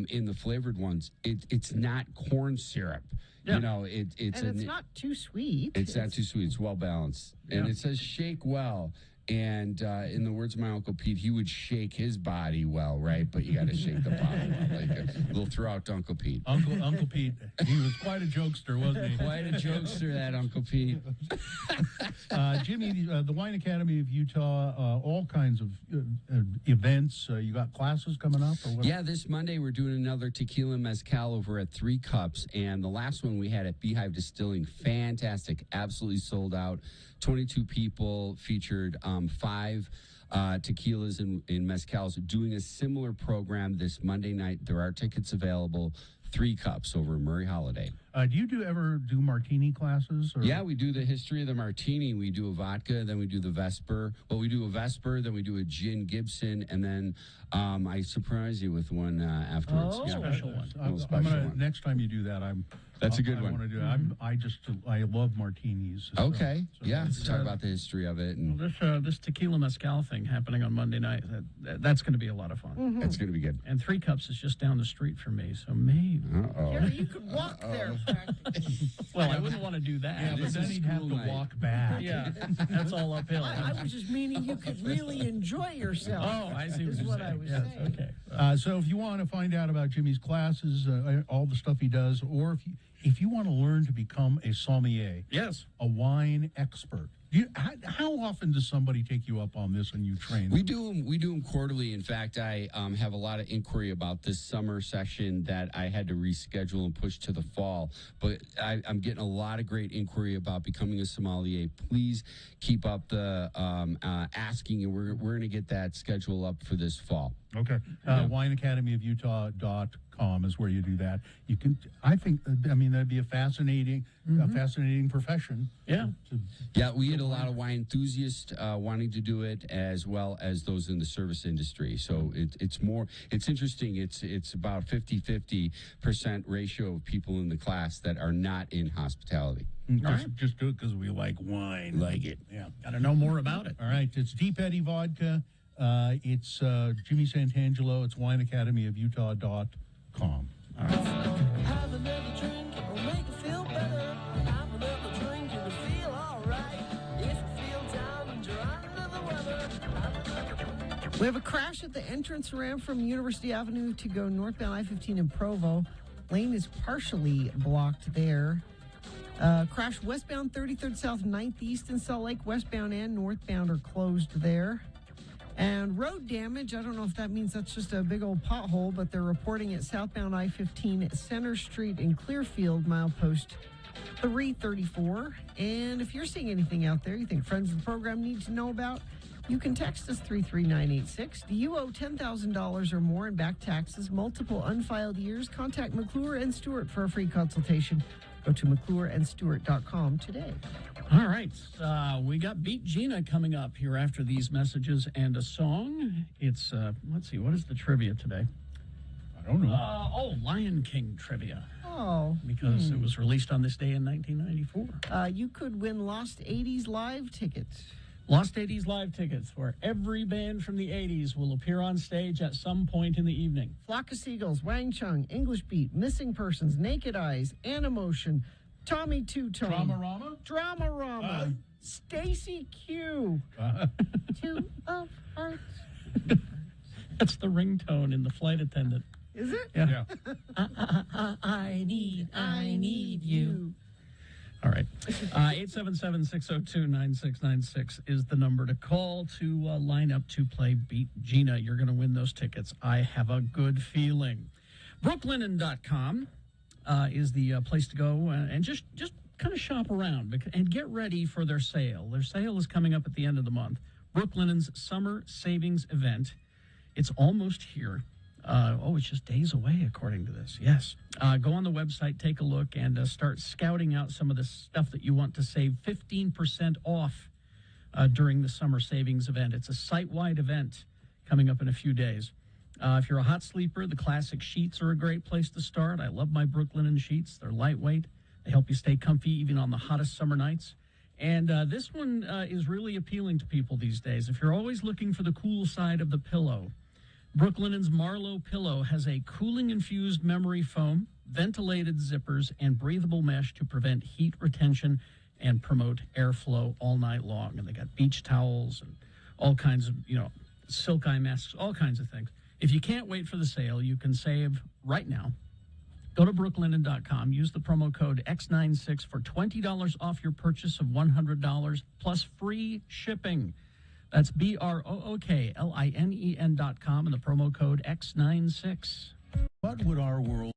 in the flavored ones. It's not corn syrup. Yeah. It's not too sweet. It's not too sweet. It's well balanced, and it says shake well. And in the words of my Uncle Pete, he would shake his body well, right? But you got to shake the bottle well. Like a little throw-out to Uncle Pete. Uncle Pete, he was quite a jokester, wasn't he? Quite a jokester, that Uncle Pete. Jimmy, the Wine Academy of Utah, all kinds of events. You got classes coming up? Or what? Yeah, this Monday we're doing another tequila mezcal over at 3 Cups. And the last one we had at Beehive Distilling, fantastic, absolutely sold out. 22 people, featured 5 tequilas and mezcals, doing a similar program this Monday night. There are tickets available 3 Cups over in Murray Holiday. Do you ever do martini classes? Or? Yeah, we do the history of the martini. We do a vodka, then we do the Vesper. Well, we do a Vesper, then we do a gin Gibson, and then I surprise you with one afterwards. Oh, special one. Little special one. Next time you do that, That's a good I one. want to do. I love martinis. Okay, yeah. it's, Talk about the history of it, and This tequila mezcal thing happening on Monday night, that's going to be a lot of fun. That's going to be good. And 3 Cups is just down the street from me, so maybe. Gary, you could walk there. Well, I wouldn't want to do that. Yeah, but then he'd have to walk back. Yeah, that's all uphill. I was just meaning you could really enjoy yourself. Oh, I see Is what what I you're was saying. saying. Yes, okay. So if you want to find out about Jimmy's classes, all the stuff he does, or if you want to learn to become a sommelier, yes, a wine expert, how often does somebody take you up on this and you train? We do them quarterly. In fact, I have a lot of inquiry about this summer session that I had to reschedule and push to the fall. But I'm getting a lot of great inquiry about becoming a sommelier. Please keep up the asking, and we're going to get that schedule up for this fall. Okay. WineAcademyofUtah.com is where you do that. You can, that'd be a fascinating profession. Yeah. Yeah, we get a lot of wine enthusiasts wanting to do it, as well as those in the service industry. So it's interesting. It's about 50-50% ratio of people in the class that are not in hospitality. Just do it because we like wine. Like it. Yeah. Got to know more about it. All right. It's Deep Eddy Vodka. It's Jimmy Santangelo. It's WineAcademyofUtah.com. Have another drink, it'll make you feel better. Have another drink, and you feel alright. If you feel down and you're under the weather. We have a crash at the entrance ramp from University Avenue to go northbound I-15 in Provo. Lane is partially blocked there. Crash westbound 33rd South 9th East in Salt Lake. Westbound and northbound are closed there. And road damage, I don't know if that means that's just a big old pothole, but they're reporting it southbound I-15 at Center Street in Clearfield, milepost 334. And if you're seeing anything out there you think friends of the program need to know about, you can text us 33986. Do you owe $10,000 or more in back taxes, multiple unfiled years? Contact McClure and Stewart for a free consultation. Go to McClureandStewart.com today. All right. We got Beat Gina coming up here after these messages and a song. It's, let's see, what is the trivia today? I don't know. Lion King trivia. Oh. Because it was released on this day in 1994. You could win Lost 80s live tickets. Lost 80s live tickets, where every band from the 80s will appear on stage at some point in the evening. Flock of Seagulls, Wang Chung, English Beat, Missing Persons, Naked Eyes, Animotion, Tommy Two-Tone. Dramarama. Stacy Q. Two of Hearts. That's the ringtone in the flight attendant. Is it? Yeah. I need you. All right. 877-602-9696 is the number to call to line up to play Beat Gina. You're going to win those tickets. I have a good feeling. Brooklinen.com is the place to go and just kind of shop around and get ready for their sale. Their sale is coming up at the end of the month. Brooklinen's Summer Savings Event. It's almost here. It's just days away, according to this. Yes. Go on the website, take a look, and start scouting out some of the stuff that you want to save 15% off during the summer savings event. It's a site-wide event coming up in a few days. If you're a hot sleeper, the classic sheets are a great place to start. I love my Brooklinen sheets. They're lightweight. They help you stay comfy even on the hottest summer nights. And this one is really appealing to people these days. If you're always looking for the cool side of the pillow, Brooklinen's Marlowe pillow has a cooling-infused memory foam, ventilated zippers, and breathable mesh to prevent heat retention and promote airflow all night long. And they got beach towels and all kinds of, silk eye masks, all kinds of things. If you can't wait for the sale, you can save right now. Go to brooklinen.com. Use the promo code X96 for $20 off your purchase of $100 plus free shipping. That's BROOKLINEN.com and the promo code X96. What would our world...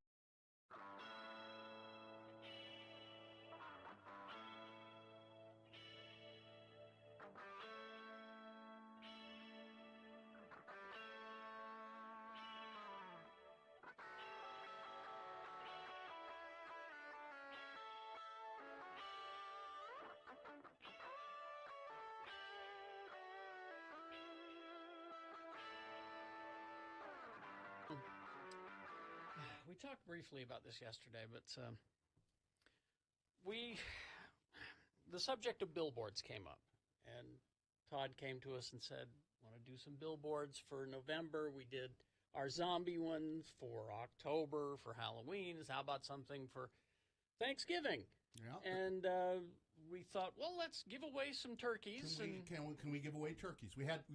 we talked briefly about this yesterday, but the subject of billboards came up, and Todd came to us and said, want to do some billboards for November. We did our zombie ones for October, for Halloween. How about something for Thanksgiving? Yeah. And we thought, well, let's give away some turkeys. Can we give away turkeys? We have to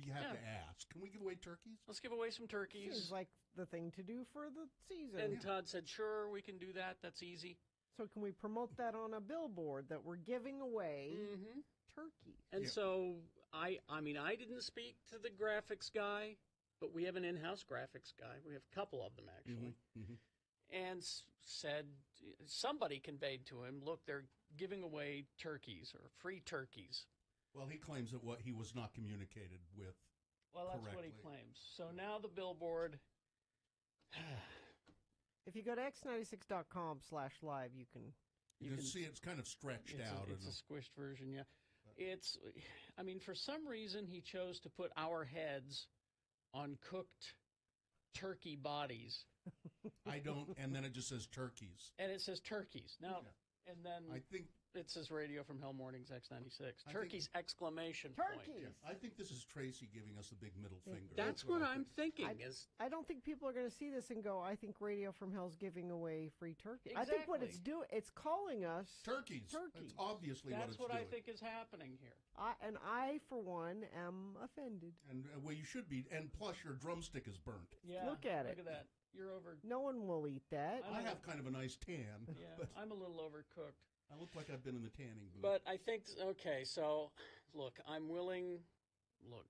ask. Can we give away turkeys? Let's give away some turkeys. Seems like the thing to do for the season. And Todd said, sure, we can do that. That's easy. So can we promote that on a billboard that we're giving away turkeys? And so I mean, I didn't speak to the graphics guy, but we have an in-house graphics guy. We have a couple of them, actually. And said, somebody conveyed to him, look, they're giving away turkeys or free turkeys. Well, he claims that he was not communicated with. Well, that's what he claims. So now the billboard. If you go to x96.com/live, you can see it's kind of stretched out. It's a squished version, yeah. It's, I mean, for some reason he chose to put our heads on cooked turkey bodies. I don't, and then it just says turkeys. And it says turkeys. Now, and then I think it says Radio from Hell Mornings X96. Turkeys, exclamation point. Turkeys! I think this is Tracy giving us the big middle finger. That's what I'm thinking. I don't think people are going to see this and go, I think Radio from Hell's giving away free turkey. I think what it's doing, it's calling us turkeys. That's obviously what it's doing. That's what I think is happening here. I, for one, am offended. And well, you should be. And plus, your drumstick is burnt. Yeah. Look at it. Look at that. You're over. No one will eat that. I have kind of a nice tan. Yeah, but I'm a little overcooked. I look like I've been in the tanning booth. But I think, okay, so, look, I'm willing. Look,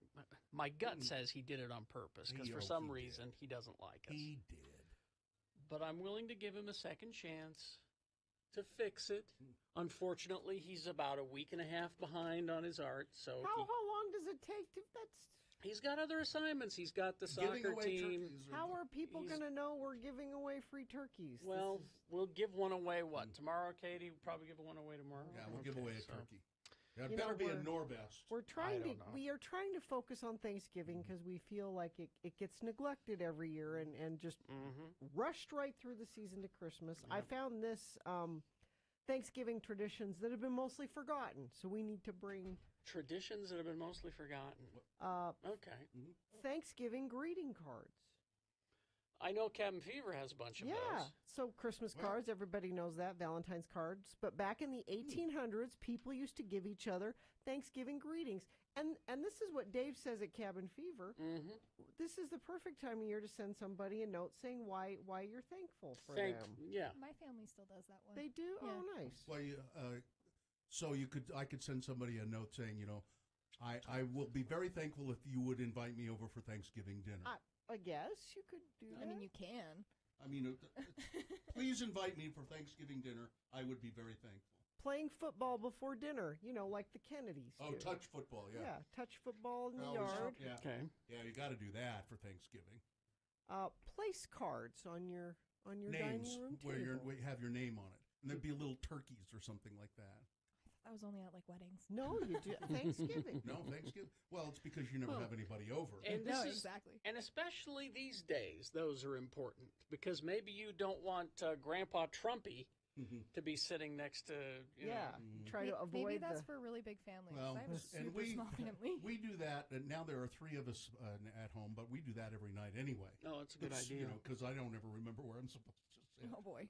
my gut says he did it on purpose, because for some reason he doesn't like us. He did. But I'm willing to give him a second chance to fix it. Unfortunately, he's about a week and a half behind on his art. So how long does it take to? He's got other assignments. He's got the soccer team. How are people going to know we're giving away free turkeys? Well, we'll give one away, tomorrow, Katie? We'll probably give one away tomorrow? Yeah, we'll give away a turkey. It better be a Norbest. We are trying to focus on Thanksgiving because we feel like it gets neglected every year and just rushed right through the season to Christmas. I found this Thanksgiving traditions that have been mostly forgotten, so we need to bring traditions that have been mostly forgotten. Okay. Thanksgiving greeting cards. I know Cabin Fever has a bunch of those. So Christmas cards, everybody knows that, Valentine's cards. But back in the 1800s, people used to give each other Thanksgiving greetings. And this is what Dave says at Cabin Fever. This is the perfect time of year to send somebody a note saying why you're thankful for them. Yeah. My family still does that one. They do? Yeah. Oh, nice. Well, so I could send somebody a note saying, I will be very thankful if you would invite me over for Thanksgiving dinner. I guess you could do that. I mean, you can. I mean, please invite me for Thanksgiving dinner. I would be very thankful. Playing football before dinner, like the Kennedys do. Oh, touch football, yeah. Yeah, touch football in the yard. Yeah. Okay. Yeah, you got to do that for Thanksgiving. Place cards on your Names, dining room table. where you have your name on it. And there'd be little turkeys or something like that. That was only at like weddings. No, you do Thanksgiving. No, Thanksgiving. Well, it's because you never have anybody over. And exactly. And especially these days, those are important because maybe you don't want Grandpa Trumpy to be sitting next to. Try to avoid. Maybe that's for really big families. Well, I have a super small family. We do that, and now there are 3 of us at home, but we do that every night anyway. Oh, it's a good idea. Because I don't ever remember where I'm supposed to sit. Oh boy.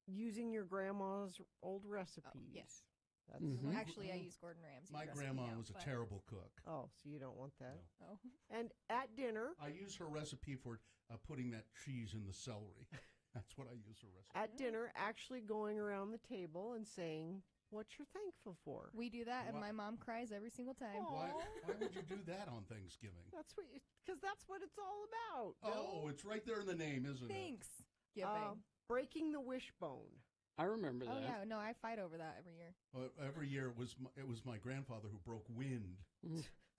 Using your grandma's old recipes. Yes. That's Actually, I use Gordon Ramsay's My recipe grandma now, was a terrible cook. Oh, so you don't want that? No. Oh. And at dinner. I use her recipe for putting that cheese in the celery. That's what I use her recipe. At dinner, actually going around the table and saying what you're thankful for. We do that, and my mom cries every single time. Why would you do that on Thanksgiving? That's because that's what it's all about. Oh, it's right there in the name, isn't Thanks. it? Thanks. Breaking the wishbone. I remember that. Oh yeah, no, I fight over that every year. Every year it was my grandfather who broke wind.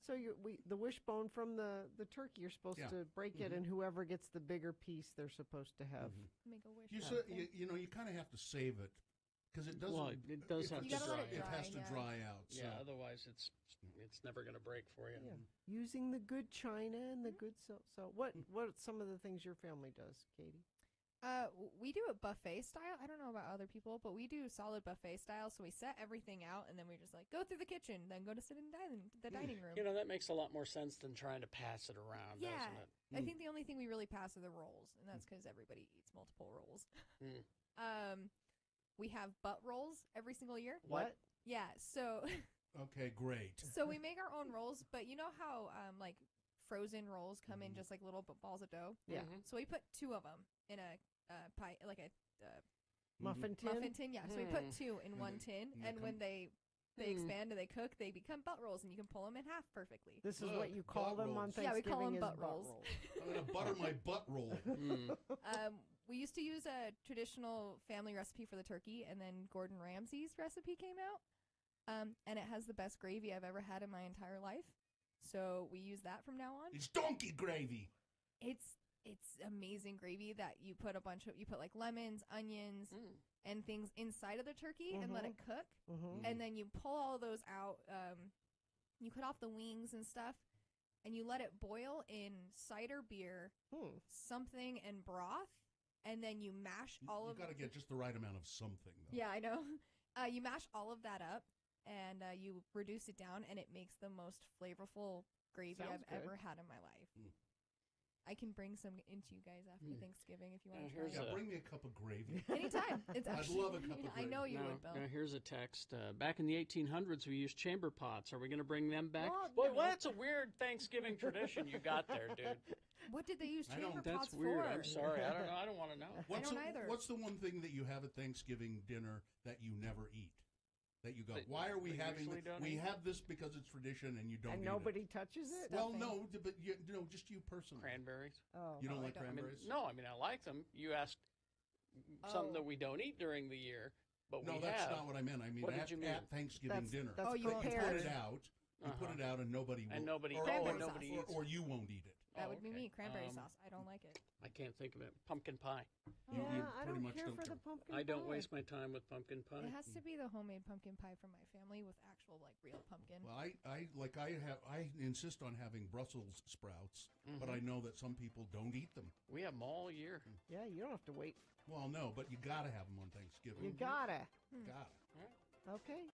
So the wishbone from the turkey, you're supposed to break it, and whoever gets the bigger piece, they're supposed to have. Make a wish. You kind of have to save it because it doesn't. Well, it does have to dry. It has to dry out. So. Yeah, otherwise it's never going to break for you. Yeah. Using the good china and the good so what are some of the things your family does, Katie? We do it buffet style. I don't know about other people, but we do solid buffet style. So we set everything out, and then we just like go through the kitchen, then go to sit in the dining room. You know, that makes a lot more sense than trying to pass it around, Yeah, doesn't it? I think the only thing we really pass are the rolls, and that's because everybody eats multiple rolls. Mm. We have butt rolls every single year. What? Yeah. So. Okay, great. So we make our own rolls, but you know how like frozen rolls come in just like little balls of dough. Yeah. So we put 2 of them in a pie, like a Muffin tin? Muffin tin, yeah. So we put 2 in one tin, and when they expand and they cook, they become butt rolls, and you can pull them in half perfectly. This is what you call butt them on rolls. Thanksgiving. Yeah, we call them is butt rolls. I'm gonna butter my butt roll. We used to use a traditional family recipe for the turkey, and then Gordon Ramsay's recipe came out, and it has the best gravy I've ever had in my entire life. So we use that from now on. It's donkey gravy. It's amazing gravy that you put like lemons, onions, and things inside of the turkey and let it cook, and then you pull all those out. You cut off the wings and stuff, and you let it boil in cider beer, something, and broth, and then you mash all of. You got to get just the right amount of something, though. Yeah, I know. You mash all of that up, and you reduce it down, and it makes the most flavorful gravy Sounds I've good. ever had in my life. I can bring some into you guys after Thanksgiving if you want to here's try. Yeah, it. bring me a cup of gravy. Anytime. It's I'd actually, love a cup of I know gravy. you Now, would, Bill. now here's a text. Back in the 1800s, we used chamber pots. Are we going to bring them back? Well, Boy, that's a weird Thanksgiving tradition you got there, dude. What did they use I chamber don't- pots That's weird. for? I'm sorry. I don't know. I don't want to know. What's don't the, either. What's the one thing that you have at Thanksgiving dinner that you never eat? That you go, That why are we we having? usually don't We eat? have this because it's tradition, and you don't. And eat nobody it. touches it? Well, Stuffing. no, but you know, just you personally. Cranberries. Oh. You don't Oh, I like don't. I mean, cranberries? no, I mean, I like them. You asked something Oh. that we don't eat during the year, but No, we that's have. not what I meant. I mean, What did at, you mean? at Thanksgiving dinner. That's Oh, you you put prepared. it out. You put it out, and nobody will. And nobody- or, oh, or, and nobody eats. or you won't eat it. That Oh, would be okay. me. Cranberry sauce. I don't like it. I can't think of it. Pumpkin pie. You, Yeah, you I pretty don't much care don't for care. the pumpkin I don't pie. waste my time with pumpkin pie. It has to be the homemade pumpkin pie from my family with actual like real pumpkin. Well, I insist on having Brussels sprouts, but I know that some people don't eat them. We have them all year. Yeah, you don't have to wait. Well, no, but you gotta have them on Thanksgiving. You gotta. Gotta. Okay.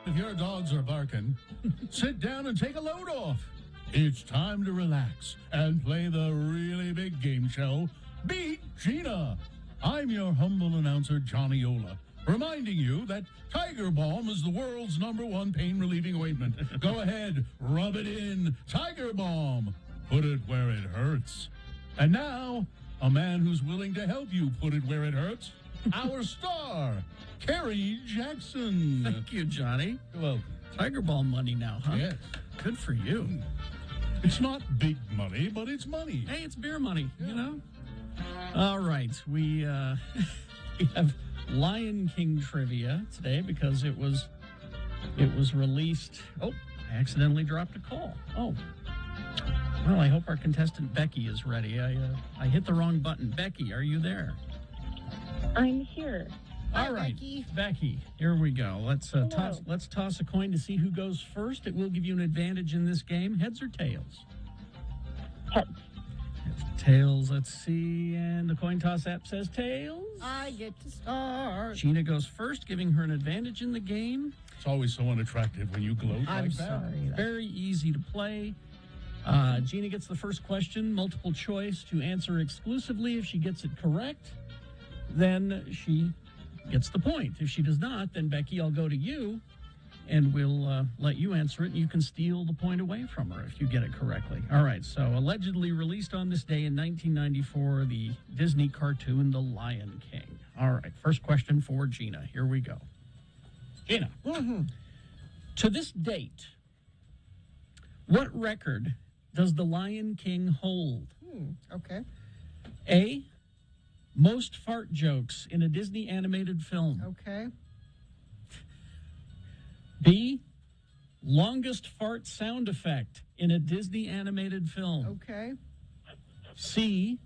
If your dogs are barking, sit down and take a load off. It's time to relax and play the really big game show, Beat Gina. I'm your humble announcer, Johnny Ola, reminding you that Tiger Balm is the world's #1 pain-relieving ointment. Go ahead, rub it in. Tiger Balm. Put it where it hurts. And now, a man who's willing to help you put it where it hurts, our star, Kerry Jackson. Thank you, Johnny. Well, Tiger Balm money now, huh? Yes. Good for you. It's not big money, but it's money. Hey, it's beer money, you know? All right. We we have Lion King trivia today because it was released. Oh, I accidentally dropped a call. Oh. Well, I hope our contestant Becky is ready. I hit the wrong button. Becky, are you there? I'm here. All right, Becky. Here we go. Let's toss a coin to see who goes first. It will give you an advantage in this game. Heads or tails? Heads. Tails. Let's see. And the coin toss app says tails. I get to start. Gina goes first, giving her an advantage in the game. It's always so unattractive when you gloat I'm like that. sorry. Very easy to play. Gina gets the first question, multiple choice to answer exclusively. If she gets it correct, then she gets the point. If she does not, then Becky, I'll go to you, and we'll let you answer it, and you can steal the point away from her if you get it correctly. All right, so allegedly released on this day in 1994, the Disney cartoon The Lion King. All right, first question for Gina. Here we go. Gina, to this date, what record does The Lion King hold? Okay. A, most fart jokes in a Disney animated film. Okay. B, longest fart sound effect in a Disney animated film. Okay. C,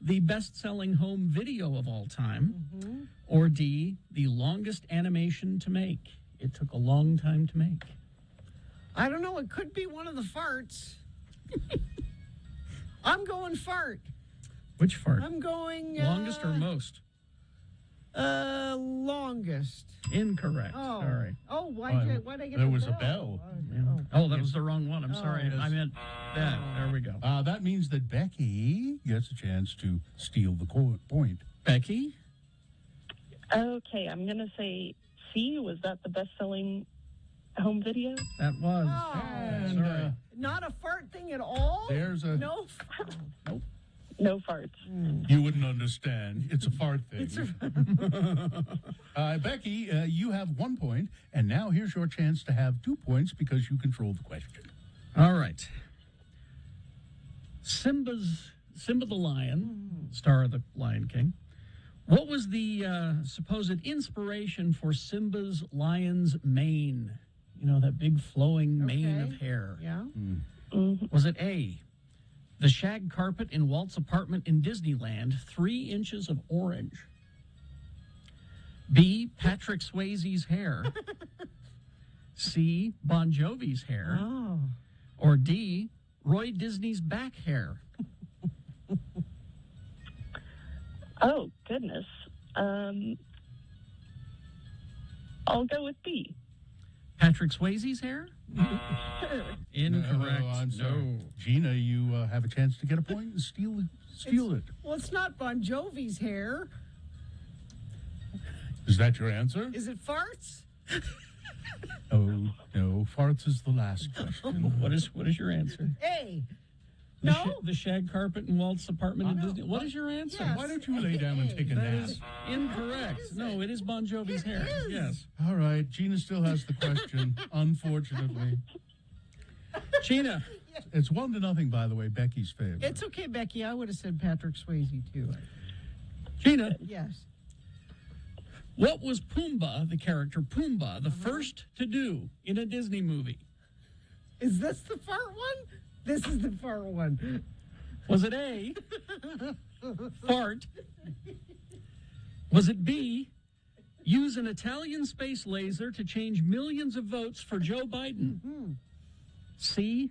the best-selling home video of all time. Or D, the longest animation to make. It took a long time to make. I don't know. It could be one of the farts. I'm going fart. Which fart? I'm going... longest or most? Longest. Incorrect. Oh. Sorry. Oh, why'd I get There the was bell? a bell. Oh, that was the wrong one. I'm sorry. Yes. I meant that. There we go. That means that Becky gets a chance to steal the point. Becky? Okay, I'm going to say C. Was that the best-selling home video? That was. Oh, And sorry. not a fart thing at all? there's a... No. Nope. No farts. You wouldn't understand. It's a fart thing. Becky, you have 1 point, and now here's your chance to have 2 points because you control the question. All right. Simba the Lion, star of the Lion King. What was the supposed inspiration for Simba's lion's mane? You know, that big flowing mane of hair. Yeah. Was it A, the shag carpet in Walt's apartment in Disneyland, 3 inches of orange? B, Patrick Swayze's hair? C, Bon Jovi's hair? Oh. Or D, Roy Disney's back hair? Oh, goodness. I'll go with B. Patrick Swayze's hair? Incorrect. No, I'm sorry. No. Gina, you have a chance to get a point and steal it. Well, it's not Bon Jovi's hair. Is that your answer? Is it farts? Oh, no. Farts is the last question. What is your answer? A. The shag carpet in Walt's apartment in Disney. What is your answer? Yes. Why don't you lay down and take a That nap? is incorrect. No, it is Bon Jovi's hair. is. Yes. All right. Gina still has the question, unfortunately. Gina. It's 1-0, by the way, Becky's favor. It's okay, Becky. I would have said Patrick Swayze, too. Gina. Yes. What was Pumbaa, the character Pumbaa, the first to do in a Disney movie? Is this the fart one? This is the fart one. Was it A, fart? Was it B, use an Italian space laser to change millions of votes for Joe Biden? C,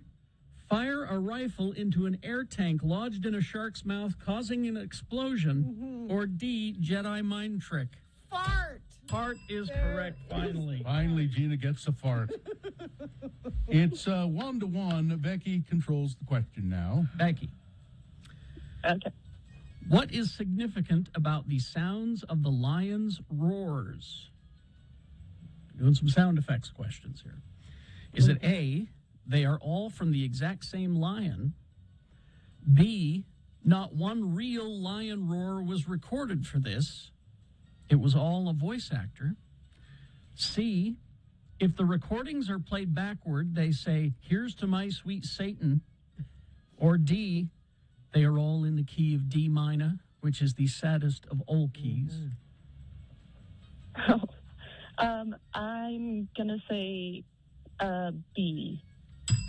fire a rifle into an air tank lodged in a shark's mouth, causing an explosion? Or D, Jedi mind trick? Fart. Fart is correct, finally. Finally, Gina gets the fart. It's 1-1. Becky controls the question now. Becky. Okay. What is significant about the sounds of the lion's roars? Doing some sound effects questions here. Is it A, they are all from the exact same lion? B, not one real lion roar was recorded for this. It was all a voice actor. C, if the recordings are played backward, they say, "Here's to my sweet Satan." Or D, they are all in the key of D minor, which is the saddest of all keys. I'm going to say B.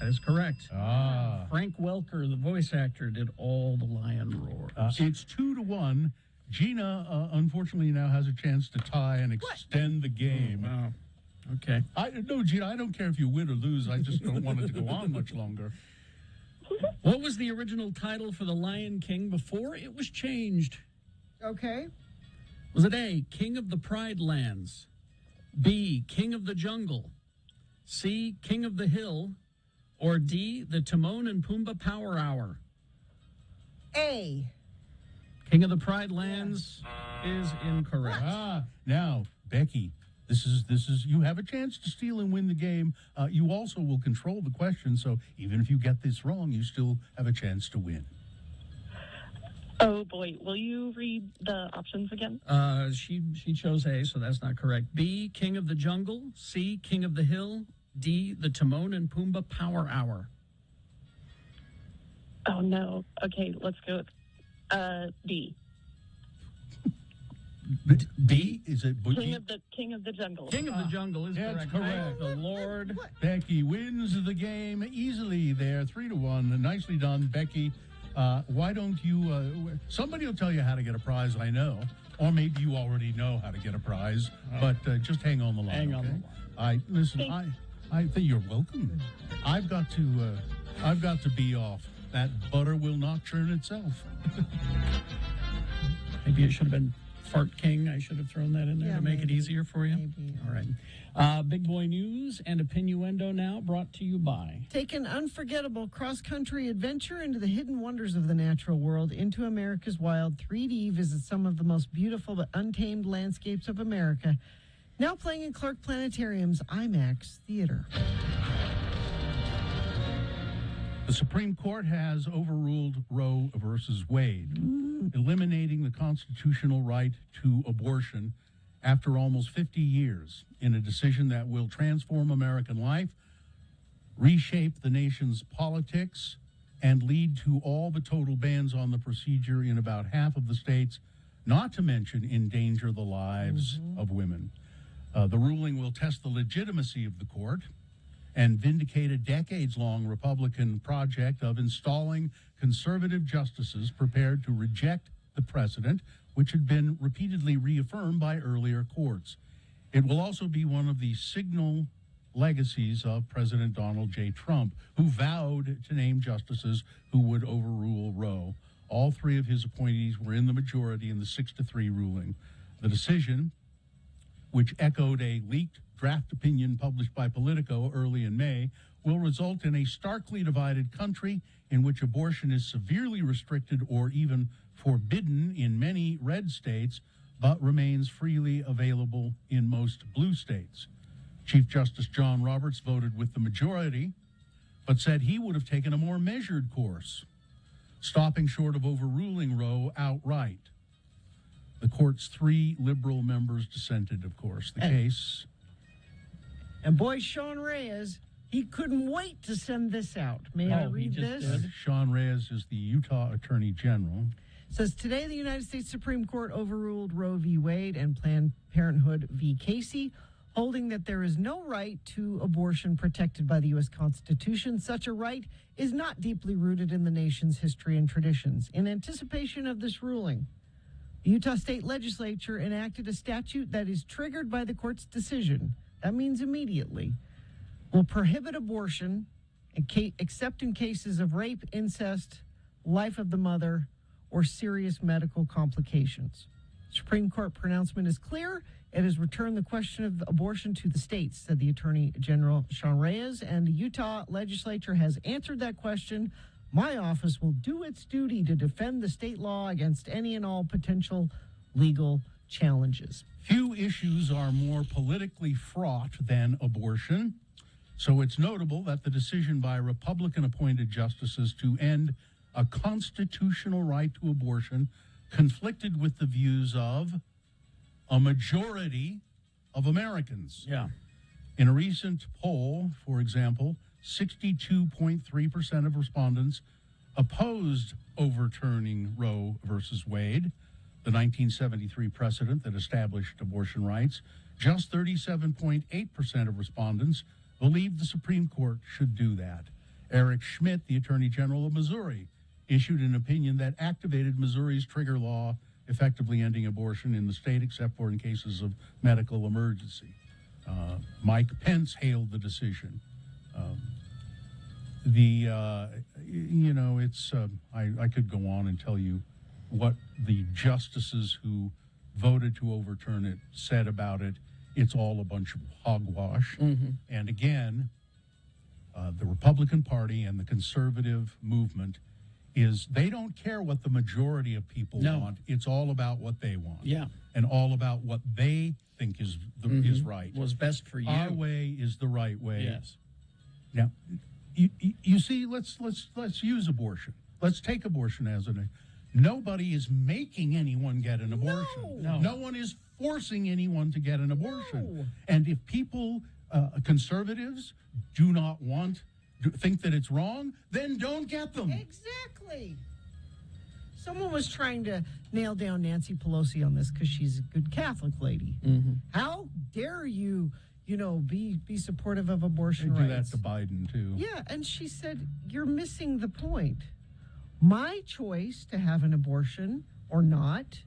That is correct. Ah. Frank Welker, the voice actor, did all the lion roars. It's 2-1. Gina, unfortunately, now has a chance to tie and extend the game. Oh, wow. Okay. No, Gina, I don't care if you win or lose. I just don't want it to go on much longer. What was the original title for The Lion King before it was changed? Okay. Was it A, King of the Pride Lands? B, King of the Jungle? C, King of the Hill? Or D, the Timon and Pumbaa Power Hour? A. King of the Pride Lands is incorrect. Now, Becky, this is you have a chance to steal and win the game. You also will control the question, so even if you get this wrong, you still have a chance to win. Oh, boy. Will you read the options again? She chose A, so that's not correct. B, King of the Jungle. C, King of the Hill. D, the Timon and Pumbaa Power Hour. Oh, no. Okay, let's go with D. B? Is it King of the Jungle. King of the Jungle is That's correct. correct. Thank the Lord. Becky wins the game easily there, 3-1. Nicely done, Becky. Why don't you, somebody will tell you how to get a prize, I know. Or maybe you already know how to get a prize, but just hang on the line. Hang on the line. Listen, I think you're welcome. I've got to be off. That butter will not churn itself. Maybe it should have been Fart King. I should have thrown that in there Yeah, to make it maybe. easier for you. Maybe. All right. Big Boy News and a Pinuendo now brought to you by. Take an unforgettable cross-country adventure into the hidden wonders of the natural world. Into America's Wild 3D. Visit some of the most beautiful but untamed landscapes of America. Now playing in Clark Planetarium's IMAX Theater. The Supreme Court has overruled Roe versus Wade, eliminating the constitutional right to abortion after almost 50 years in a decision that will transform American life, reshape the nation's politics, and lead to all the total bans on the procedure in about half of the states, not to mention endanger the lives of women. The ruling will test the legitimacy of the court and vindicate a decades-long Republican project of installing conservative justices prepared to reject the precedent, which had been repeatedly reaffirmed by earlier courts. It will also be one of the signal legacies of President Donald J. Trump, who vowed to name justices who would overrule Roe. All three of his appointees were in the majority in the 6-3 ruling. The decision, which echoed a leaked draft opinion published by Politico early in May, will result in a starkly divided country in which abortion is severely restricted or even forbidden in many red states, but remains freely available in most blue states. Chief Justice John Roberts voted with the majority, but said he would have taken a more measured course, stopping short of overruling Roe outright. The court's 3 liberal members dissented, of course. The case... And boy, Sean Reyes, he couldn't wait to send this out. May I read this? Sean Reyes is the Utah Attorney General. Says today the United States Supreme Court overruled Roe v. Wade and Planned Parenthood v. Casey, holding that there is no right to abortion protected by the U.S. Constitution. Such a right is not deeply rooted in the nation's history and traditions. In anticipation of this ruling, the Utah State Legislature enacted a statute that is triggered by the court's decision. That means immediately. Will prohibit abortion except in cases of rape, incest, life of the mother, or serious medical complications. Supreme Court pronouncement is clear. It has returned the question of abortion to the states, said the Attorney General Sean Reyes, and the Utah legislature has answered that question. My office will do its duty to defend the state law against any and all potential legal challenges. Few issues are more politically fraught than abortion, so it's notable that the decision by Republican-appointed justices to end a constitutional right to abortion conflicted with the views of a majority of Americans. Yeah. In a recent poll, for example, 62.3% of respondents opposed overturning Roe versus Wade, the 1973 precedent that established abortion rights. Just 37.8% of respondents believed the Supreme Court should do that. Eric Schmidt, the Attorney General of Missouri, issued an opinion that activated Missouri's trigger law, effectively ending abortion in the state except for in cases of medical emergency. Mike Pence hailed the decision. I could go on and tell you what the justices who voted to overturn it said about it. It's all a bunch of hogwash. And again, the Republican Party and the conservative movement is they don't care what the majority of people want. It's all about what they want. Yeah. And all about what they think is is right. Was best for you. Our way is the right way. Yes. Now, you see, let's use abortion. Let's take abortion as an. Nobody is making anyone get an abortion. No one is forcing anyone to get an abortion. And if people, conservatives, do not think that it's wrong, then don't get them. Exactly. Someone was trying to nail down Nancy Pelosi on this because she's a good Catholic lady. How dare you, be supportive of abortion They do rights? that to Biden, too. Yeah, and she said, you're missing the point. My choice to have an abortion or not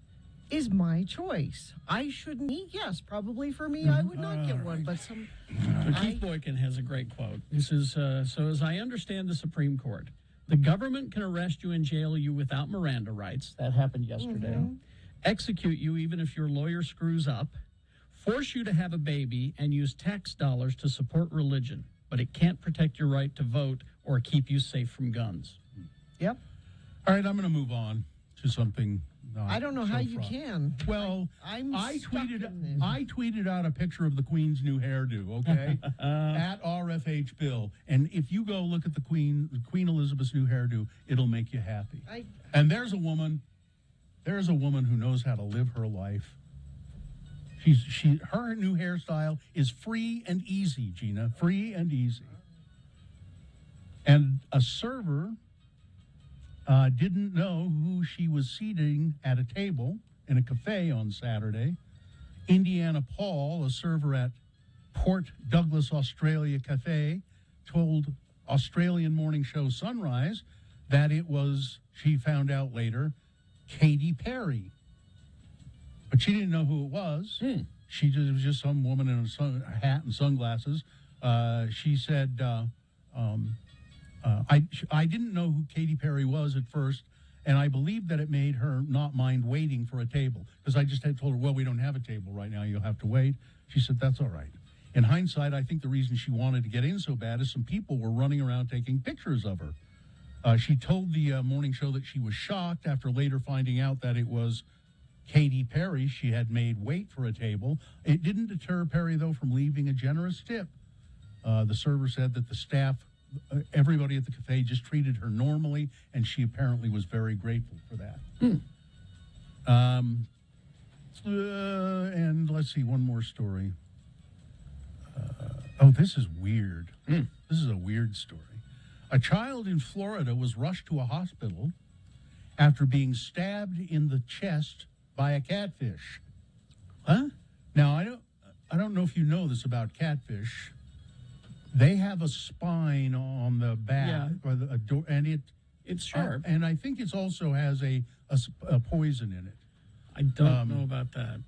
is my choice. I shouldn't. Yes, probably for me, I would not get one, but some. Keith Boykin has a great quote. This is so as I understand the Supreme Court, the government can arrest you and jail you without Miranda rights. That happened yesterday. Execute you even if your lawyer screws up, force you to have a baby, and use tax dollars to support religion. But it can't protect your right to vote or keep you safe from guns. Yep. All right, I'm going to move on to something. I don't know how you can. Well, I stuck in this. tweeted out a picture of the Queen's new hairdo, okay? At RFH Bill. And if you go look at the Queen Elizabeth's new hairdo, it'll make you happy. And there's a woman who knows how to live her life. Her new hairstyle is free and easy, Gina. Free and easy. And a server didn't know who she was seating at a table in a cafe on Saturday. Indiana Paul, a server at Port Douglas, Australia Cafe, told Australian morning show Sunrise that it was, she found out later, Katy Perry. But she didn't know who it was. It was just some woman in a hat and sunglasses. She said, I didn't know who Katy Perry was at first, and I believe that it made her not mind waiting for a table. Because I just had told her, well, we don't have a table right now. You'll have to wait. She said, that's all right. In hindsight, I think the reason she wanted to get in so bad is some people were running around taking pictures of her. She told the morning show that she was shocked after later finding out that it was Katy Perry she had made wait for a table. It didn't deter Perry, though, from leaving a generous tip. The server said that the staff, everybody at the cafe just treated her normally, and she apparently was very grateful for that. And let's see, one more story. This is weird. This is a weird story. A child in Florida was rushed to a hospital after being stabbed in the chest by a catfish. Huh? Now, I don't know if you know this about catfish. They have a spine on the back, or and it's sharp, and I think it also has a poison in it. I don't know about that.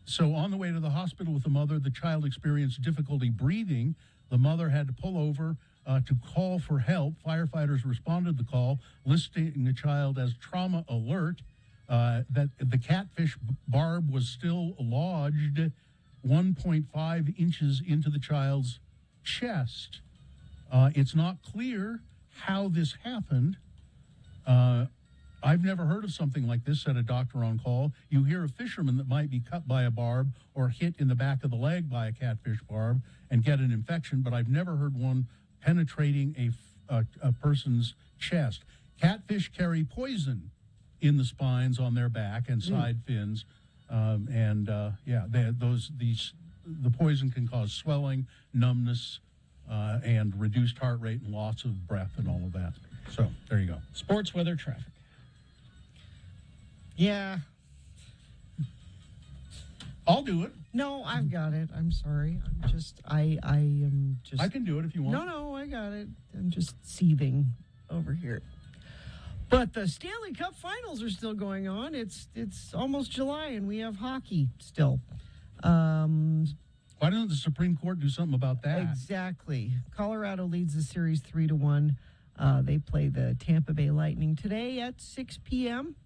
So on the way to the hospital with the mother, the child experienced difficulty breathing. The mother had to pull over to call for help. Firefighters responded to the call, listing the child as trauma alert. that the catfish barb was still lodged 1.5 inches into the child's chest. It's not clear how this happened. I've never heard of something like this, said a doctor on call. You hear of fishermen that might be cut by a barb or hit in the back of the leg by a catfish barb and get an infection, but I've never heard one penetrating a person's chest. Catfish carry poison in the spines on their back and side fins, the poison can cause swelling, numbness, and reduced heart rate and loss of breath and all of that. So there you go. Sports, weather, traffic. Yeah. I'll do it. No, I've got it. I'm sorry. I am just. I can do it if you want. No, I got it. I'm just seething over here. But the Stanley Cup Finals are still going on. It's almost July, and we have hockey still. Why doesn't the Supreme Court do something about that? Exactly. Colorado leads the series 3-1. They play the Tampa Bay Lightning today at 6 p.m.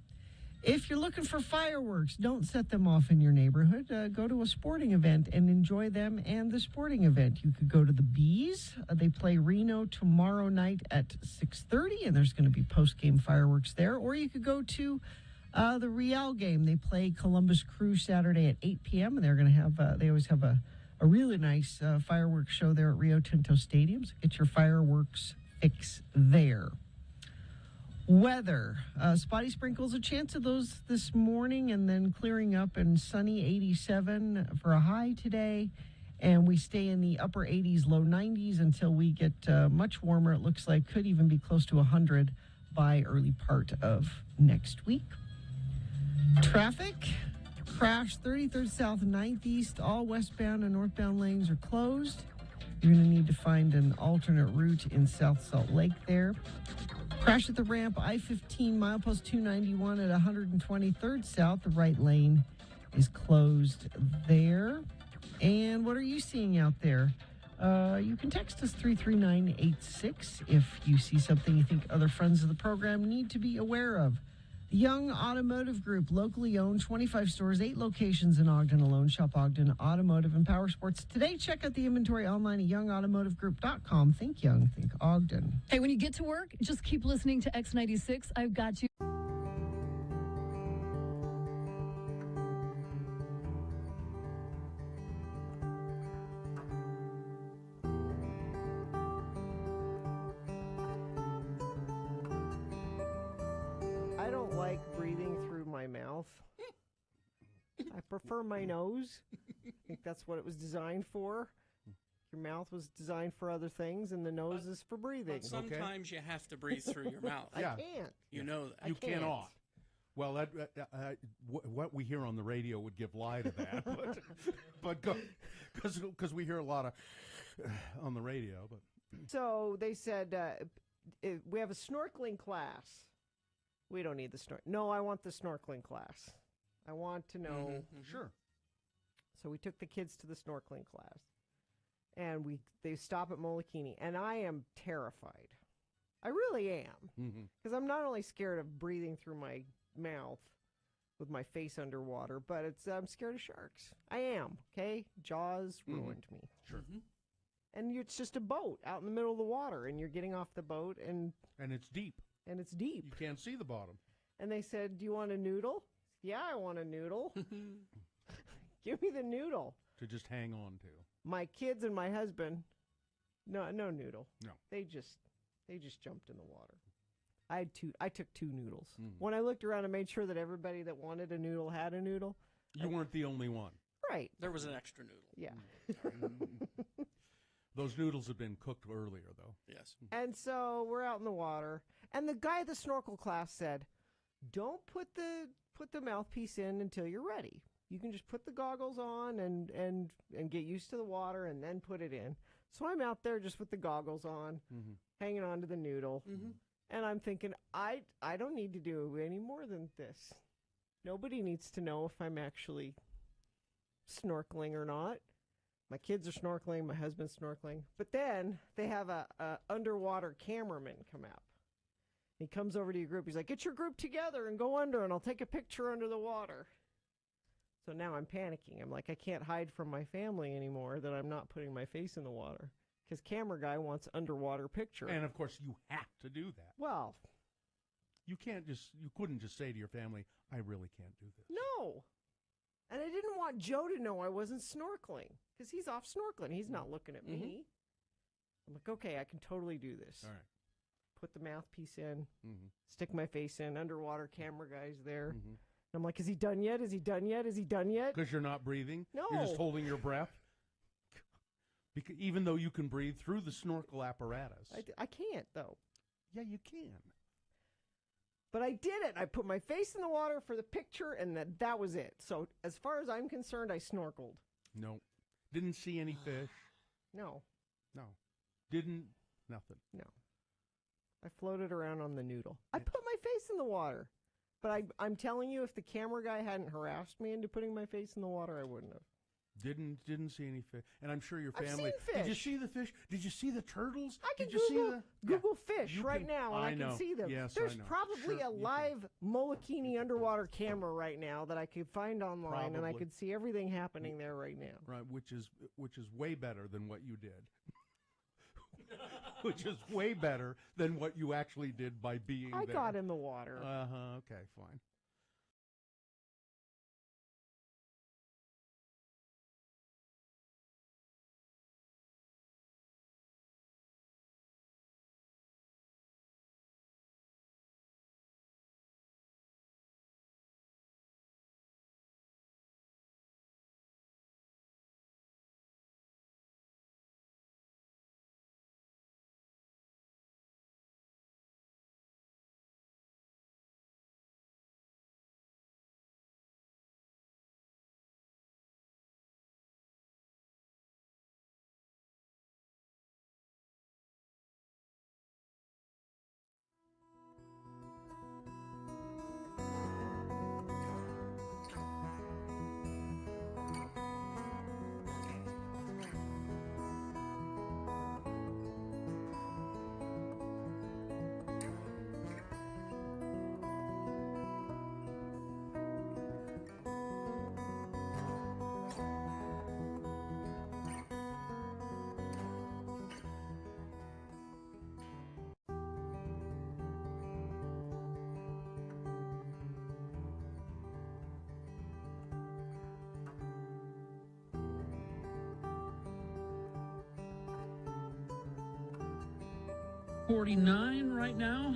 If you're looking for fireworks, don't set them off in your neighborhood. Go to a sporting event and enjoy them and the sporting event. You could go to the Bees. They play Reno tomorrow night at 6:30, and there's going to be post-game fireworks there. Or you could go to the Real game. They play Columbus Crew Saturday at 8 p.m., and they're going to have, they always have a really nice fireworks show there at Rio Tinto Stadium. So get your fireworks fix there. Weather, spotty sprinkles, a chance of those this morning, and then clearing up and sunny 87 for a high today. And we stay in the upper 80s, low 90s until we get much warmer. It looks like could even be close to 100 by early part of next week. Traffic, crash 33rd South, 9th East. All westbound and northbound lanes are closed. You're going to need to find an alternate route in South Salt Lake there. Crash at the ramp, I-15, milepost 291 at 123rd South. The right lane is closed there. And what are you seeing out there? You can text us 33986 if you see something you think other friends of the program need to be aware of. The Young Automotive Group, locally owned, 25 stores, 8 locations in Ogden alone. Shop Ogden Automotive and Power Sports today. Check out the inventory online at youngautomotivegroup.com. Think Young, think Ogden. Hey, when you get to work, just keep listening to X96. I've got you. I don't like breathing through my mouth. I prefer my nose. I think that's what it was designed for. Your mouth was designed for other things, and the nose is for breathing. But sometimes you have to breathe through your mouth. I can't. You know that. You cannot. Well, what we hear on the radio would give lie to that, but because we hear a lot of on the radio. But So they said we have a snorkeling class. We don't need the snorkel. No, I want the snorkeling class. I want to know. Sure. So we took the kids to the snorkeling class, and they stop at Molokini, and I am terrified. I really am, because I'm not only scared of breathing through my mouth with my face underwater, but I'm scared of sharks. I am. Okay, Jaws ruined me. Sure. And it's just a boat out in the middle of the water, and you're getting off the boat, and it's deep. And it's deep. You can't see the bottom. And they said, "Do you want a noodle?" Yeah, I want a noodle. Give me the noodle. To just hang on to. My kids and my husband, no noodle. No. They just jumped in the water. I took 2 noodles. When I looked around and made sure that everybody that wanted a noodle had a noodle. You weren't the only one. Right. There was an extra noodle. Yeah. Those noodles had been cooked earlier, though. Yes. And so we're out in the water, and the guy at the snorkel class said, "Don't put the mouthpiece in until you're ready. You can just put the goggles on and get used to the water and then put it in." So I'm out there just with the goggles on, hanging on to the noodle, and I'm thinking, I don't need to do any more than this. Nobody needs to know if I'm actually snorkeling or not. My kids are snorkeling, my husband's snorkeling. But then they have a underwater cameraman come out. He comes over to your group. He's like, get your group together and go under, and I'll take a picture under the water. So now I'm panicking. I'm like, I can't hide from my family anymore that I'm not putting my face in the water. Because camera guy wants underwater picture. And, of course, you have to do that. Well, you couldn't just say to your family, I really can't do this. No. And I didn't want Joe to know I wasn't snorkeling. Because he's off snorkeling. He's not looking at me. I'm like, okay, I can totally do this. All right. Put the mouthpiece in, stick my face in, underwater camera guy's there. And I'm like, is he done yet? Is he done yet? Is he done yet? Because you're not breathing? No. You're just holding your breath? Because even though you can breathe through the snorkel apparatus. I can't, though. Yeah, you can. But I did it. I put my face in the water for the picture, and that was it. So as far as I'm concerned, I snorkeled. No. Didn't see any fish. No. Nothing. No. I floated around on the noodle. I put my face in the water. But I'm telling you, if the camera guy hadn't harassed me into putting my face in the water, I wouldn't have. Didn't see any fish. And I'm sure your I've family... seen Did you fish. see the fish? Did you see the turtles? I can Did you see Google fish You right can- now, and I know. can see them. Yes, There's I know. probably Sure, a you live Molokini underwater camera right now that I could find online, and I Probably. could see everything happening there right now. Right, which is way better than what you did. Which is way better than what you actually did by being I there. got in the water. Okay, fine. $49 right now.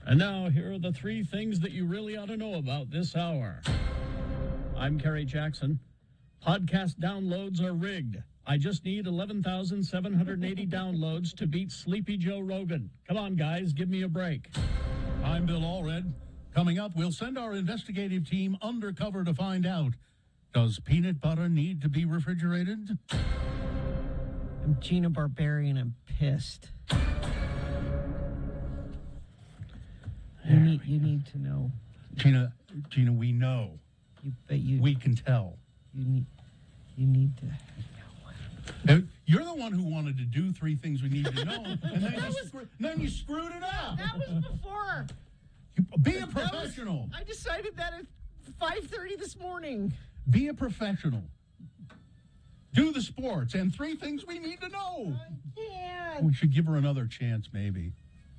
And now here are the three things that you really ought to know about this hour. I'm Kerry Jackson. Podcast downloads are rigged. I just need 11,780 downloads to beat Sleepy Joe Rogan. Come on, guys, give me a break. I'm Bill Allred. Coming up, we'll send our investigative team undercover to find out, does peanut butter need to be refrigerated? I'm Gina Barbarian. I'm pissed. You need to know. Gina, we know. We can tell. You need to. You're the one who wanted to do three things we need to know, and then you screwed it up. That was before. Be a professional. I decided that at 5:30 this morning. Be a professional. Do the sports and three things we need to know. Yeah. We should give her another chance, maybe.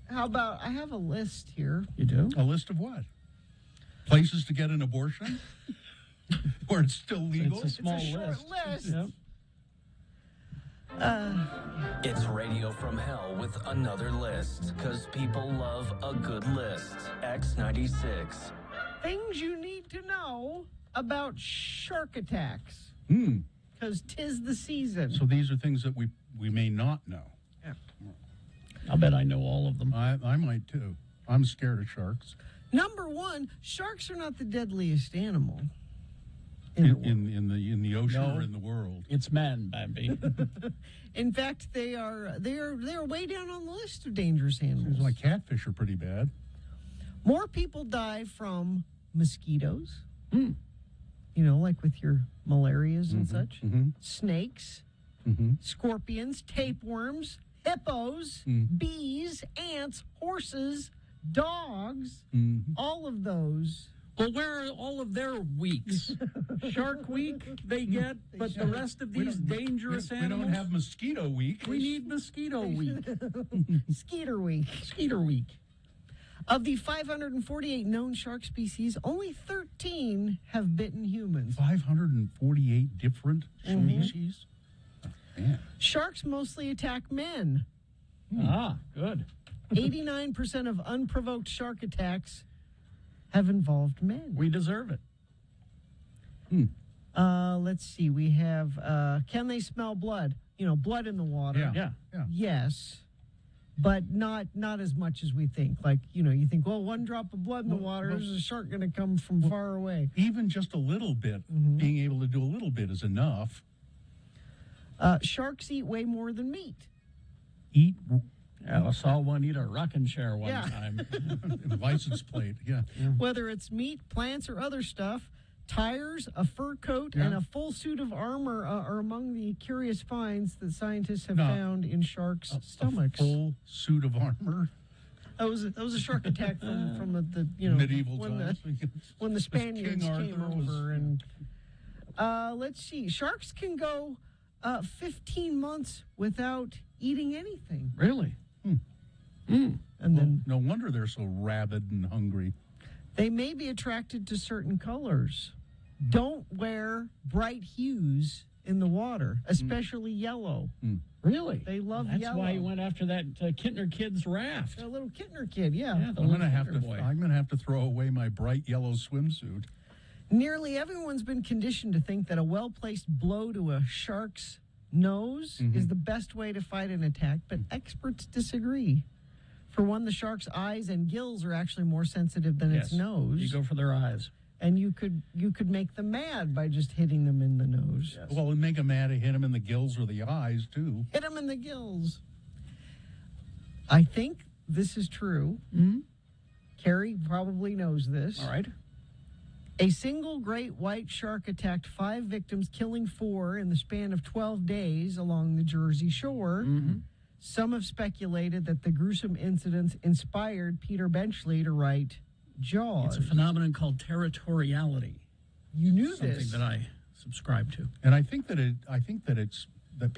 How about, I have a list here. You do? A list of what? Places to get an abortion? Where it's still legal? It's a small short list. Yep. It's Radio from Hell with another list, because people love a good list. X96. Things you need to know about shark attacks. Because 'tis the season. So these are things that we may not know. Yeah. I bet I know all of them. I might too. I'm scared of sharks. Number one, sharks are not the deadliest animal. In the ocean No. or in the world. It's man, Bambi. In fact, they are way down on the list of dangerous animals. Seems like catfish are pretty bad. More people die from mosquitoes. You know, like with your malarias and such. Snakes, scorpions, tapeworms, hippos, bees, ants, horses, dogs, all of those. Well, where are all of their weeks? Shark Week they get, but the rest of these dangerous animals? We don't have Mosquito Week. We need Mosquito Week. Skeeter Week. Skeeter Week. Of the 548 known shark species, only 13 have bitten humans. 548 different species? Man. Sharks mostly attack men. Good. 89% of unprovoked shark attacks have involved men. We deserve it. Let's see. We have, can they smell blood? You know, blood in the water. Yeah. Yes. But not as much as we think. Like, you know, you think, well, one drop of blood in the water, there's a shark going to come from far away. Even just a little bit, being able to do a little bit is enough. Sharks eat way more than meat. Eat? Yeah, I saw one eat a rocking chair one time. License plate, yeah. Whether it's meat, plants, or other stuff, tires, a fur coat, and a full suit of armor are among the curious finds that scientists have found in sharks' stomachs. A full suit of armor? That was a shark attack from the you know, medieval when times. When the Spaniards King came Arthur was- over. And let's see, sharks can go 15 months without eating anything. Really? And then no wonder they're so rabid and hungry. they may be attracted to certain colors. Don't wear bright hues in the water, especially yellow. Really? They love That's yellow. why he went after that Kittner kid's raft. A little Kittner kid, yeah. the I'm little gonna have Kittner to. boy. I'm gonna have to throw away my bright yellow swimsuit. Nearly everyone's been conditioned to think that a well-placed blow to a shark's nose is the best way to fight an attack, but experts disagree. For one, the shark's eyes and gills are actually more sensitive than its nose. You go for their eyes. And you could make them mad by just hitting them in the nose. Well, it'd make them mad to hit them in the gills or the eyes, too. Hit them in the gills. I think this is true. Carrie probably knows this. All right. A single great white shark attacked 5 victims, killing 4 in the span of 12 days along the Jersey Shore. Some have speculated that the gruesome incidents inspired Peter Benchley to write Jaws. It's a phenomenon called territoriality. You knew Something this. that I subscribe to. And I think that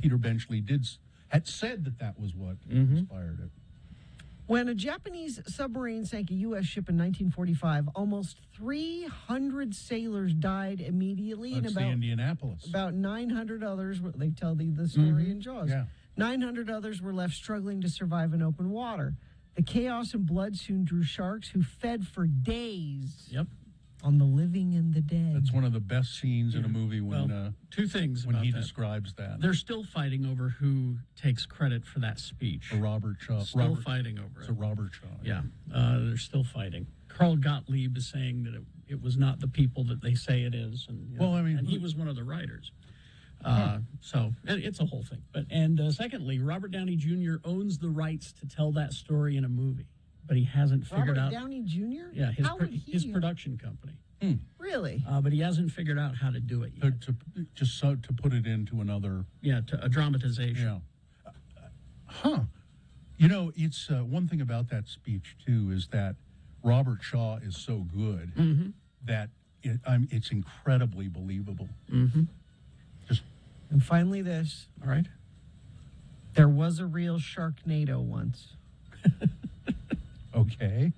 Peter Benchley had said that was what inspired it. When a Japanese submarine sank a U.S. ship in 1945, almost 300 sailors died immediately, That's and the Indianapolis. about 900 others, they tell the story in Jaws. Yeah. 900 others were left struggling to survive in open water. The chaos and blood soon drew sharks who fed for days on the living and the dead. That's one of the best scenes in a movie when two things when about he that. describes that. They're still fighting over who takes credit for that speech. Robert Shaw. Still fighting over it. So Robert Shaw. Yeah, they're still fighting. Carl Gottlieb is saying that it was not the people that they say it is, and and he was one of the writers. So it's a whole thing. But secondly, Robert Downey Jr. owns the rights to tell that story in a movie, but he hasn't figured Robert out. Downey Jr.? Yeah, How would he his production company. Really? But he hasn't figured out how to do it yet. To put it into another. Yeah, to a dramatization. Yeah. You know, it's one thing about that speech too is that Robert Shaw is so good that it's incredibly believable. And finally this. All right. There was a real Sharknado once. Okay.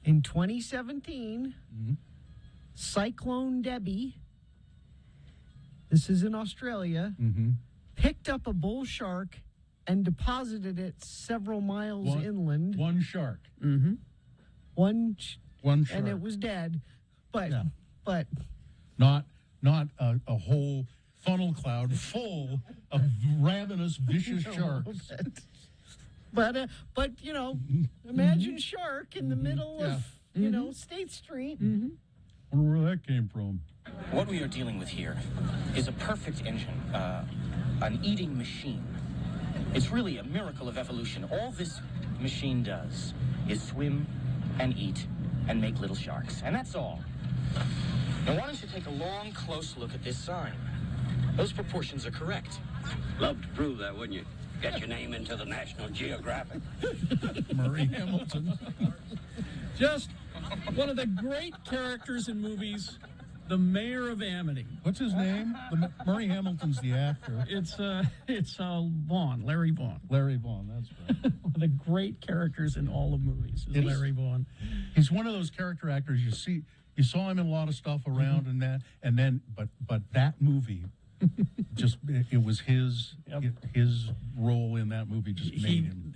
In 2017, Cyclone Debbie, this is in Australia, picked up a bull shark and deposited it several miles inland. One shark. One shark. And it was dead. But not a whole funnel cloud full of ravenous, vicious sharks. But you know, imagine shark in the middle of State Street. Wonder where that came from. What we are dealing with here is a perfect engine, an eating machine. It's really a miracle of evolution. All this machine does is swim and eat and make little sharks, and that's all. Now, why don't you take a long, close look at this sign? Those proportions are correct. Love to prove that, wouldn't you? Get your name into the National Geographic. Murray Hamilton. Just one of the great characters in movies, the Mayor of Amity. What's his name? Murray Hamilton's the actor. It's Vaughn, Larry Vaughn. Larry Vaughn, that's right. One of the great characters in all of movies is Larry Vaughn. He's one of those character actors you saw him in a lot of stuff around and then but that movie just it was his role in that movie just made him.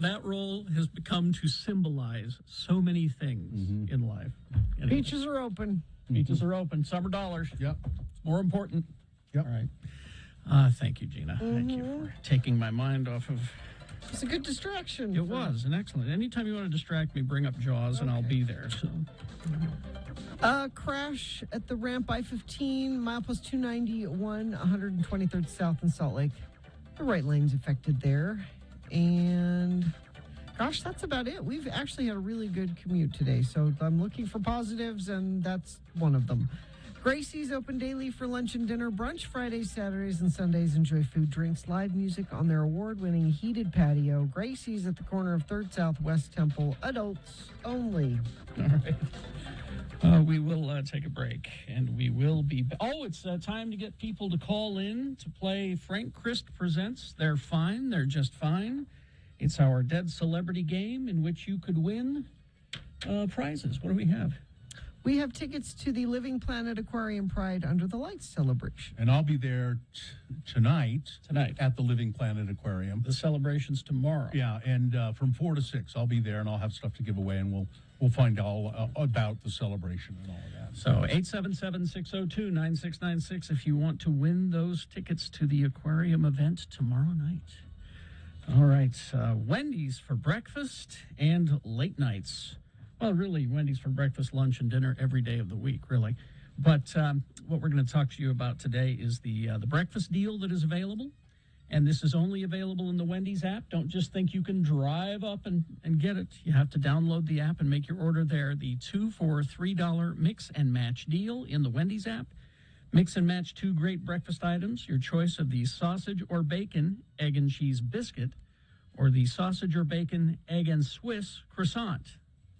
That role has become to symbolize so many things in life. Anyway. Beaches are open. Beaches are open. Summer dollars. Yep. It's more important. Yep. All right. Thank you, Gina. Thank you for taking my mind off of. It's a good distraction. It was an excellent. Anytime you want to distract me, bring up Jaws, and I'll be there. So. Crash at the ramp I-15, milepost 291, 123rd South in Salt Lake. The right lane's affected there. And gosh, that's about it. We've actually had a really good commute today, so I'm looking for positives, and that's one of them. Gracie's open daily for lunch and dinner, brunch Fridays, Saturdays, and Sundays. Enjoy food, drinks, live music on their award-winning heated patio. Gracie's at the corner of 3rd South West Temple. Adults only. All right. We will take a break, and we will be... it's time to get people to call in to play Frank Christ Presents. They're fine. They're just fine. It's our Dead Celebrity game in which you could win prizes. What do we have? We have tickets to the Living Planet Aquarium Pride Under the Lights celebration. And I'll be there tonight. Tonight. At the Living Planet Aquarium. The celebration's tomorrow. Yeah, and from 4 to 6, I'll be there, and I'll have stuff to give away, and we'll find all about the celebration and all of that. So 877-602-9696 if you want to win those tickets to the aquarium event tomorrow night. All right, Wendy's for breakfast and late nights. Well, really, Wendy's for breakfast, lunch, and dinner every day of the week, really. But what we're going to talk to you about today is the breakfast deal that is available. And this is only available in the Wendy's app. Don't just think you can drive up and get it. You have to download the app and make your order there. The 2 for $3 mix and match deal in the Wendy's app. Mix and match 2 great breakfast items. Your choice of the sausage or bacon egg and cheese biscuit or the sausage or bacon egg and Swiss croissant.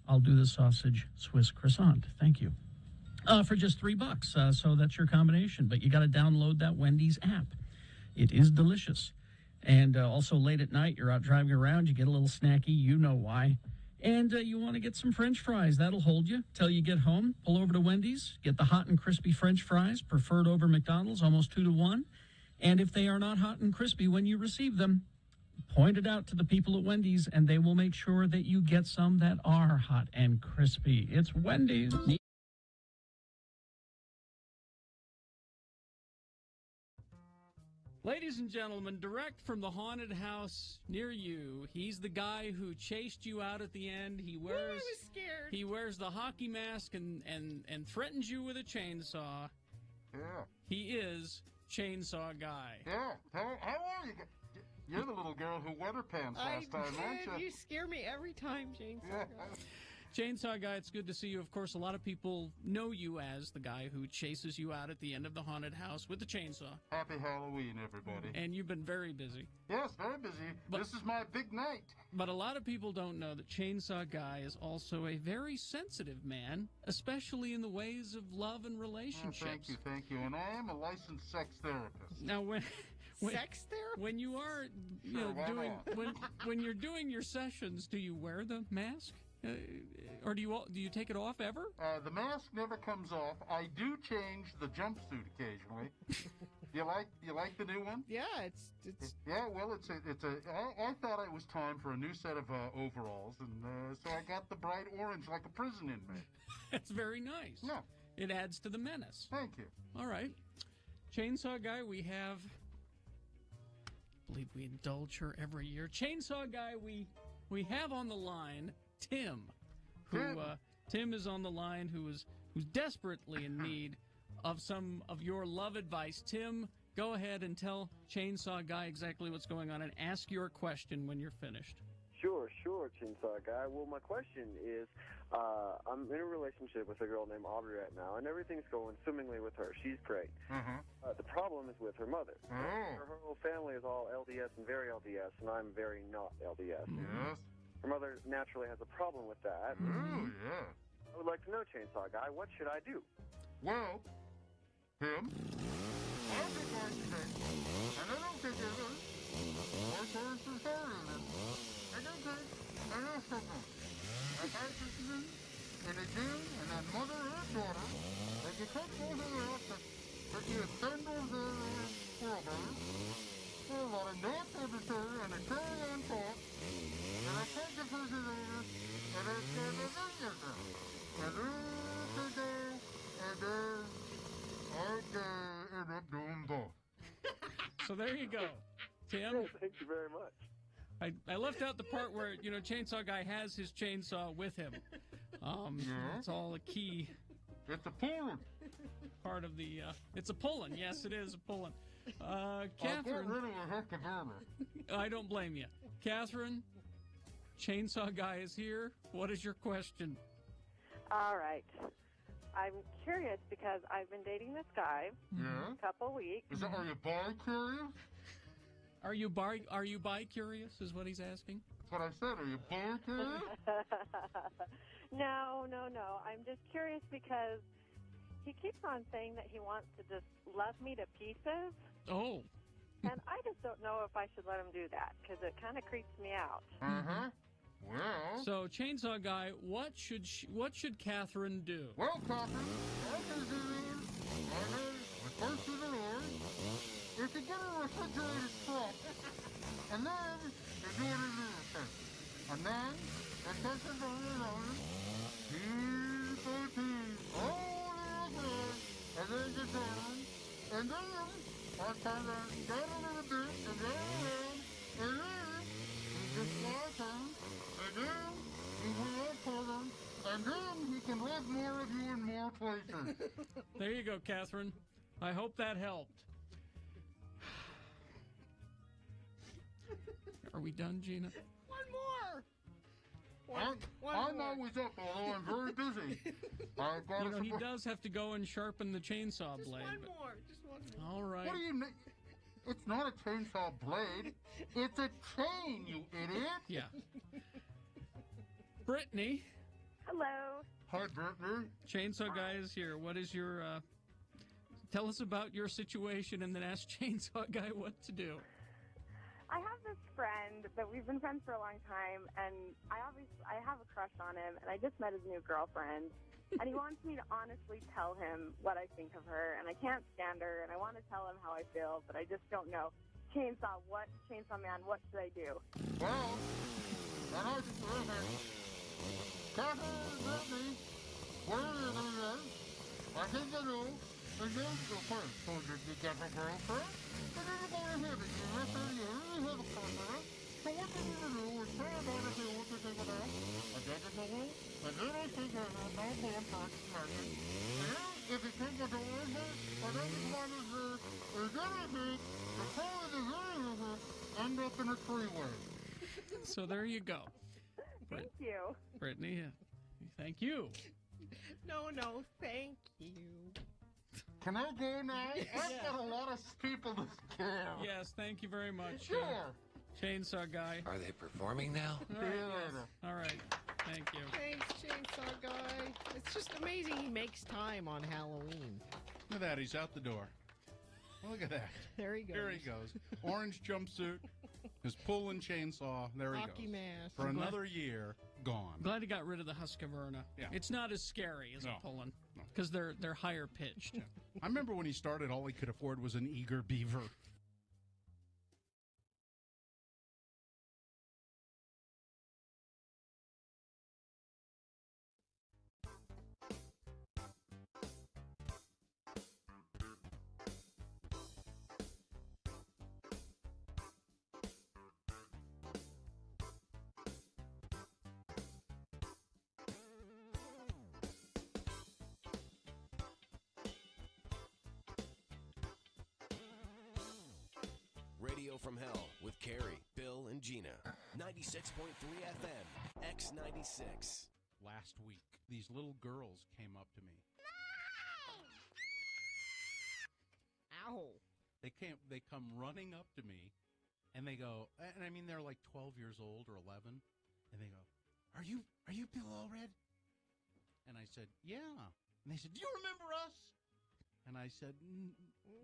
I'll do the sausage Swiss croissant. Thank you. For just $3. So that's your combination. But you got to download that Wendy's app. It is delicious. And also late at night, you're out driving around, you get a little snacky, you know why. And you want to get some French fries. That'll hold you till you get home. Pull over to Wendy's, get the hot and crispy French fries, preferred over McDonald's, almost 2 to 1. And if they are not hot and crispy when you receive them, point it out to the people at Wendy's, and they will make sure that you get some that are hot and crispy. It's Wendy's. Ladies and gentlemen, direct from the haunted house near you, he's the guy who chased you out at the end. He wears, I was scared. He wears the hockey mask and threatens you with a chainsaw. Yeah. He is Chainsaw Guy. Yeah. How are you? You're the little girl who wet her pants last time, aren't you? You scare me every time, James. Yeah. Chainsaw Guy, it's good to see you. Of course, a lot of people know you as the guy who chases you out at the end of the haunted house with the chainsaw. Happy Halloween, everybody. And you've been very busy. Yes, very busy. This is my big night. But a lot of people don't know that Chainsaw Guy is also a very sensitive man, especially in the ways of love and relationships. Thank you. And I am a licensed sex therapist. Now, sex therapist? When you are, when you're doing your sessions, do you wear the mask? Or do you take it off ever? The mask never comes off. I do change the jumpsuit occasionally. You like the new one? Yeah, it's yeah. Well, I thought it was time for a new set of overalls, and so I got the bright orange like a prison inmate. That's very nice. Yeah, it adds to the menace. Thank you. All right, Chainsaw Guy, we have. I believe we indulge her every year. Chainsaw Guy, we have on the line Tim, who Tim is on the line, who's desperately in need of some of your love advice. Tim, go ahead and tell Chainsaw Guy exactly what's going on and ask your question when you're finished. Sure, Chainsaw Guy. Well, my question is, I'm in a relationship with a girl named Aubrey right now, and everything's going swimmingly with her. She's great. The problem is with her mother. Her whole family is all LDS and very LDS, and I'm very not LDS. Yes. Her mother naturally has a problem with that. Oh, yeah. I would like to know, Chainsaw Guy, what should I do? Well, Tim, I'll be going today, and I don't think it is. My parents are sorry in it. I don't think I know something. I had this thing in a gym, and then mother and daughter, and you take both of their outfits, but you send them their brother, for about a north cemetery and a curry on top, and I take the person over, and I start a visit them. And then they go, and then I end up doing both. So there you go, Tim. Thank you very much. I left out the part where, Chainsaw Guy has his chainsaw with him. It's all a key. It's a pulling. Part of the, it's a pulling. Yes, it is a pulling. I Catherine. got rid of a heck of a I don't blame you. Catherine, Chainsaw Guy is here. What is your question? All right. I'm curious because I've been dating this guy Yeah? a couple weeks. Are you bi-curious? Are you bi-curious is what he's asking? That's what I said. Are you bi-curious? No. I'm just curious because he keeps on saying that he wants to just love me to pieces. Oh. And I just don't know if I should let him do that because it kind of creeps me out. Well. So, Chainsaw Guy, what should Catherine do? Well, Catherine, I can do this. I know, first to the Lord. If you get a refrigerated truck, and then you do it in the thing. And then, the second to the Lord, he's 13. Oh, and then you turn, and then I kind of get a little bit, and then around, and then he just flies him, and then he will up for them, and then he can love more of you in more places. There you go, Catherine. I hope that helped. Are we done, Gina? One more. I'm always up, although I'm very busy. I've got he does have to go and sharpen the chainsaw blade. Just one more. All right. What do you mean? It's not a chainsaw blade. It's a chain, you idiot. Yeah. Brittany. Hello. Hi, Brittany. Chainsaw Guy is here. What is your, tell us about your situation and then ask Chainsaw Guy what to do. I have this friend that we've been friends for a long time, and I have a crush on him, and I just met his new girlfriend, and he wants me to honestly tell him what I think of her, and I can't stand her, and I want to tell him how I feel, but I just don't know. Chainsaw Man, what should I do? Well, I know you listen. Catherine, Brittany, what are you doing? I think I know. And then go first. So you get a girlfriend? And then you go ahead and you listen, you really have a girlfriend. So what you need to do is tell about it, what you think about it. And then you go home, and then I think there's no more first marriage. And then if you think of the order, and then you want to do, and then I think the color is end up in a three-way. So there you go. Thank you. Brittany, thank you. No, thank you. Can I go now? I've got a lot of people to scare. Yes, thank you very much. Sure. Chainsaw Guy. Are they performing now? All right, yes. All right. Thank you. Thanks, Chainsaw Guy. It's just amazing he makes time on Halloween. Look at that. He's out the door. Look at that. There he goes. Here he goes. Orange jumpsuit, his pulling chainsaw. There he Hockey goes. mask. For another year, gone. I'm glad he got rid of the Husqvarna. Yeah. It's not as scary as a pulling because they're higher pitched. Yeah. I remember when he started, all he could afford was an eager beaver. Radio from Hell with Carrie, Bill, and Gina. 96.3 FM, X96. Last week, these little girls came up to me. Ow. They come running up to me, and they go, and I mean, they're like 12 years old or 11, and they go, Are you Bill Allred? And I said, yeah. And they said, do you remember us? And I said,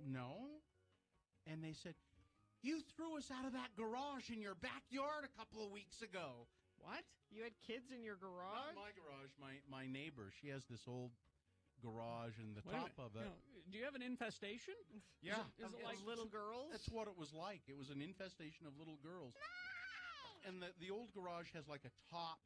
no. And they said, you threw us out of that garage in your backyard a couple of weeks ago. What? You had kids in your garage? Not my garage, my neighbor. She has this old garage, and the Wait a top minute. of it. No, do you have an infestation? Yeah. Is it like little girls? That's what it was like. It was an infestation of little girls. And the old garage has like a top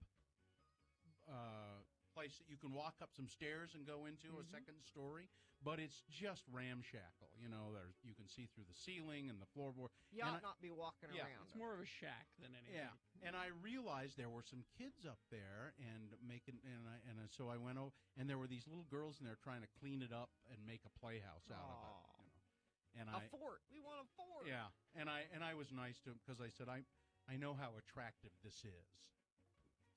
place that you can walk up some stairs and go into, a second story, but it's just ramshackle. You know, you can see through the ceiling and the floorboard. You ought not be walking around. It's more of a shack than anything. Yeah, and I realized there were some kids up there so I went over, and there were these little girls in there trying to clean it up and make a playhouse out of it. You know? And a fort. We want a fort. Yeah, and I was nice to him because I said I know how attractive this is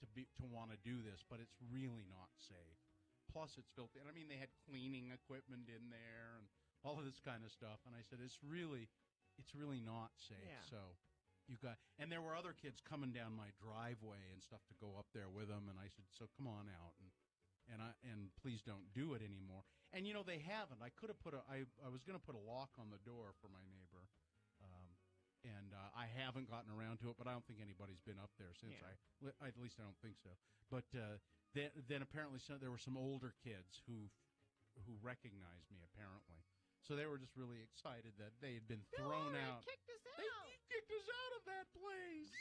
to want to do this, but it's really not safe. Plus, it's filthy. And I mean, they had cleaning equipment in there and all of this kind of stuff. And I said, it's really not safe. Yeah. So and there were other kids coming down my driveway and stuff to go up there with them. And I said, so come on out and please don't do it anymore. And you know, they haven't. I could have I was going to put a lock on the door for my neighbor. And I haven't gotten around to it, but I don't think anybody's been up there since. Yeah. At least I don't think so. But then apparently there were some older kids who recognized me, apparently. So they were just really excited that they had been thrown out. Kicked us out. They kicked us out of that place.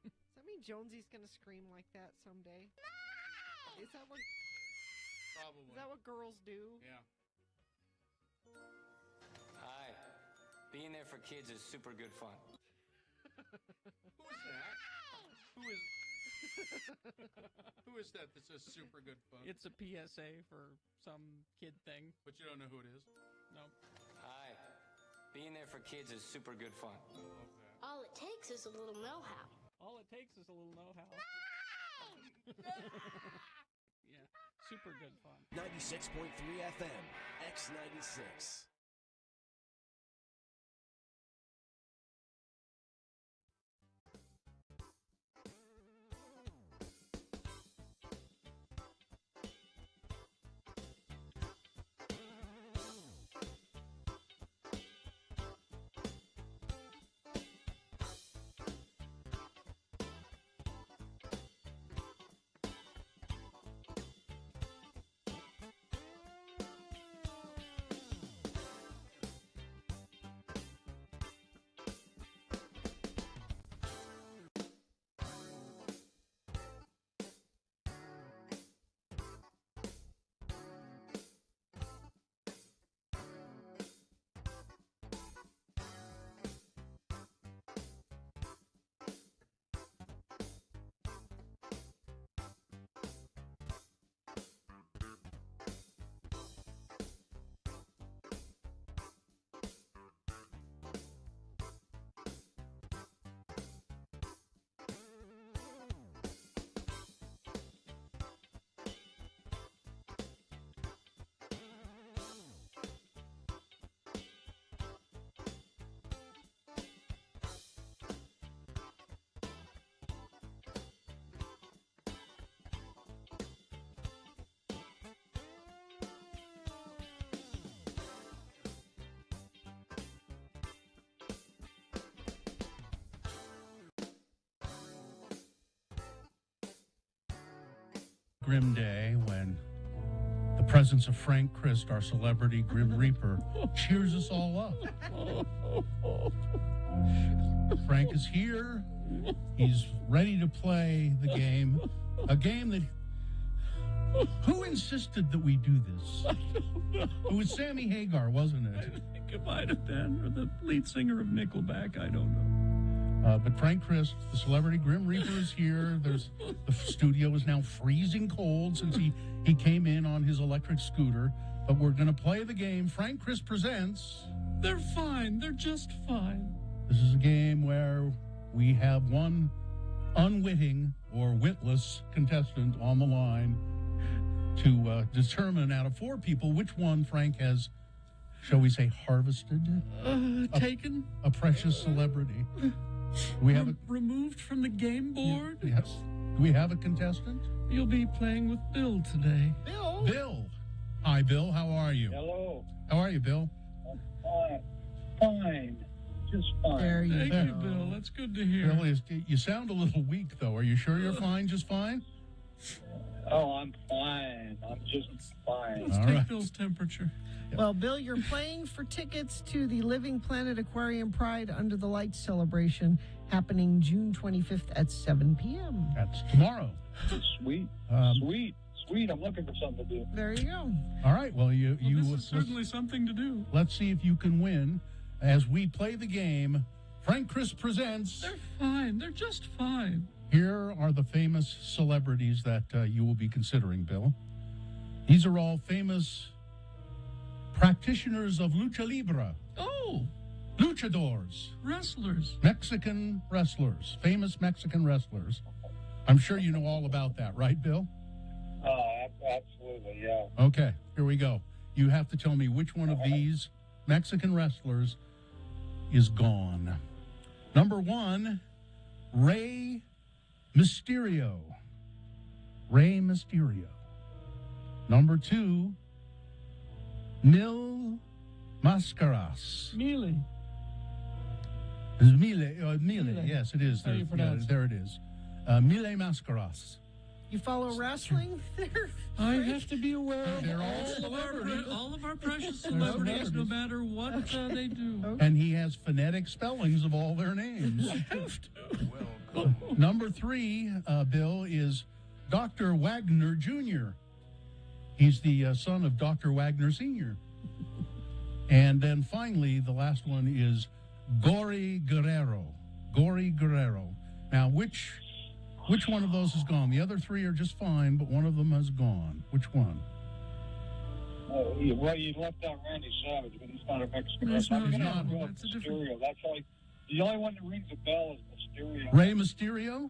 Does that mean Jonesy's going to scream like that someday? No! Is that what? Probably. Is that what girls do? Yeah. Hi. Being there for kids is super good fun. Who is that? Who is that that says super good fun? It's a PSA for some kid thing. But you don't know who it is? No. Hi. Being there for kids is super good fun. All it takes is a little know-how. All it takes is a little know-how. Yeah, super good fun. 96.3 FM, X96. Grim day when the presence of Frank Christ, our celebrity Grim Reaper, cheers us all up. Frank is here. He's ready to play the game. A game that... Who insisted that we do this? I don't know. It was Sammy Hagar, wasn't it? I think it might have been, or the lead singer of Nickelback. I don't know. But Frank Christ, the celebrity Grim Reaper, is here. The studio is now freezing cold since he came in on his electric scooter. But we're going to play the game. Frank Christ presents... They're fine. They're just fine. This is a game where we have one unwitting or witless contestant on the line to determine out of 4 people which one Frank has, shall we say, harvested? Taken? A precious celebrity. Do we have a... Removed from the game board? Yes. Do we have a contestant? You'll be playing with Bill today. Bill? Bill. Hi, Bill. How are you? Hello. How are you, Bill? Fine. Fine. Just fine. There you Thank go. you, Bill. That's good to hear. Bill, you sound a little weak, though. Are you sure you're fine, just fine? Oh, I'm fine. I'm just fine. Let's take Bill's temperature. Well, Bill, you're playing for tickets to the Living Planet Aquarium Pride Under the Lights celebration happening June 25th at 7 p.m. That's tomorrow. Sweet. Sweet. I'm looking for something to do. There you go. All right. Well, This is certainly something to do. Let's see if you can win as we play the game. Frank Chris presents. They're fine. They're just fine. Here are the famous celebrities that you will be considering, Bill. These are all famous practitioners of lucha libre. Oh, luchadors. Wrestlers. Mexican wrestlers. Famous Mexican wrestlers. I'm sure you know all about that, right, Bill? Absolutely, yeah. Okay, here we go. You have to tell me which one of these Mexican wrestlers is gone. Number 1, Rey Mysterio. Rey Mysterio. Number 2, Mil Mascaras. Mile. Mile, yes, it is. How do you pronounce it? There it is. Mile Mascaras. You follow wrestling there? I have to be aware of They're all celebrities. all of our precious celebrities, no matter what they do. And he has phonetic spellings of all their names. I have to. Number 3, Bill, is Dr. Wagner Jr. He's the son of Dr. Wagner Sr. And then finally, the last one is Gory Guerrero. Gory Guerrero. Now, which one of those is gone? The other 3 are just fine, but one of them has gone. Which one? Well, you left out Randy Savage, but he's not a Mexican That's wrestler. not- I'm gonna go with that's a different- Mysterio. That's like the only one that rings a bell is Mysterio. Rey Mysterio?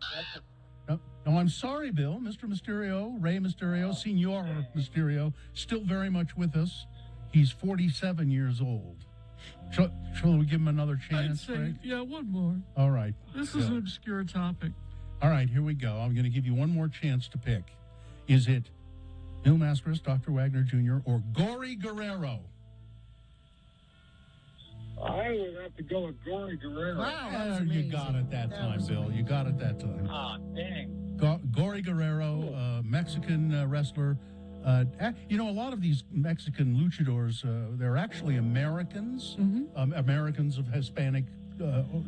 No, I'm sorry, Bill. Mr. Mysterio, Rey Mysterio, Senor Mysterio, still very much with us. He's 47 years old. Shall we give him another I'd chance, say, Frank? yeah, one more. All right. This is an obscure topic. All right, here we go. I'm going to give you one more chance to pick. Is it Mil Mascaras, Dr. Wagner Jr., or Gory Guerrero? I would have to go with Gory Guerrero. Wow, You got it that time, Bill. You got it that time. Ah, dang. Gory Guerrero, Mexican wrestler. A lot of these Mexican luchadors, they're actually Americans, Americans of Hispanic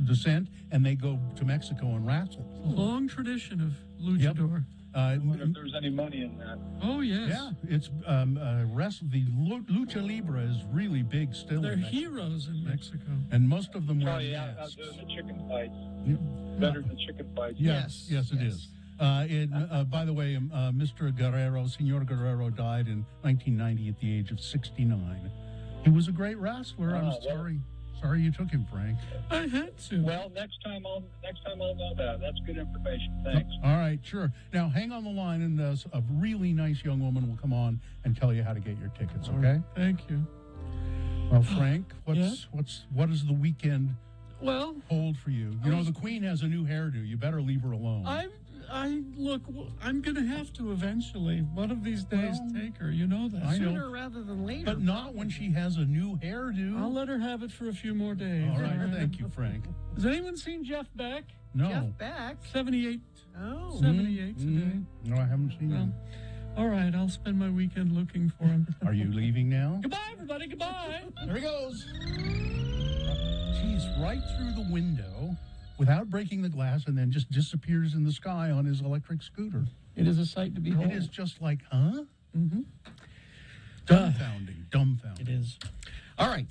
descent, and they go to Mexico and wrestle. Long tradition of luchador. I wonder if there's any money in that. Oh, yes. Yeah, it's the lucha libre is really big still. They're in Mexico. heroes in Mexico. And most of them wear Oh, yeah, masks. the chicken fights. Yeah. Better than chicken fights. Yes, it is. By the way, Mr. Guerrero, Senor Guerrero, died in 1990 at the age of 69. He was a great wrestler. I'm sorry you took him, Frank. I had to. Well, next time I'll know that. That's good information. Thanks. All right, sure. Now hang on the line, and a really nice young woman will come on and tell you how to get your tickets. Okay? Thank you. Well, Frank, what does the weekend hold for you? You know, the Queen has a new hairdo. You better leave her alone. I'm going to have to eventually, one of these days, take her. You know that. I know. Sooner rather than later. But not when she has a new hairdo. I'll let her have it for a few more days. All right, thank you, Frank. Has anyone seen Jeff Beck? No. Jeff Beck. 78. Oh. 78 today. No, I haven't seen him. All right, I'll spend my weekend looking for him. Are you leaving now? Goodbye, everybody. Goodbye. There he goes. He's right through the window without breaking the glass, and then just disappears in the sky on his electric scooter. It is a sight to behold. It is just like, huh? Mm-hmm. Dumbfounding. It is. All right,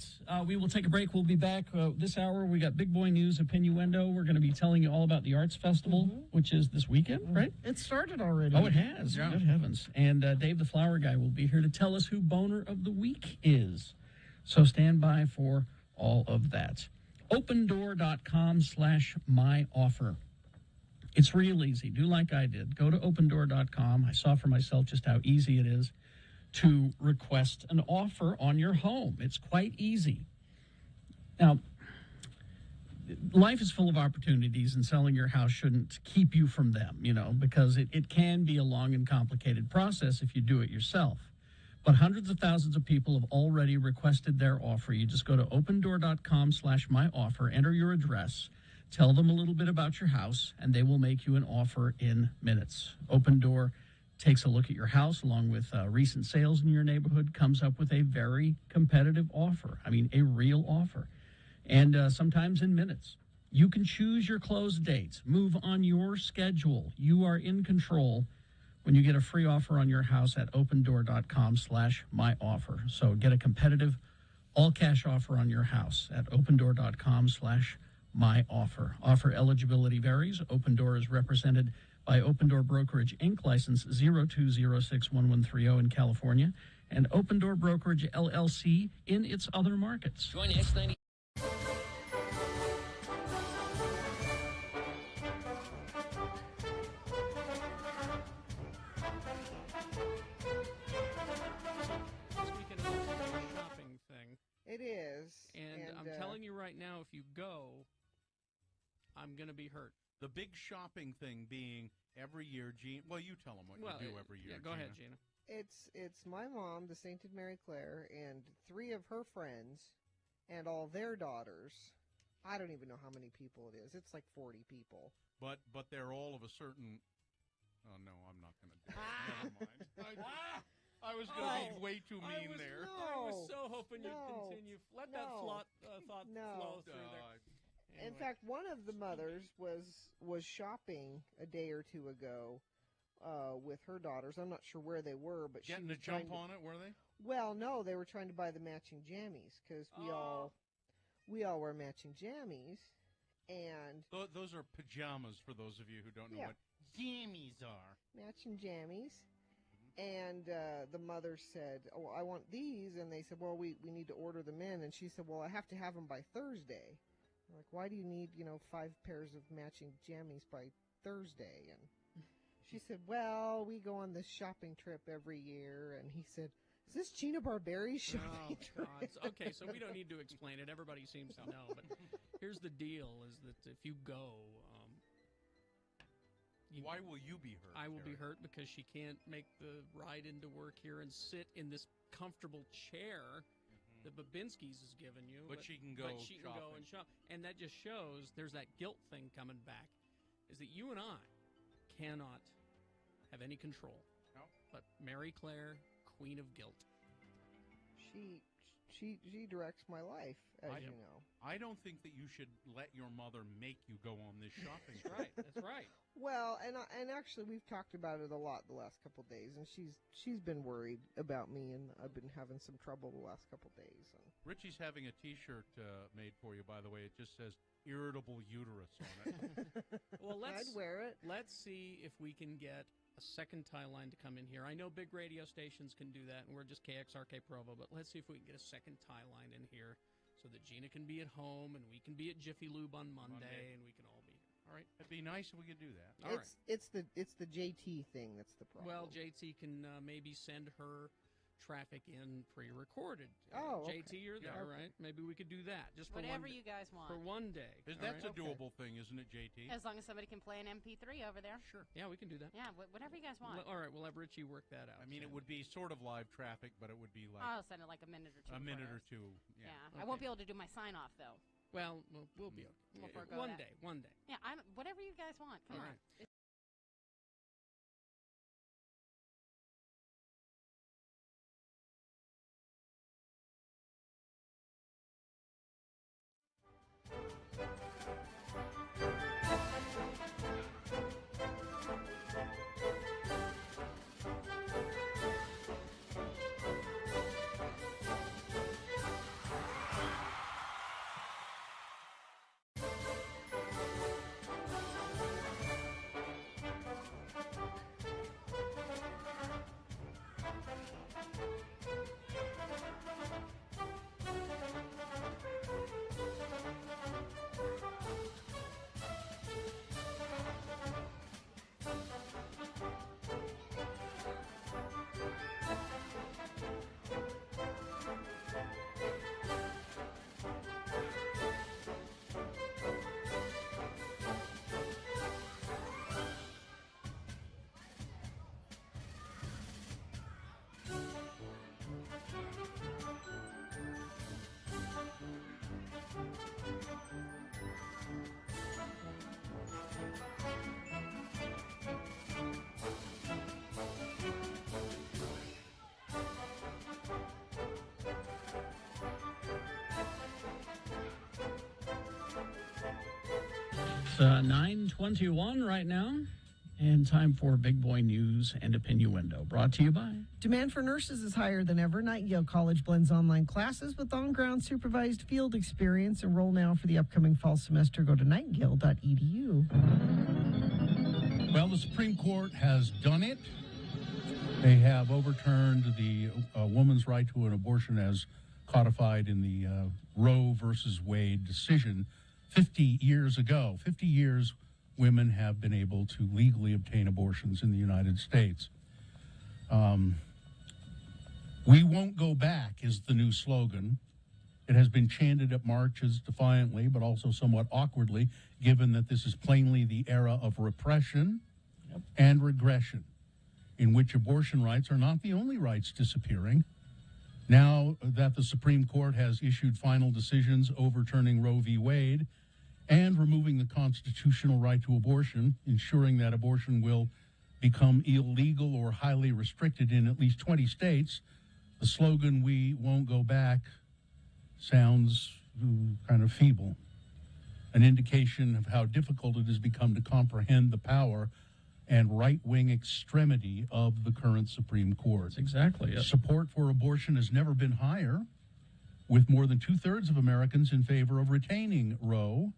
we will take a break. We'll be back this hour. We got big boy news, Opinnuendo. We're going to be telling you all about the Arts Festival, which is this weekend, right? It started already. Oh, it has. Yeah. Good heavens. And Dave the Flower Guy will be here to tell us who Boner of the Week is. So stand by for all of that. opendoor.com/myoffer. It's real easy. Do like I did. Go to opendoor.com. I saw for myself just how easy it is to request an offer on your home. It's quite easy. Now, life is full of opportunities, and selling your house shouldn't keep you from them, because it can be a long and complicated process if you do it yourself. But hundreds of thousands of people have already requested their offer. You just go to opendoor.com/myoffer, enter your address, tell them a little bit about your house, and they will make you an offer in minutes. Open Door takes a look at your house along with recent sales in your neighborhood, comes up with a very competitive offer. I mean, a real offer. And sometimes in minutes. You can choose your close dates, move on your schedule. You are in control when you get a free offer on your house at opendoor.com/myoffer. So get a competitive all-cash offer on your house at opendoor.com/myoffer. Offer eligibility varies. Open Door is represented by Open Door Brokerage, Inc., license 02061130 in California, and Open Door Brokerage, LLC, in its other markets. Join X90. It is. And I'm telling you right now, if you go, I'm going to be hurt. The big shopping thing being every year, Gina. Well, you tell them what you do every year. Yeah, go ahead, Gina. It's my mom, the Sainted Mary Claire, and 3 of her friends, and all their daughters. I don't even know how many people it is. It's like 40 people. But they're all of a certain. Oh no, I'm not going to do it. Never mind. I was going to be way too mean there. I was so hoping you'd continue. Let that thought flow through there. Anyway. In fact, one of the mothers was shopping a day or two ago with her daughters. I'm not sure where they were, but getting she was a jump on it, were they? Well, no, they were trying to buy the matching jammies because we all wear matching jammies, and those are pajamas for those of you who don't know what jammies are. Matching jammies. And the mother said, "Oh, I want these," and they said, "Well, we need to order them in." And she said, "Well, I have to have them by Thursday." I'm like, why do you need 5 pairs of matching jammies by Thursday? And she said, "Well, we go on this shopping trip every year." And he said, "Is this Gina Barberi's shopping trip?" Okay, so we don't need to explain it. Everybody seems to know. But here's the deal: is that if you go. Why will you be hurt? I will be hurt because she can't make the ride into work here and sit in this comfortable chair that Babinski's has given you. But she can go and shop. And that just shows there's that guilt thing coming back, is that you and I cannot have any control. No. But Mary Claire, Queen of Guilt. She directs my life, as you know. I don't think that you should let your mother make you go on this shopping trip. That's right. Well, and actually we've talked about it a lot the last couple of days, and she's been worried about me, and I've been having some trouble the last couple of days. And Richie's having a T-shirt made for you, by the way. It just says "irritable uterus" on it. Well, I'd wear it. Let's see if we can get a second tie line to come in here. I know big radio stations can do that, and we're just KXRK Provo, but let's see if we can get a second tie line in here so that Gina can be at home and we can be at Jiffy Lube on Monday. And we can all be here. All right? It'd be nice if we could do that. All right. It's the JT thing that's the problem. Well, JT can maybe send her traffic in pre-recorded. Okay. JT, you're there, right? Maybe we could do that just for whatever one you guys want. For one day. That's a doable thing, isn't it, JT? As long as somebody can play an MP3 over there. Sure. Yeah, we can do that. Yeah, whatever you guys want. All right, we'll have Richie work that out. I mean, it would be sort of live traffic, but it would be like I'll send it like a minute or two. A minute or two. Yeah. I won't be able to do my sign off though. Well, we'll be okay. We'll forego One that. day. Yeah, whatever you guys want. Come on. 9:21 right now, and time for Big Boy News and Opinion Window, brought to you by... Demand for nurses is higher than ever. Nightingale College blends online classes with on-ground supervised field experience. Enroll now for the upcoming fall semester. Go to nightingale.edu. Well, the Supreme Court has done it. They have overturned the woman's right to an abortion as codified in the Roe versus Wade decision 50 years ago. 50 years women have been able to legally obtain abortions in the United States. We won't go back is the new slogan. It has been chanted at marches defiantly, but also somewhat awkwardly, given that this is plainly the era of repression and regression, in which abortion rights are not the only rights disappearing. Now that the Supreme Court has issued final decisions overturning Roe v. Wade and removing the constitutional right to abortion, ensuring that abortion will become illegal or highly restricted in at least 20 states, the slogan, "We won't go back," sounds kind of feeble, an indication of how difficult it has become to comprehend the power and right-wing extremity of the current Supreme Court. That's exactly it. Support for abortion has never been higher, with more than two-thirds of Americans in favor of retaining Roe,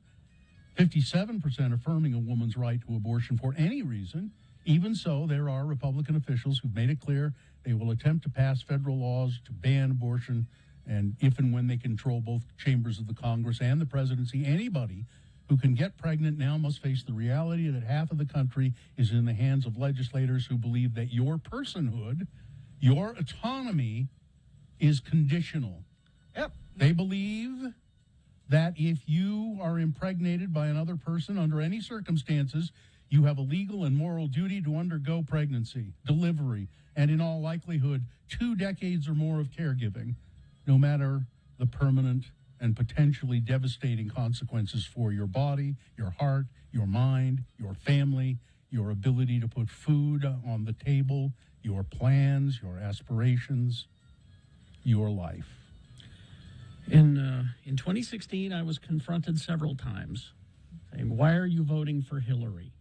57% affirming a woman's right to abortion for any reason. Even so, there are Republican officials who've made it clear they will attempt to pass federal laws to ban abortion, and if and when they control both chambers of the Congress and the presidency, anybody who can get pregnant now must face the reality that half of the country is in the hands of legislators who believe that your personhood, your autonomy, is conditional. Yep. They believe that if you are impregnated by another person under any circumstances, you have a legal and moral duty to undergo pregnancy, delivery, and in all likelihood, 2 decades or more of caregiving, no matter the permanent and potentially devastating consequences for your body, your heart, your mind, your family, your ability to put food on the table, your plans, your aspirations, your life. In 2016, I was confronted several times saying, "Why are you voting for Hillary?"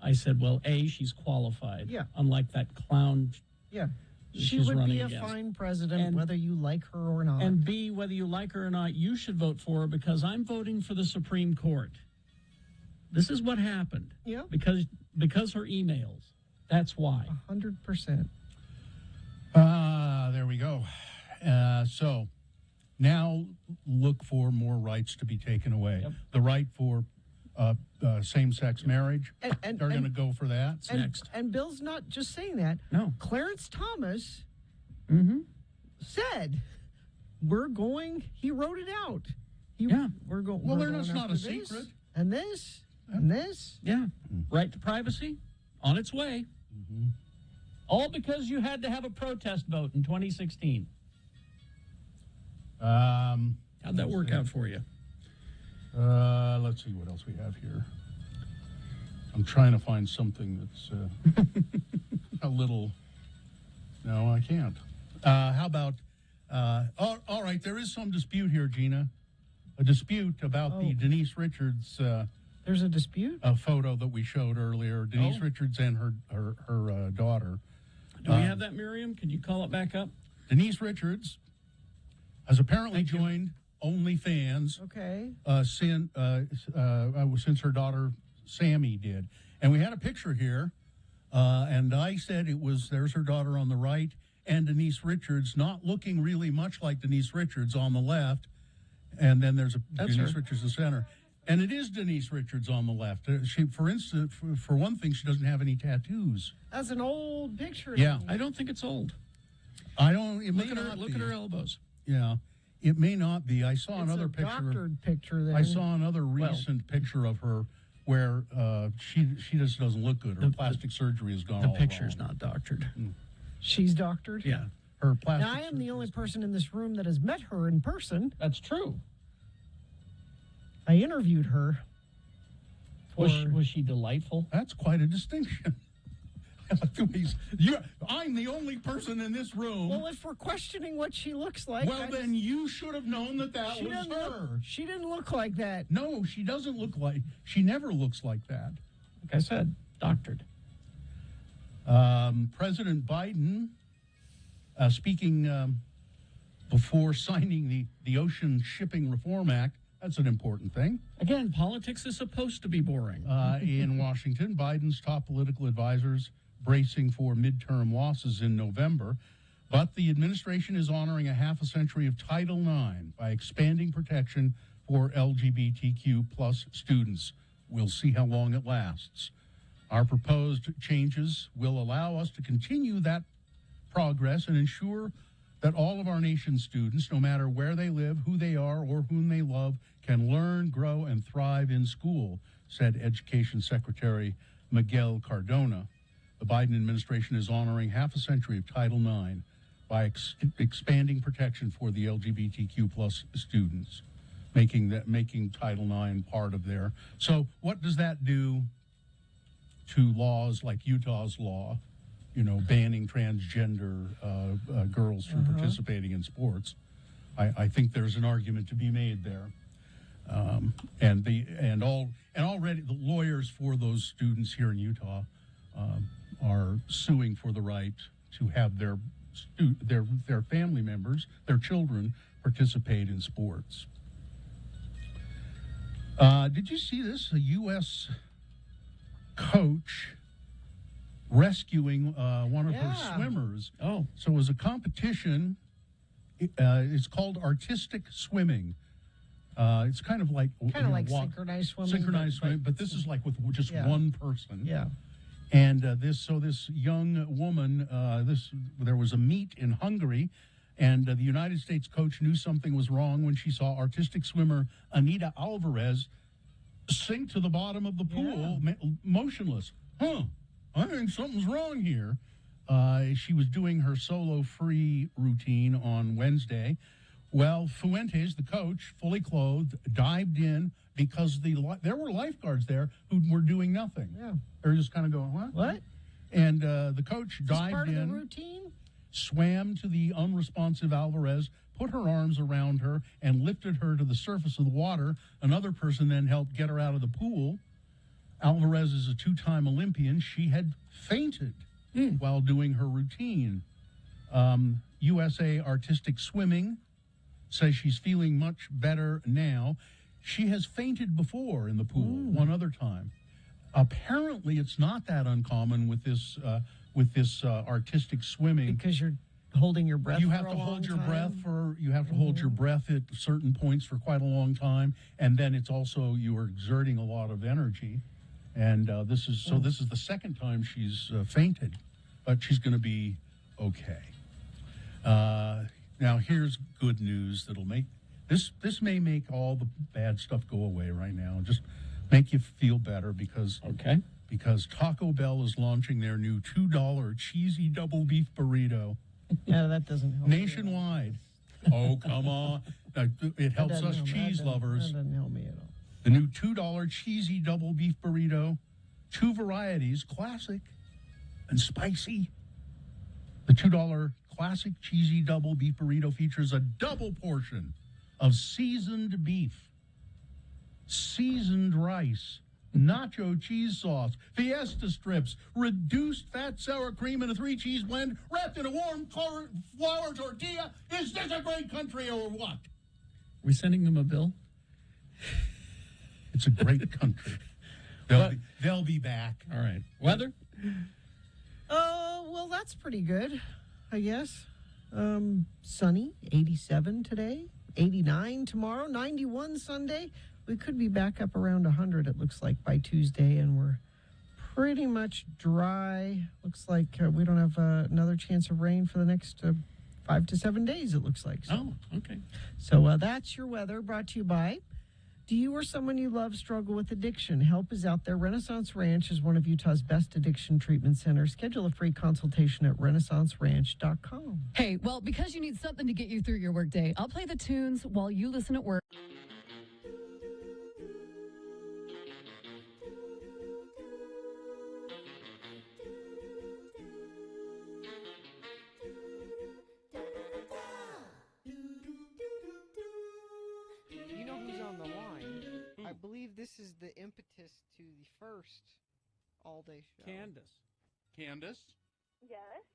I said, "Well, A, she's qualified." Yeah. Unlike that clown. Yeah. She she's would running be a against. fine president, And- whether you like her or not. And B, whether you like her or not, you should vote for her because I'm voting for the Supreme Court. This is what happened. Yeah. Because her emails. That's why. 100%. There we go. So now look for more rights to be taken away. Yep. The right for same-sex marriage, And they're going to go for that. It's next. And Bill's not just saying that. No. Clarence Thomas Mm-hmm. said, he wrote it out. We're going. Well, we're that's going not after a this, secret. And this, and this. Yeah. Right to privacy on its way. Mm-hmm. All because you had to have a protest vote in 2016. How'd that work out for you? Let's see what else we have here. I'm trying to find something that's a little... No, I can't. How about... all right, there is some dispute here, Gina. A dispute about the Denise Richards... There's a dispute? A photo that we showed earlier. Denise Richards and her daughter. Do we have that, Miriam? Can you call it back up? Denise Richards has apparently joined OnlyFans. Okay. Since her daughter Sammy did, and we had a picture here, and I said there's her daughter on the right, and Denise Richards not looking really much like Denise Richards on the left, and then there's Denise Richards in the center. And it is Denise Richards on the left. She, for instance, for one thing, she doesn't have any tattoos. That's an old picture. Yeah. I don't think it's old. I don't. Look at her elbows. Yeah, it may not be. I saw It's another a picture. doctored picture. Then I saw another recent picture of her where she just doesn't look good. Her plastic surgery has gone. The all picture's wrong. not doctored. She's doctored. Yeah, her plastic. Now, I am the only person in this room that has met her in person. That's true. I interviewed her. Was she delightful? That's quite a distinction. I'm the only person in this room. Well, if we're questioning what she looks like, then you should have known that she was doesn't her. She didn't look like that. No, she doesn't look like. She never looks like that. Like I said, doctored. President Biden, speaking before signing the Ocean Shipping Reform Act, that's an important thing. Again, politics is supposed to be boring. In Washington, Biden's top political advisors bracing for midterm losses in November, but the administration is honoring a half a century of Title IX by expanding protection for LGBTQ plus students. We'll see how long it lasts. Our proposed changes will allow us to continue that progress and ensure that all of our nation's students, no matter where they live, who they are, or whom they love, can learn, grow, and thrive in school, said Education Secretary Miguel Cardona. The Biden administration is honoring half a century of Title IX by expanding protection for the LGBTQ plus students, making Title IX part of their. So what does that do to laws like Utah's law, banning transgender girls from participating in sports? I think there's an argument to be made there. Already the lawyers for those students here in Utah are suing for the right to have their family members, their children, participate in sports. Did you see this? A U.S. coach rescuing one of her swimmers. Oh. So it was a competition. It's called artistic swimming. It's kind of like synchronized swimming. Synchronized swimming, but this is like with just one person. Yeah. And this young woman, there was a meet in Hungary, and the United States coach knew something was wrong when she saw artistic swimmer Anita Alvarez sink to the bottom of the pool, motionless. I think something's wrong here. She was doing her solo free routine on Wednesday. Well, Fuentes, the coach, fully clothed, dived in because there were lifeguards there who were doing nothing. Yeah. They were just kind of going, what? What? And the coach dived part in, of the routine? swam to the unresponsive Alvarez, put her arms around her, and lifted her to the surface of the water. Another person then helped get her out of the pool. Alvarez is a two-time Olympian. She had fainted while doing her routine. USA Artistic Swimming says she's feeling much better now. She has fainted before in the pool one other time. Apparently, it's not that uncommon with this artistic swimming because you're holding your breath. You have to hold your breath hold your breath at certain points for quite a long time, and then it's also you are exerting a lot of energy. And this is the second time she's fainted, but she's going to be okay. Now here's good news that'll make this may make all the bad stuff go away right now. Just make you feel better because Taco Bell is launching their new $2 cheesy double beef burrito. Yeah, that doesn't help. Nationwide. Oh, come on. It helps us cheese lovers. That doesn't help me at all. The new $2 cheesy double beef burrito, 2 varieties, classic and spicy. The $2 classic cheesy double beef burrito features a double portion of seasoned beef, seasoned rice, nacho cheese sauce, fiesta strips, reduced fat sour cream in a 3-cheese blend, wrapped in a warm flour tortilla. Is this a great country or what? We sending them a bill? It's a great country. They'll be back. All right. Weather? Oh, well, that's pretty good, I guess. Sunny, 87 today, 89 tomorrow, 91 Sunday. We could be back up around 100, it looks like, by Tuesday, and we're pretty much dry. Looks like we don't have another chance of rain for the next 5 to 7 days, it looks like. So. Oh, okay. So that's your weather, brought to you by... Do you or someone you love struggle with addiction? Help is out there. Renaissance Ranch is one of Utah's best addiction treatment centers. Schedule a free consultation at renaissanceranch.com. Hey, well, because you need something to get you through your workday, I'll play the tunes while you listen at work. is the impetus to the first all-day show. Candace? Yes.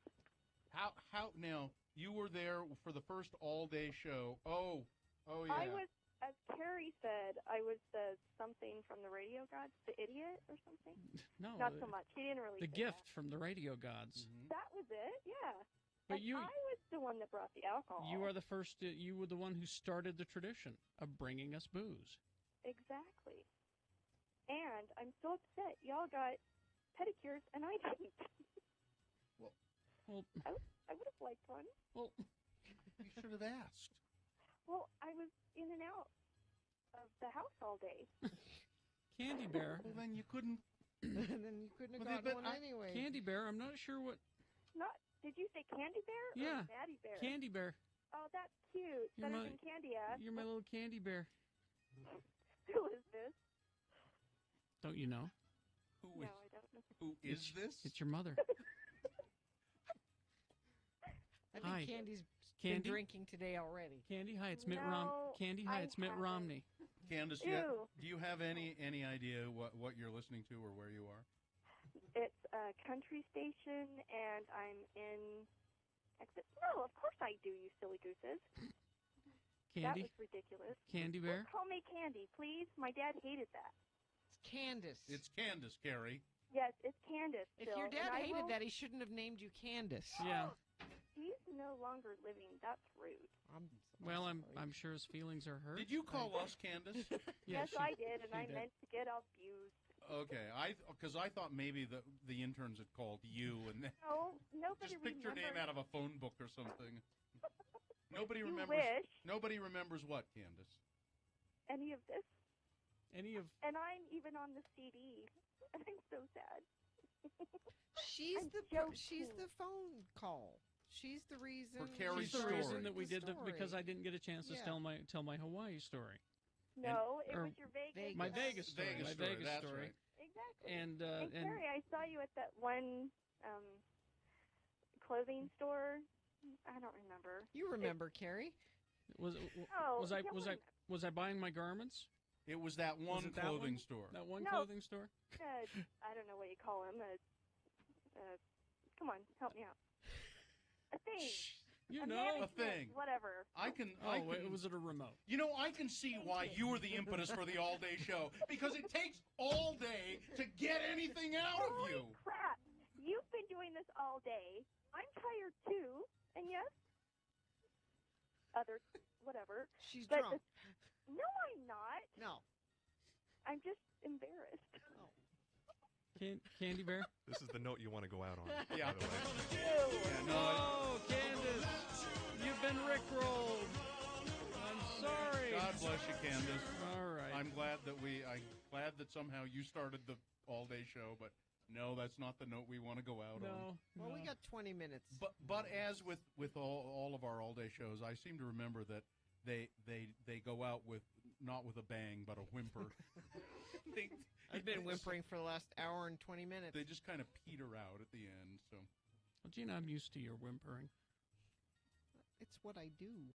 How now, you were there for the first all-day show. Oh, yeah. I was, as Carrie said, I was the something from the radio gods, the idiot or something. No, Not so much. He didn't really The say gift from the radio gods. That was it, yeah. But And you- I was the one that brought the alcohol. You are the first. You were the one who started the tradition of bringing us booze. Exactly. And I'm so upset. Y'all got pedicures and I didn't. Well, I would have liked one. Well, you should have asked. Well, I was in and out of the house all day. Candy Bear. Well, then you couldn't. And then you couldn't have Well, gotten but one anyway. Candy Bear. I'm not sure what. Not. Did you say Candy Bear? Yeah, Or Daddy Bear. Candy Bear. Oh, that's cute. You're Better my- than Candy Ass. You're my little Candy Bear. Who is this? Don't you know? No, I don't know. Who is this? It's your mother. I think Hi. Candy's Candy? been drinking today already. Candy, hi, it's Mitt No, Candy, hi, I it's Mitt haven't. Romney. Candace, Ew. do you have any idea what you're listening to or where you are? It's a country station, and I'm in Texas. No, of course I do, you silly gooses. That Candy, was ridiculous. Candy Bear. Don't call me Candy, please. My dad hated that. It's Candace. It's Candace, Carrie. Yes, it's Candace. If Phil, your and dad I hated will- that, he shouldn't have named you Candace. Yeah. He's no longer living. That's rude. Well, I'm sure his feelings are hurt. Did you call us Candace? Yes, she- I did, and she I did. meant to get abused. Okay, because I thought maybe the interns had called you and then No, nobody just picked your name remembers. out of a phone book or something. Nobody You remembers. wish. Nobody remembers what, Candace? Any of this. Any of And I'm even on the CD, and I'm so sad. She's I'm she's joking. the phone call. She's the reason. For Carrie's She's the reason story. that we did story. because I didn't get a chance to Yeah. tell my Hawaii story. No, it or was your Vegas. My Vegas story. Vegas my story, Vegas that's story. right. Exactly. And And Carrie, I saw you at that one clothing store. I don't remember. You remember, Carrie? was Oh, was I yeah, was I was I buying my garments? It was that Was one it that clothing one? store. That one No. clothing store? I don't know what you call him. Come on, help me out. A thing. You a know, management, a thing. Whatever. I can. Oh, I wait, can, was it a remote? You know, I can see why you were the impetus for the all-day show because it takes all day to get anything out of Holy you. crap! You've been doing this all day. I'm tired too. And yes, other whatever. She's But drunk. No, I'm not. No. I'm just embarrassed. Candy Bear? This is the note you want to go out on. Yeah. By the way. Yeah, no, Oh, Candace, you've been rickrolled. I'm sorry. God bless you, Candace. All right. I'm glad that somehow you started the all-day show, but no, that's not the note we want to go out on. No. Well, we no. got 20 minutes. But as with all of our all-day shows, I seem to remember that they go out with not with a bang but a whimper. I've been whimpering for the last hour and 20 minutes. They just kind of peter out at the end. So. Well, Gina, I'm used to your whimpering. It's what I do.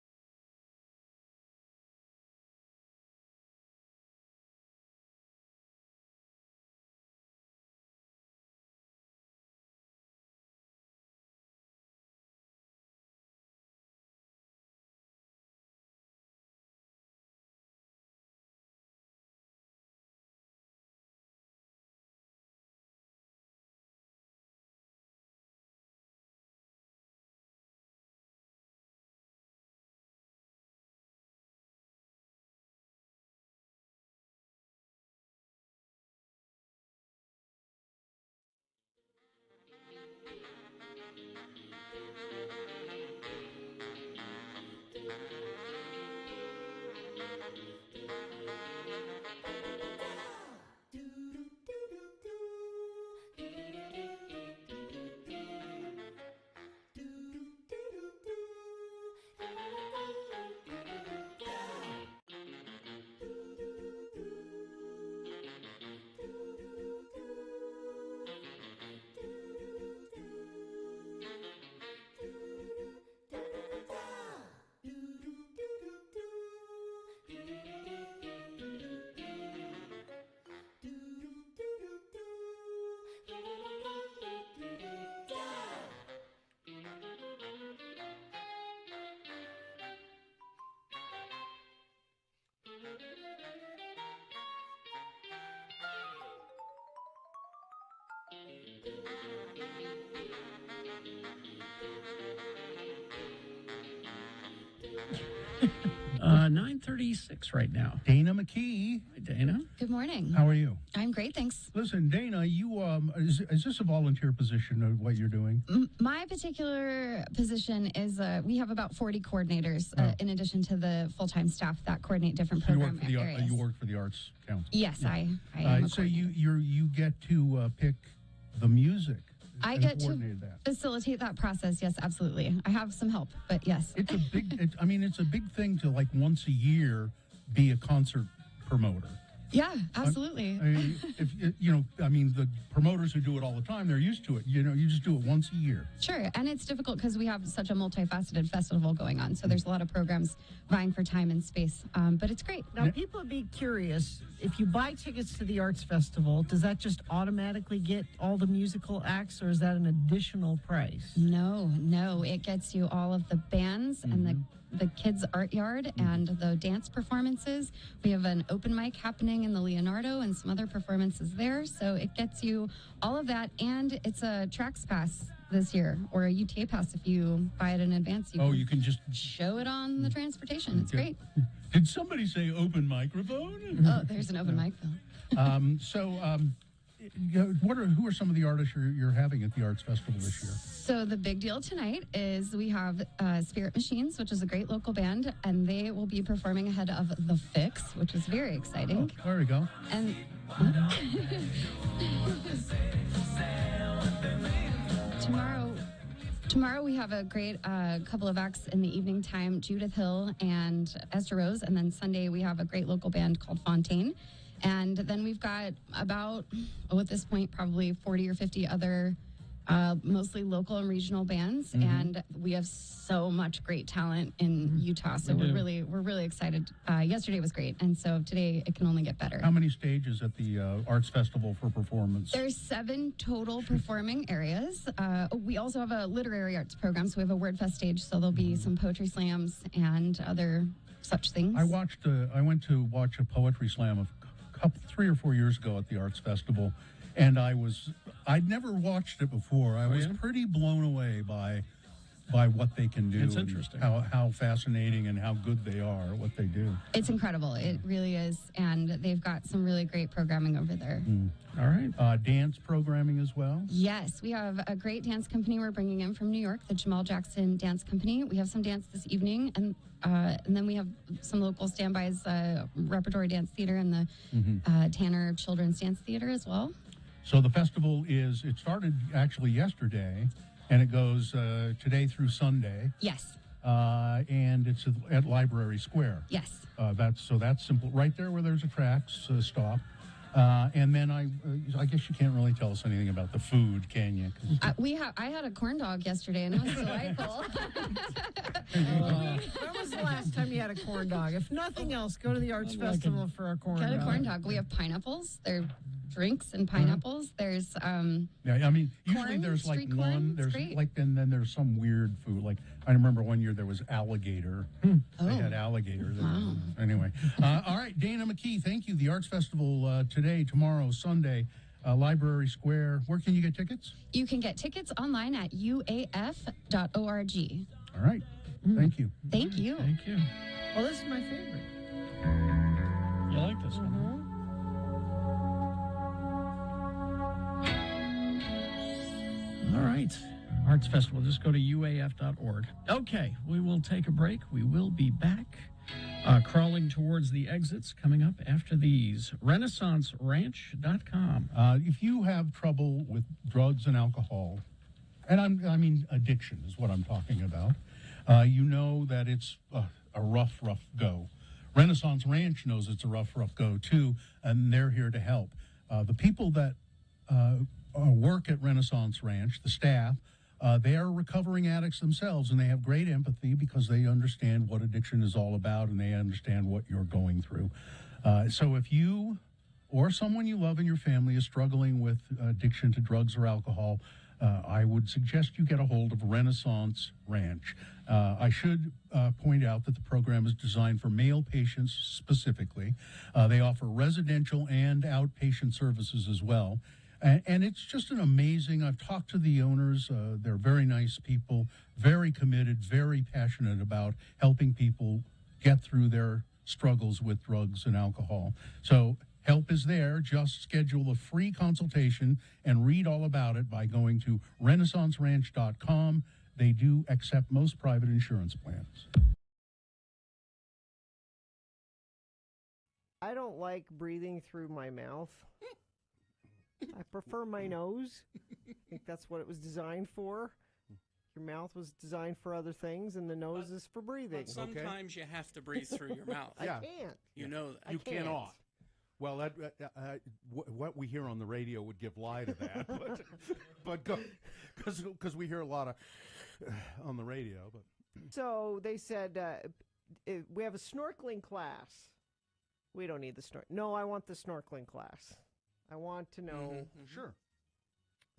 9:36 right now. Dana McKee. Hi, Dana. Good morning. How are you? I'm great, thanks. Listen, Dana, you is this a volunteer position of what you're doing? My particular position is we have about 40 coordinators in addition to the full-time staff that coordinate different So you program work for the areas. you work for the Arts Council. Yes, I am. So you get to pick the music. I and get to coordinate that. facilitate that process. Yes, absolutely. I have some help, but yes. It's a big. It's a big thing to like once a year be a concert promoter. Yeah, absolutely. I mean, the promoters who do it all the time, they're used to it. You just do it once a year. Sure, and it's difficult because we have such a multifaceted festival going on. So there's a lot of programs vying for time and space, but it's great. Now, people would be curious, if you buy tickets to the Arts Festival, does that just automatically get all the musical acts, or is that an additional price? No, it gets you all of the bands and the kids' art yard and the dance performances. We have an open mic happening in the Leonardo and some other performances there. So it gets you all of that, and it's a Trax Pass this year, or a UTA Pass if you buy it in advance. You can just show it on the transportation. It's great. Did somebody say open microphone? Oh, there's an open mic, Phil. Who are some of the artists you're having at the Arts Festival this year? So the big deal tonight is we have Spirit Machines, which is a great local band, and they will be performing ahead of The Fix, which is very exciting. Oh, there we go. And tomorrow we have a great couple of acts in the evening time, Judith Hill and Esther Rose, and then Sunday we have a great local band called Fontaine. And then we've got about, at this point, probably 40 or 50 other mostly local and regional bands. And we have so much great talent in Utah. So we're really excited. Yesterday was great. And so today it can only get better. How many stages at the Arts Festival for performance? There's 7 total performing areas. We also have a literary arts program. So we have a Word Fest stage. So there'll be some poetry slams and other such things. I went to watch a poetry slam 3 or 4 years ago at the Arts Festival, and I'd never watched it before. I was pretty blown away by what they can do. It's interesting. How fascinating and how good they are at what they do. It's incredible. It really is. And they've got some really great programming over there. All right. Dance programming as well? Yes. We have a great dance company we're bringing in from New York, the Jamal Jackson Dance Company. We have some dance this evening, and then we have some local standbys, Repertory Dance Theater and the Tanner Children's Dance Theater as well. So the festival it started actually yesterday, and it goes today through Sunday. Yes. And it's at Library Square. Yes. That's simple. Right there where there's a tracks stop. And then I guess you can't really tell us anything about the food, can you? I had a corn dog yesterday, and it was delightful. When was the last time you had a corn dog? If nothing else, go to the Arts Festival for a corn dog. Get a corn dog. We have pineapples. There are drinks and pineapples. There's usually there's like corn, one. There's like and then there's some weird food. Like I remember one year there was alligator. They had alligator. Wow. Anyway, all right, Dana McKee, thank you. The Arts Festival today, tomorrow, Sunday, Library Square. Where can you get tickets? You can get tickets online at uaf.org. All right. Thank you. Thank you. Thank you. Well, this is my favorite. You like this one? All right. Arts Festival. Just go to uaf.org. Okay. We will take a break. We will be back. Crawling towards the exits coming up after these. RenaissanceRanch.com. If you have trouble with drugs and alcohol, and I mean addiction is what I'm talking about, you know that it's a rough go. Renaissance Ranch knows it's a rough go too, and they're here to help. The people that work at Renaissance Ranch, the staff, they are recovering addicts themselves, and they have great empathy because they understand what addiction is all about, and they understand what you're going through. So if you or someone you love in your family is struggling with addiction to drugs or alcohol, I would suggest you get a hold of Renaissance Ranch. I should point out that the program is designed for male patients specifically. They offer residential and outpatient services as well. And it's just an amazing, I've talked to the owners, they're very nice people, very committed, very passionate about helping people get through their struggles with drugs and alcohol. So help is there. Just schedule a free consultation and read all about it by going to renaissanceranch.com. They do accept most private insurance plans. I don't like breathing through my mouth. I prefer my nose. I think that's what it was designed for. Your mouth was designed for other things, and the nose is for breathing. But sometimes you have to breathe through your mouth. I can't. You know that. You cannot. Well, what we hear on the radio would give lie to that, but because we hear a lot of on the radio. But So they said, we have a snorkeling class. We don't need the snorkel. No, I want the snorkeling class. I want to know. Sure.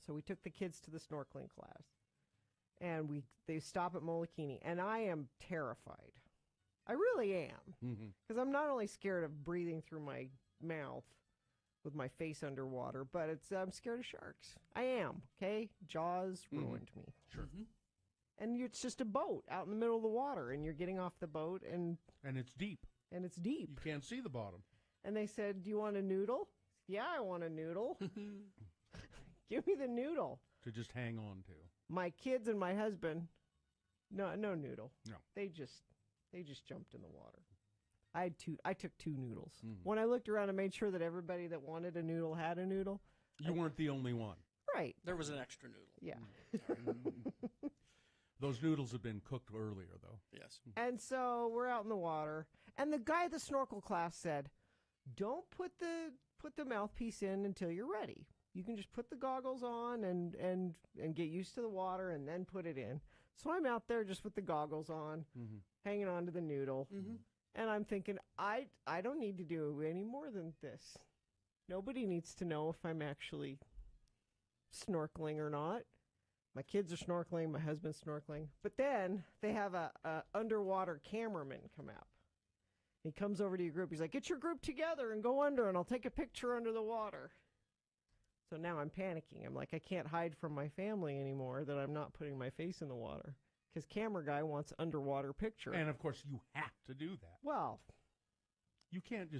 So we took the kids to the snorkeling class, and they stop at Molokini, and I am terrified. I really am, because I'm not only scared of breathing through my mouth with my face underwater, but I'm scared of sharks. I am. Okay, Jaws ruined me. Sure. And it's just a boat out in the middle of the water, and you're getting off the boat, and it's deep. And it's deep. You can't see the bottom. And they said, "Do you want a noodle?" Yeah, I want a noodle. Give me the noodle. To just hang on to. My kids and my husband, no noodle. No. They just jumped in the water. I took 2 noodles. When I looked around and made sure that everybody that wanted a noodle had a noodle. You weren't the only one. Right. There was an extra noodle. Yeah. Those noodles have been cooked earlier, though. Yes. And so we're out in the water, and the guy at the snorkel class said, "Don't put the mouthpiece in until you're ready. You can just put the goggles on and get used to the water and then put it in." So I'm out there just with the goggles on, hanging on to the noodle, and I'm thinking, I don't need to do any more than this. Nobody needs to know if I'm actually snorkeling or not. My kids are snorkeling, my husband's snorkeling. But then they have a underwater cameraman come out. He comes over to your group. He's like, "Get your group together and go under, and I'll take a picture under the water." So now I'm panicking. I'm like, I can't hide from my family anymore that I'm not putting my face in the water. Because camera guy wants underwater picture. And, of course, you have to do that. Well. You couldn't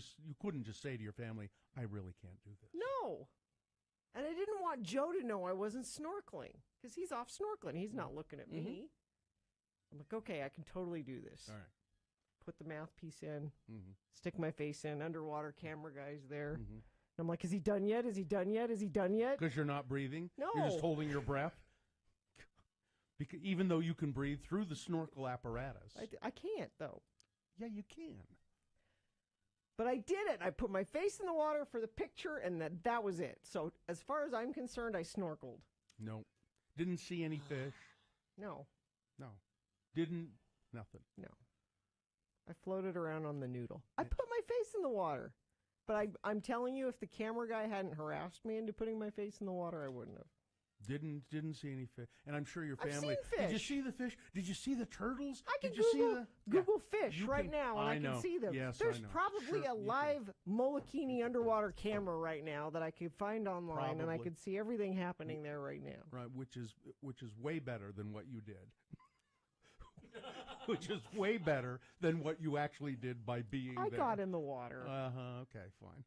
just say to your family, "I really can't do this." No. And I didn't want Joe to know I wasn't snorkeling. Because he's off snorkeling. He's not looking at me. I'm like, okay, I can totally do this. All right. Put the mouthpiece in. Stick my face in. Underwater camera guy's there. And I'm like, is he done yet? Is he done yet? Is he done yet? Because you're not breathing? No. You're just holding your breath? Because even though you can breathe through the snorkel apparatus. I can't, though. Yeah, you can. But I did it. I put my face in the water for the picture, and that was it. So as far as I'm concerned, I snorkeled. No. Didn't see any fish. No. Nothing. No. I floated around on the noodle. I put my face in the water. But I'm telling you, if the camera guy hadn't harassed me into putting my face in the water, I wouldn't have. Didn't see any fish. And I'm sure your I've family. seen fish. Did you see the fish? Did you see the turtles? I can Did you see the Google fish You right can- now, and I know. can see them. Yes, There's I know. probably Sure, a you live Molokini underwater camera right now that I could find online, and I Probably. could see everything happening there right now. Right, which is way better than what you did. Which is way better than what you actually did by being I there. got in the water. Okay, fine.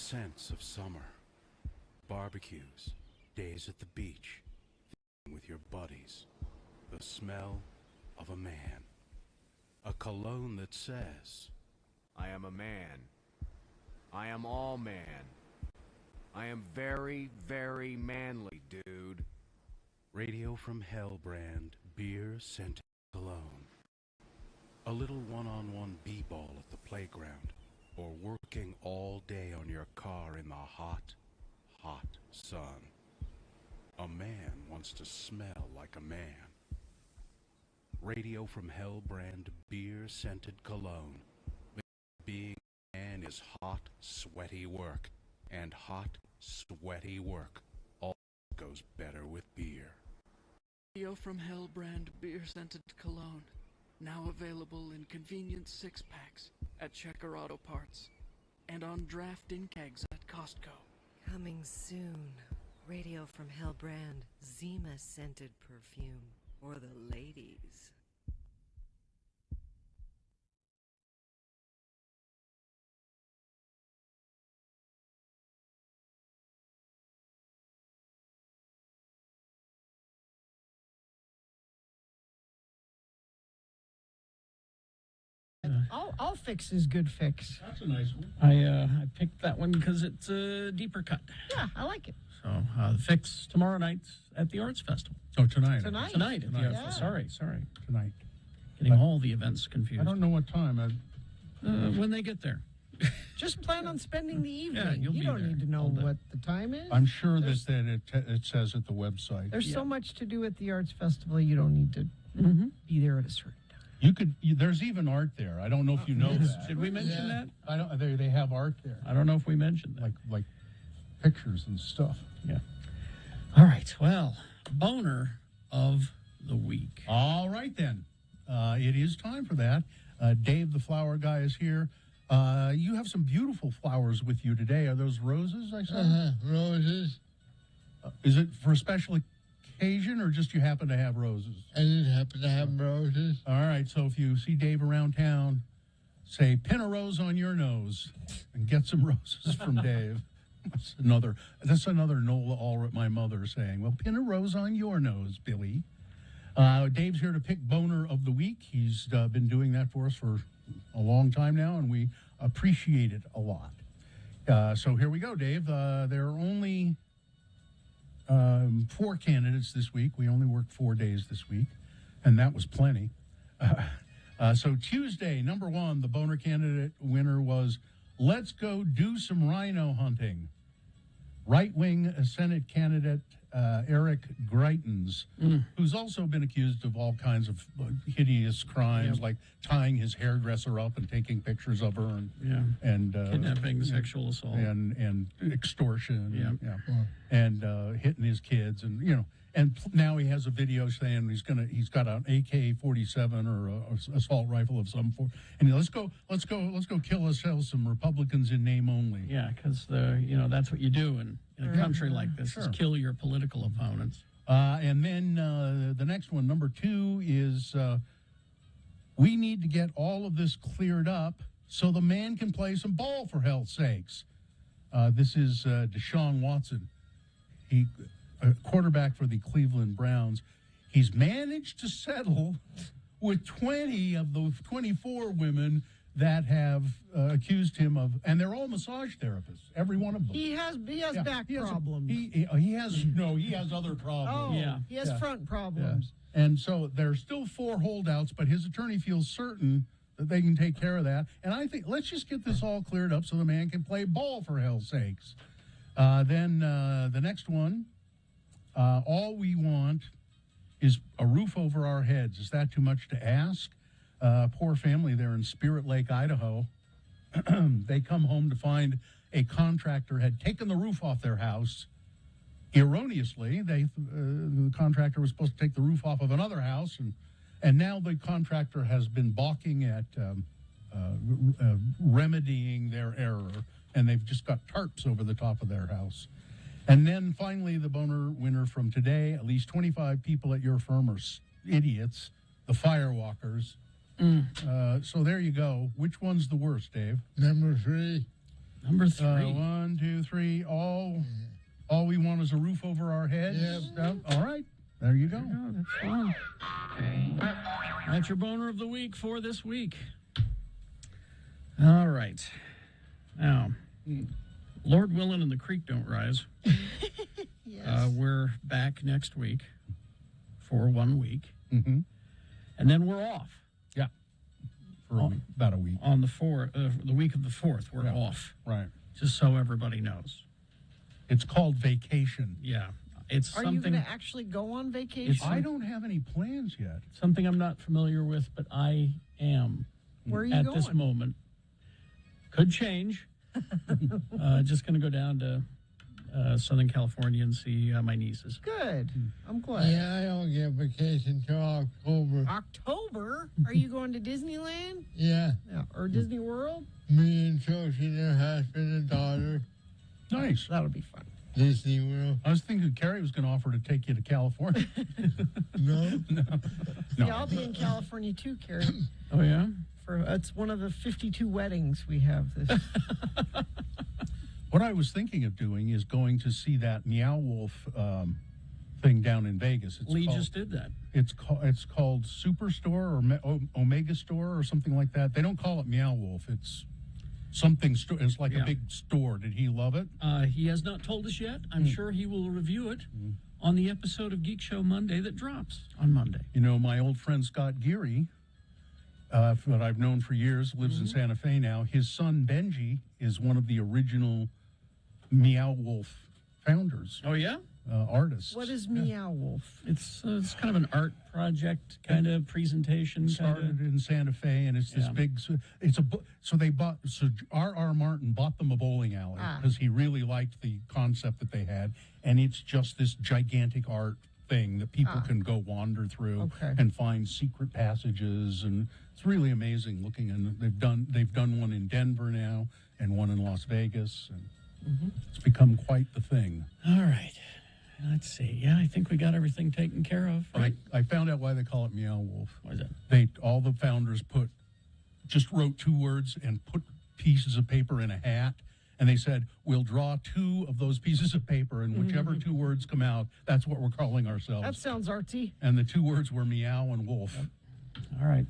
scents of summer, barbecues, days at the beach, with your buddies, the smell of a man, a cologne that says, I am a man. I am all man. I am very, very manly, dude. Radio from Hell brand beer scented cologne. A little one-on-one b-ball at the playground, or working all day on your car in the hot, hot sun. A man wants to smell like a man. Radio from Hell brand beer scented cologne. Being a man is hot, sweaty work, and hot, sweaty work all goes better with beer. Radio from Hell brand beer scented cologne. Now available in convenient 6-packs at Checker Auto Parts and on draft in kegs at Costco. Coming soon. Radio from Hell brand Zima scented perfume for the ladies. I'll fix his good fix. That's a nice one. I picked that one because it's a deeper cut. Yeah, I like it. So the fix tomorrow night at the Arts Festival. Oh, tonight. Tonight. Tonight. At the Arts Yeah. Festival. Sorry. Tonight. Getting all the events confused. I don't know what time. When they get there. Just plan on spending the evening. Yeah, you'll you be don't there need to know all day. what the time is. I'm sure that it says at the website. There's so much to do at the Arts Festival, you don't need to be there at a certain time. There's even art there. I don't know if you know that. Did we mention that? I don't. They have art there. I don't know if we mentioned that. Like pictures and stuff. Yeah. All right. Well, boner of the week. All right then. It is time for that. Dave, the flower guy, is here. You have some beautiful flowers with you today. Are those roses? I saw. Roses. Is it for a special occasion, or just you happen to have roses? I just happen to have roses. All right. So if you see Dave around town, say "pin a rose on your nose" and get some roses from Dave. That's another Nola Allred, my mother, saying, "Well, pin a rose on your nose, Billy." Dave's here to pick boner of the week. He's been doing that for us for a long time now, and we appreciate it a lot. So here we go, Dave. There are only 4 candidates this week. We only worked 4 days this week, and that was plenty. So Tuesday, number 1, the boner candidate winner was "Let's go do some rhino hunting." Right-wing Senate candidate Eric Greitens, who's also been accused of all kinds of hideous crimes, like tying his hairdresser up and taking pictures of her, and Kidnapping, sexual assault, and extortion, Yeah. and hitting his kids, and now he has a video saying he's got an AK-47 or a assault rifle of some form, and let's go kill ourselves some Republicans in name only. Yeah, because that's what you do in a country like this, is kill your political opponents. And then the next one, number 2, is we need to get all of this cleared up so the man can play some ball, for hell's sakes. This is Deshaun Watson. He a quarterback for the Cleveland Browns. He's managed to settle with 20 of the 24 women that have accused him of, and they're all massage therapists, every one of them. He has back problems. He has other problems. Oh, he has front problems. Yeah. And so there's still 4 holdouts, but his attorney feels certain that they can take care of that. And I think let's just get this all cleared up so the man can play ball, for hell's sakes. Then the next one, all we want is a roof over our heads. Is that too much to ask? Poor family there in Spirit Lake, Idaho. They come home to find a contractor had taken the roof off their house. Erroneously, the contractor was supposed to take the roof off of another house, and now the contractor has been balking at remedying their error, and they've just got tarps over the top of their house. And then finally, the boner winner from today, at least 25 people at your firm are idiots, the firewalkers. So there you go. Which one's the worst, Dave? Number 3. Number 3. 1, 2, 3. All we want is a roof over our heads. Yep. All right. There you go. Oh, that's fun. That's your boner of the week for this week. All right. Now, Lord willing and the creek don't rise. Yes. We're back next week for 1 week. Mm-hmm. And then we're off. Yeah. For about a week. On the the week of the 4th, we're off. Right. Just so everybody knows. It's called vacation. Yeah. It's Are something. you going to actually go on vacation? I don't have any plans yet. Something I'm not familiar with, but I am. Where are you at going? this moment. Could change. Just going to go down to Southern California and see my nieces. Good. I'm glad. Yeah, I don't get vacation till October. October? Are you going to Disneyland? Yeah. Or Disney World? Me and Sophie and her husband and daughter. Nice. That'll be fun. Disney World. I was thinking Carrie was going to offer to take you to California. No. Yeah, I'll be in California too, Carrie. Oh, yeah? It's one of the 52 weddings we have this. What I was thinking of doing is going to see that Meow Wolf thing down in Vegas. Lee just did that. It's called Superstore or Omega Store or something like that. They don't call it Meow Wolf. It's something. It's like a big store. Did he love it? He has not told us yet. I'm sure he will review it on the episode of Geek Show Monday that drops on Monday. You know, my old friend Scott Geary, that I've known for years, lives in Santa Fe now. His son Benji is one of the original Meow Wolf founders. Oh, yeah? Artists. What is Meow Wolf? It's kind of an art project kind of presentation. Started in Santa Fe, and it's this big. It's a so they bought. So R.R. Martin bought them a bowling alley because he really liked the concept that they had, and it's just this gigantic art thing that people can go wander through and find secret passages, and it's really amazing looking. And they've done one in Denver now and one in Las Vegas, and it's become quite the thing. All right. Let's see. Yeah, I think we got everything taken care of. Right? I found out why they call it Meow Wolf. Why is that? All the founders just wrote 2 words and put pieces of paper in a hat, and they said, we'll draw 2 of those pieces of paper, and whichever 2 words come out, that's what we're calling ourselves. That sounds artsy. And the 2 words were meow and wolf. Yep. All right.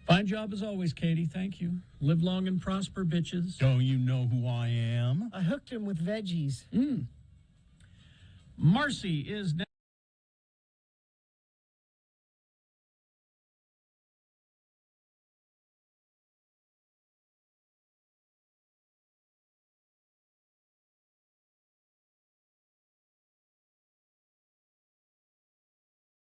Fine job as always, Katie. Thank you. Live long and prosper, bitches. Don't you know who I am? I hooked him with veggies. Marcy is next.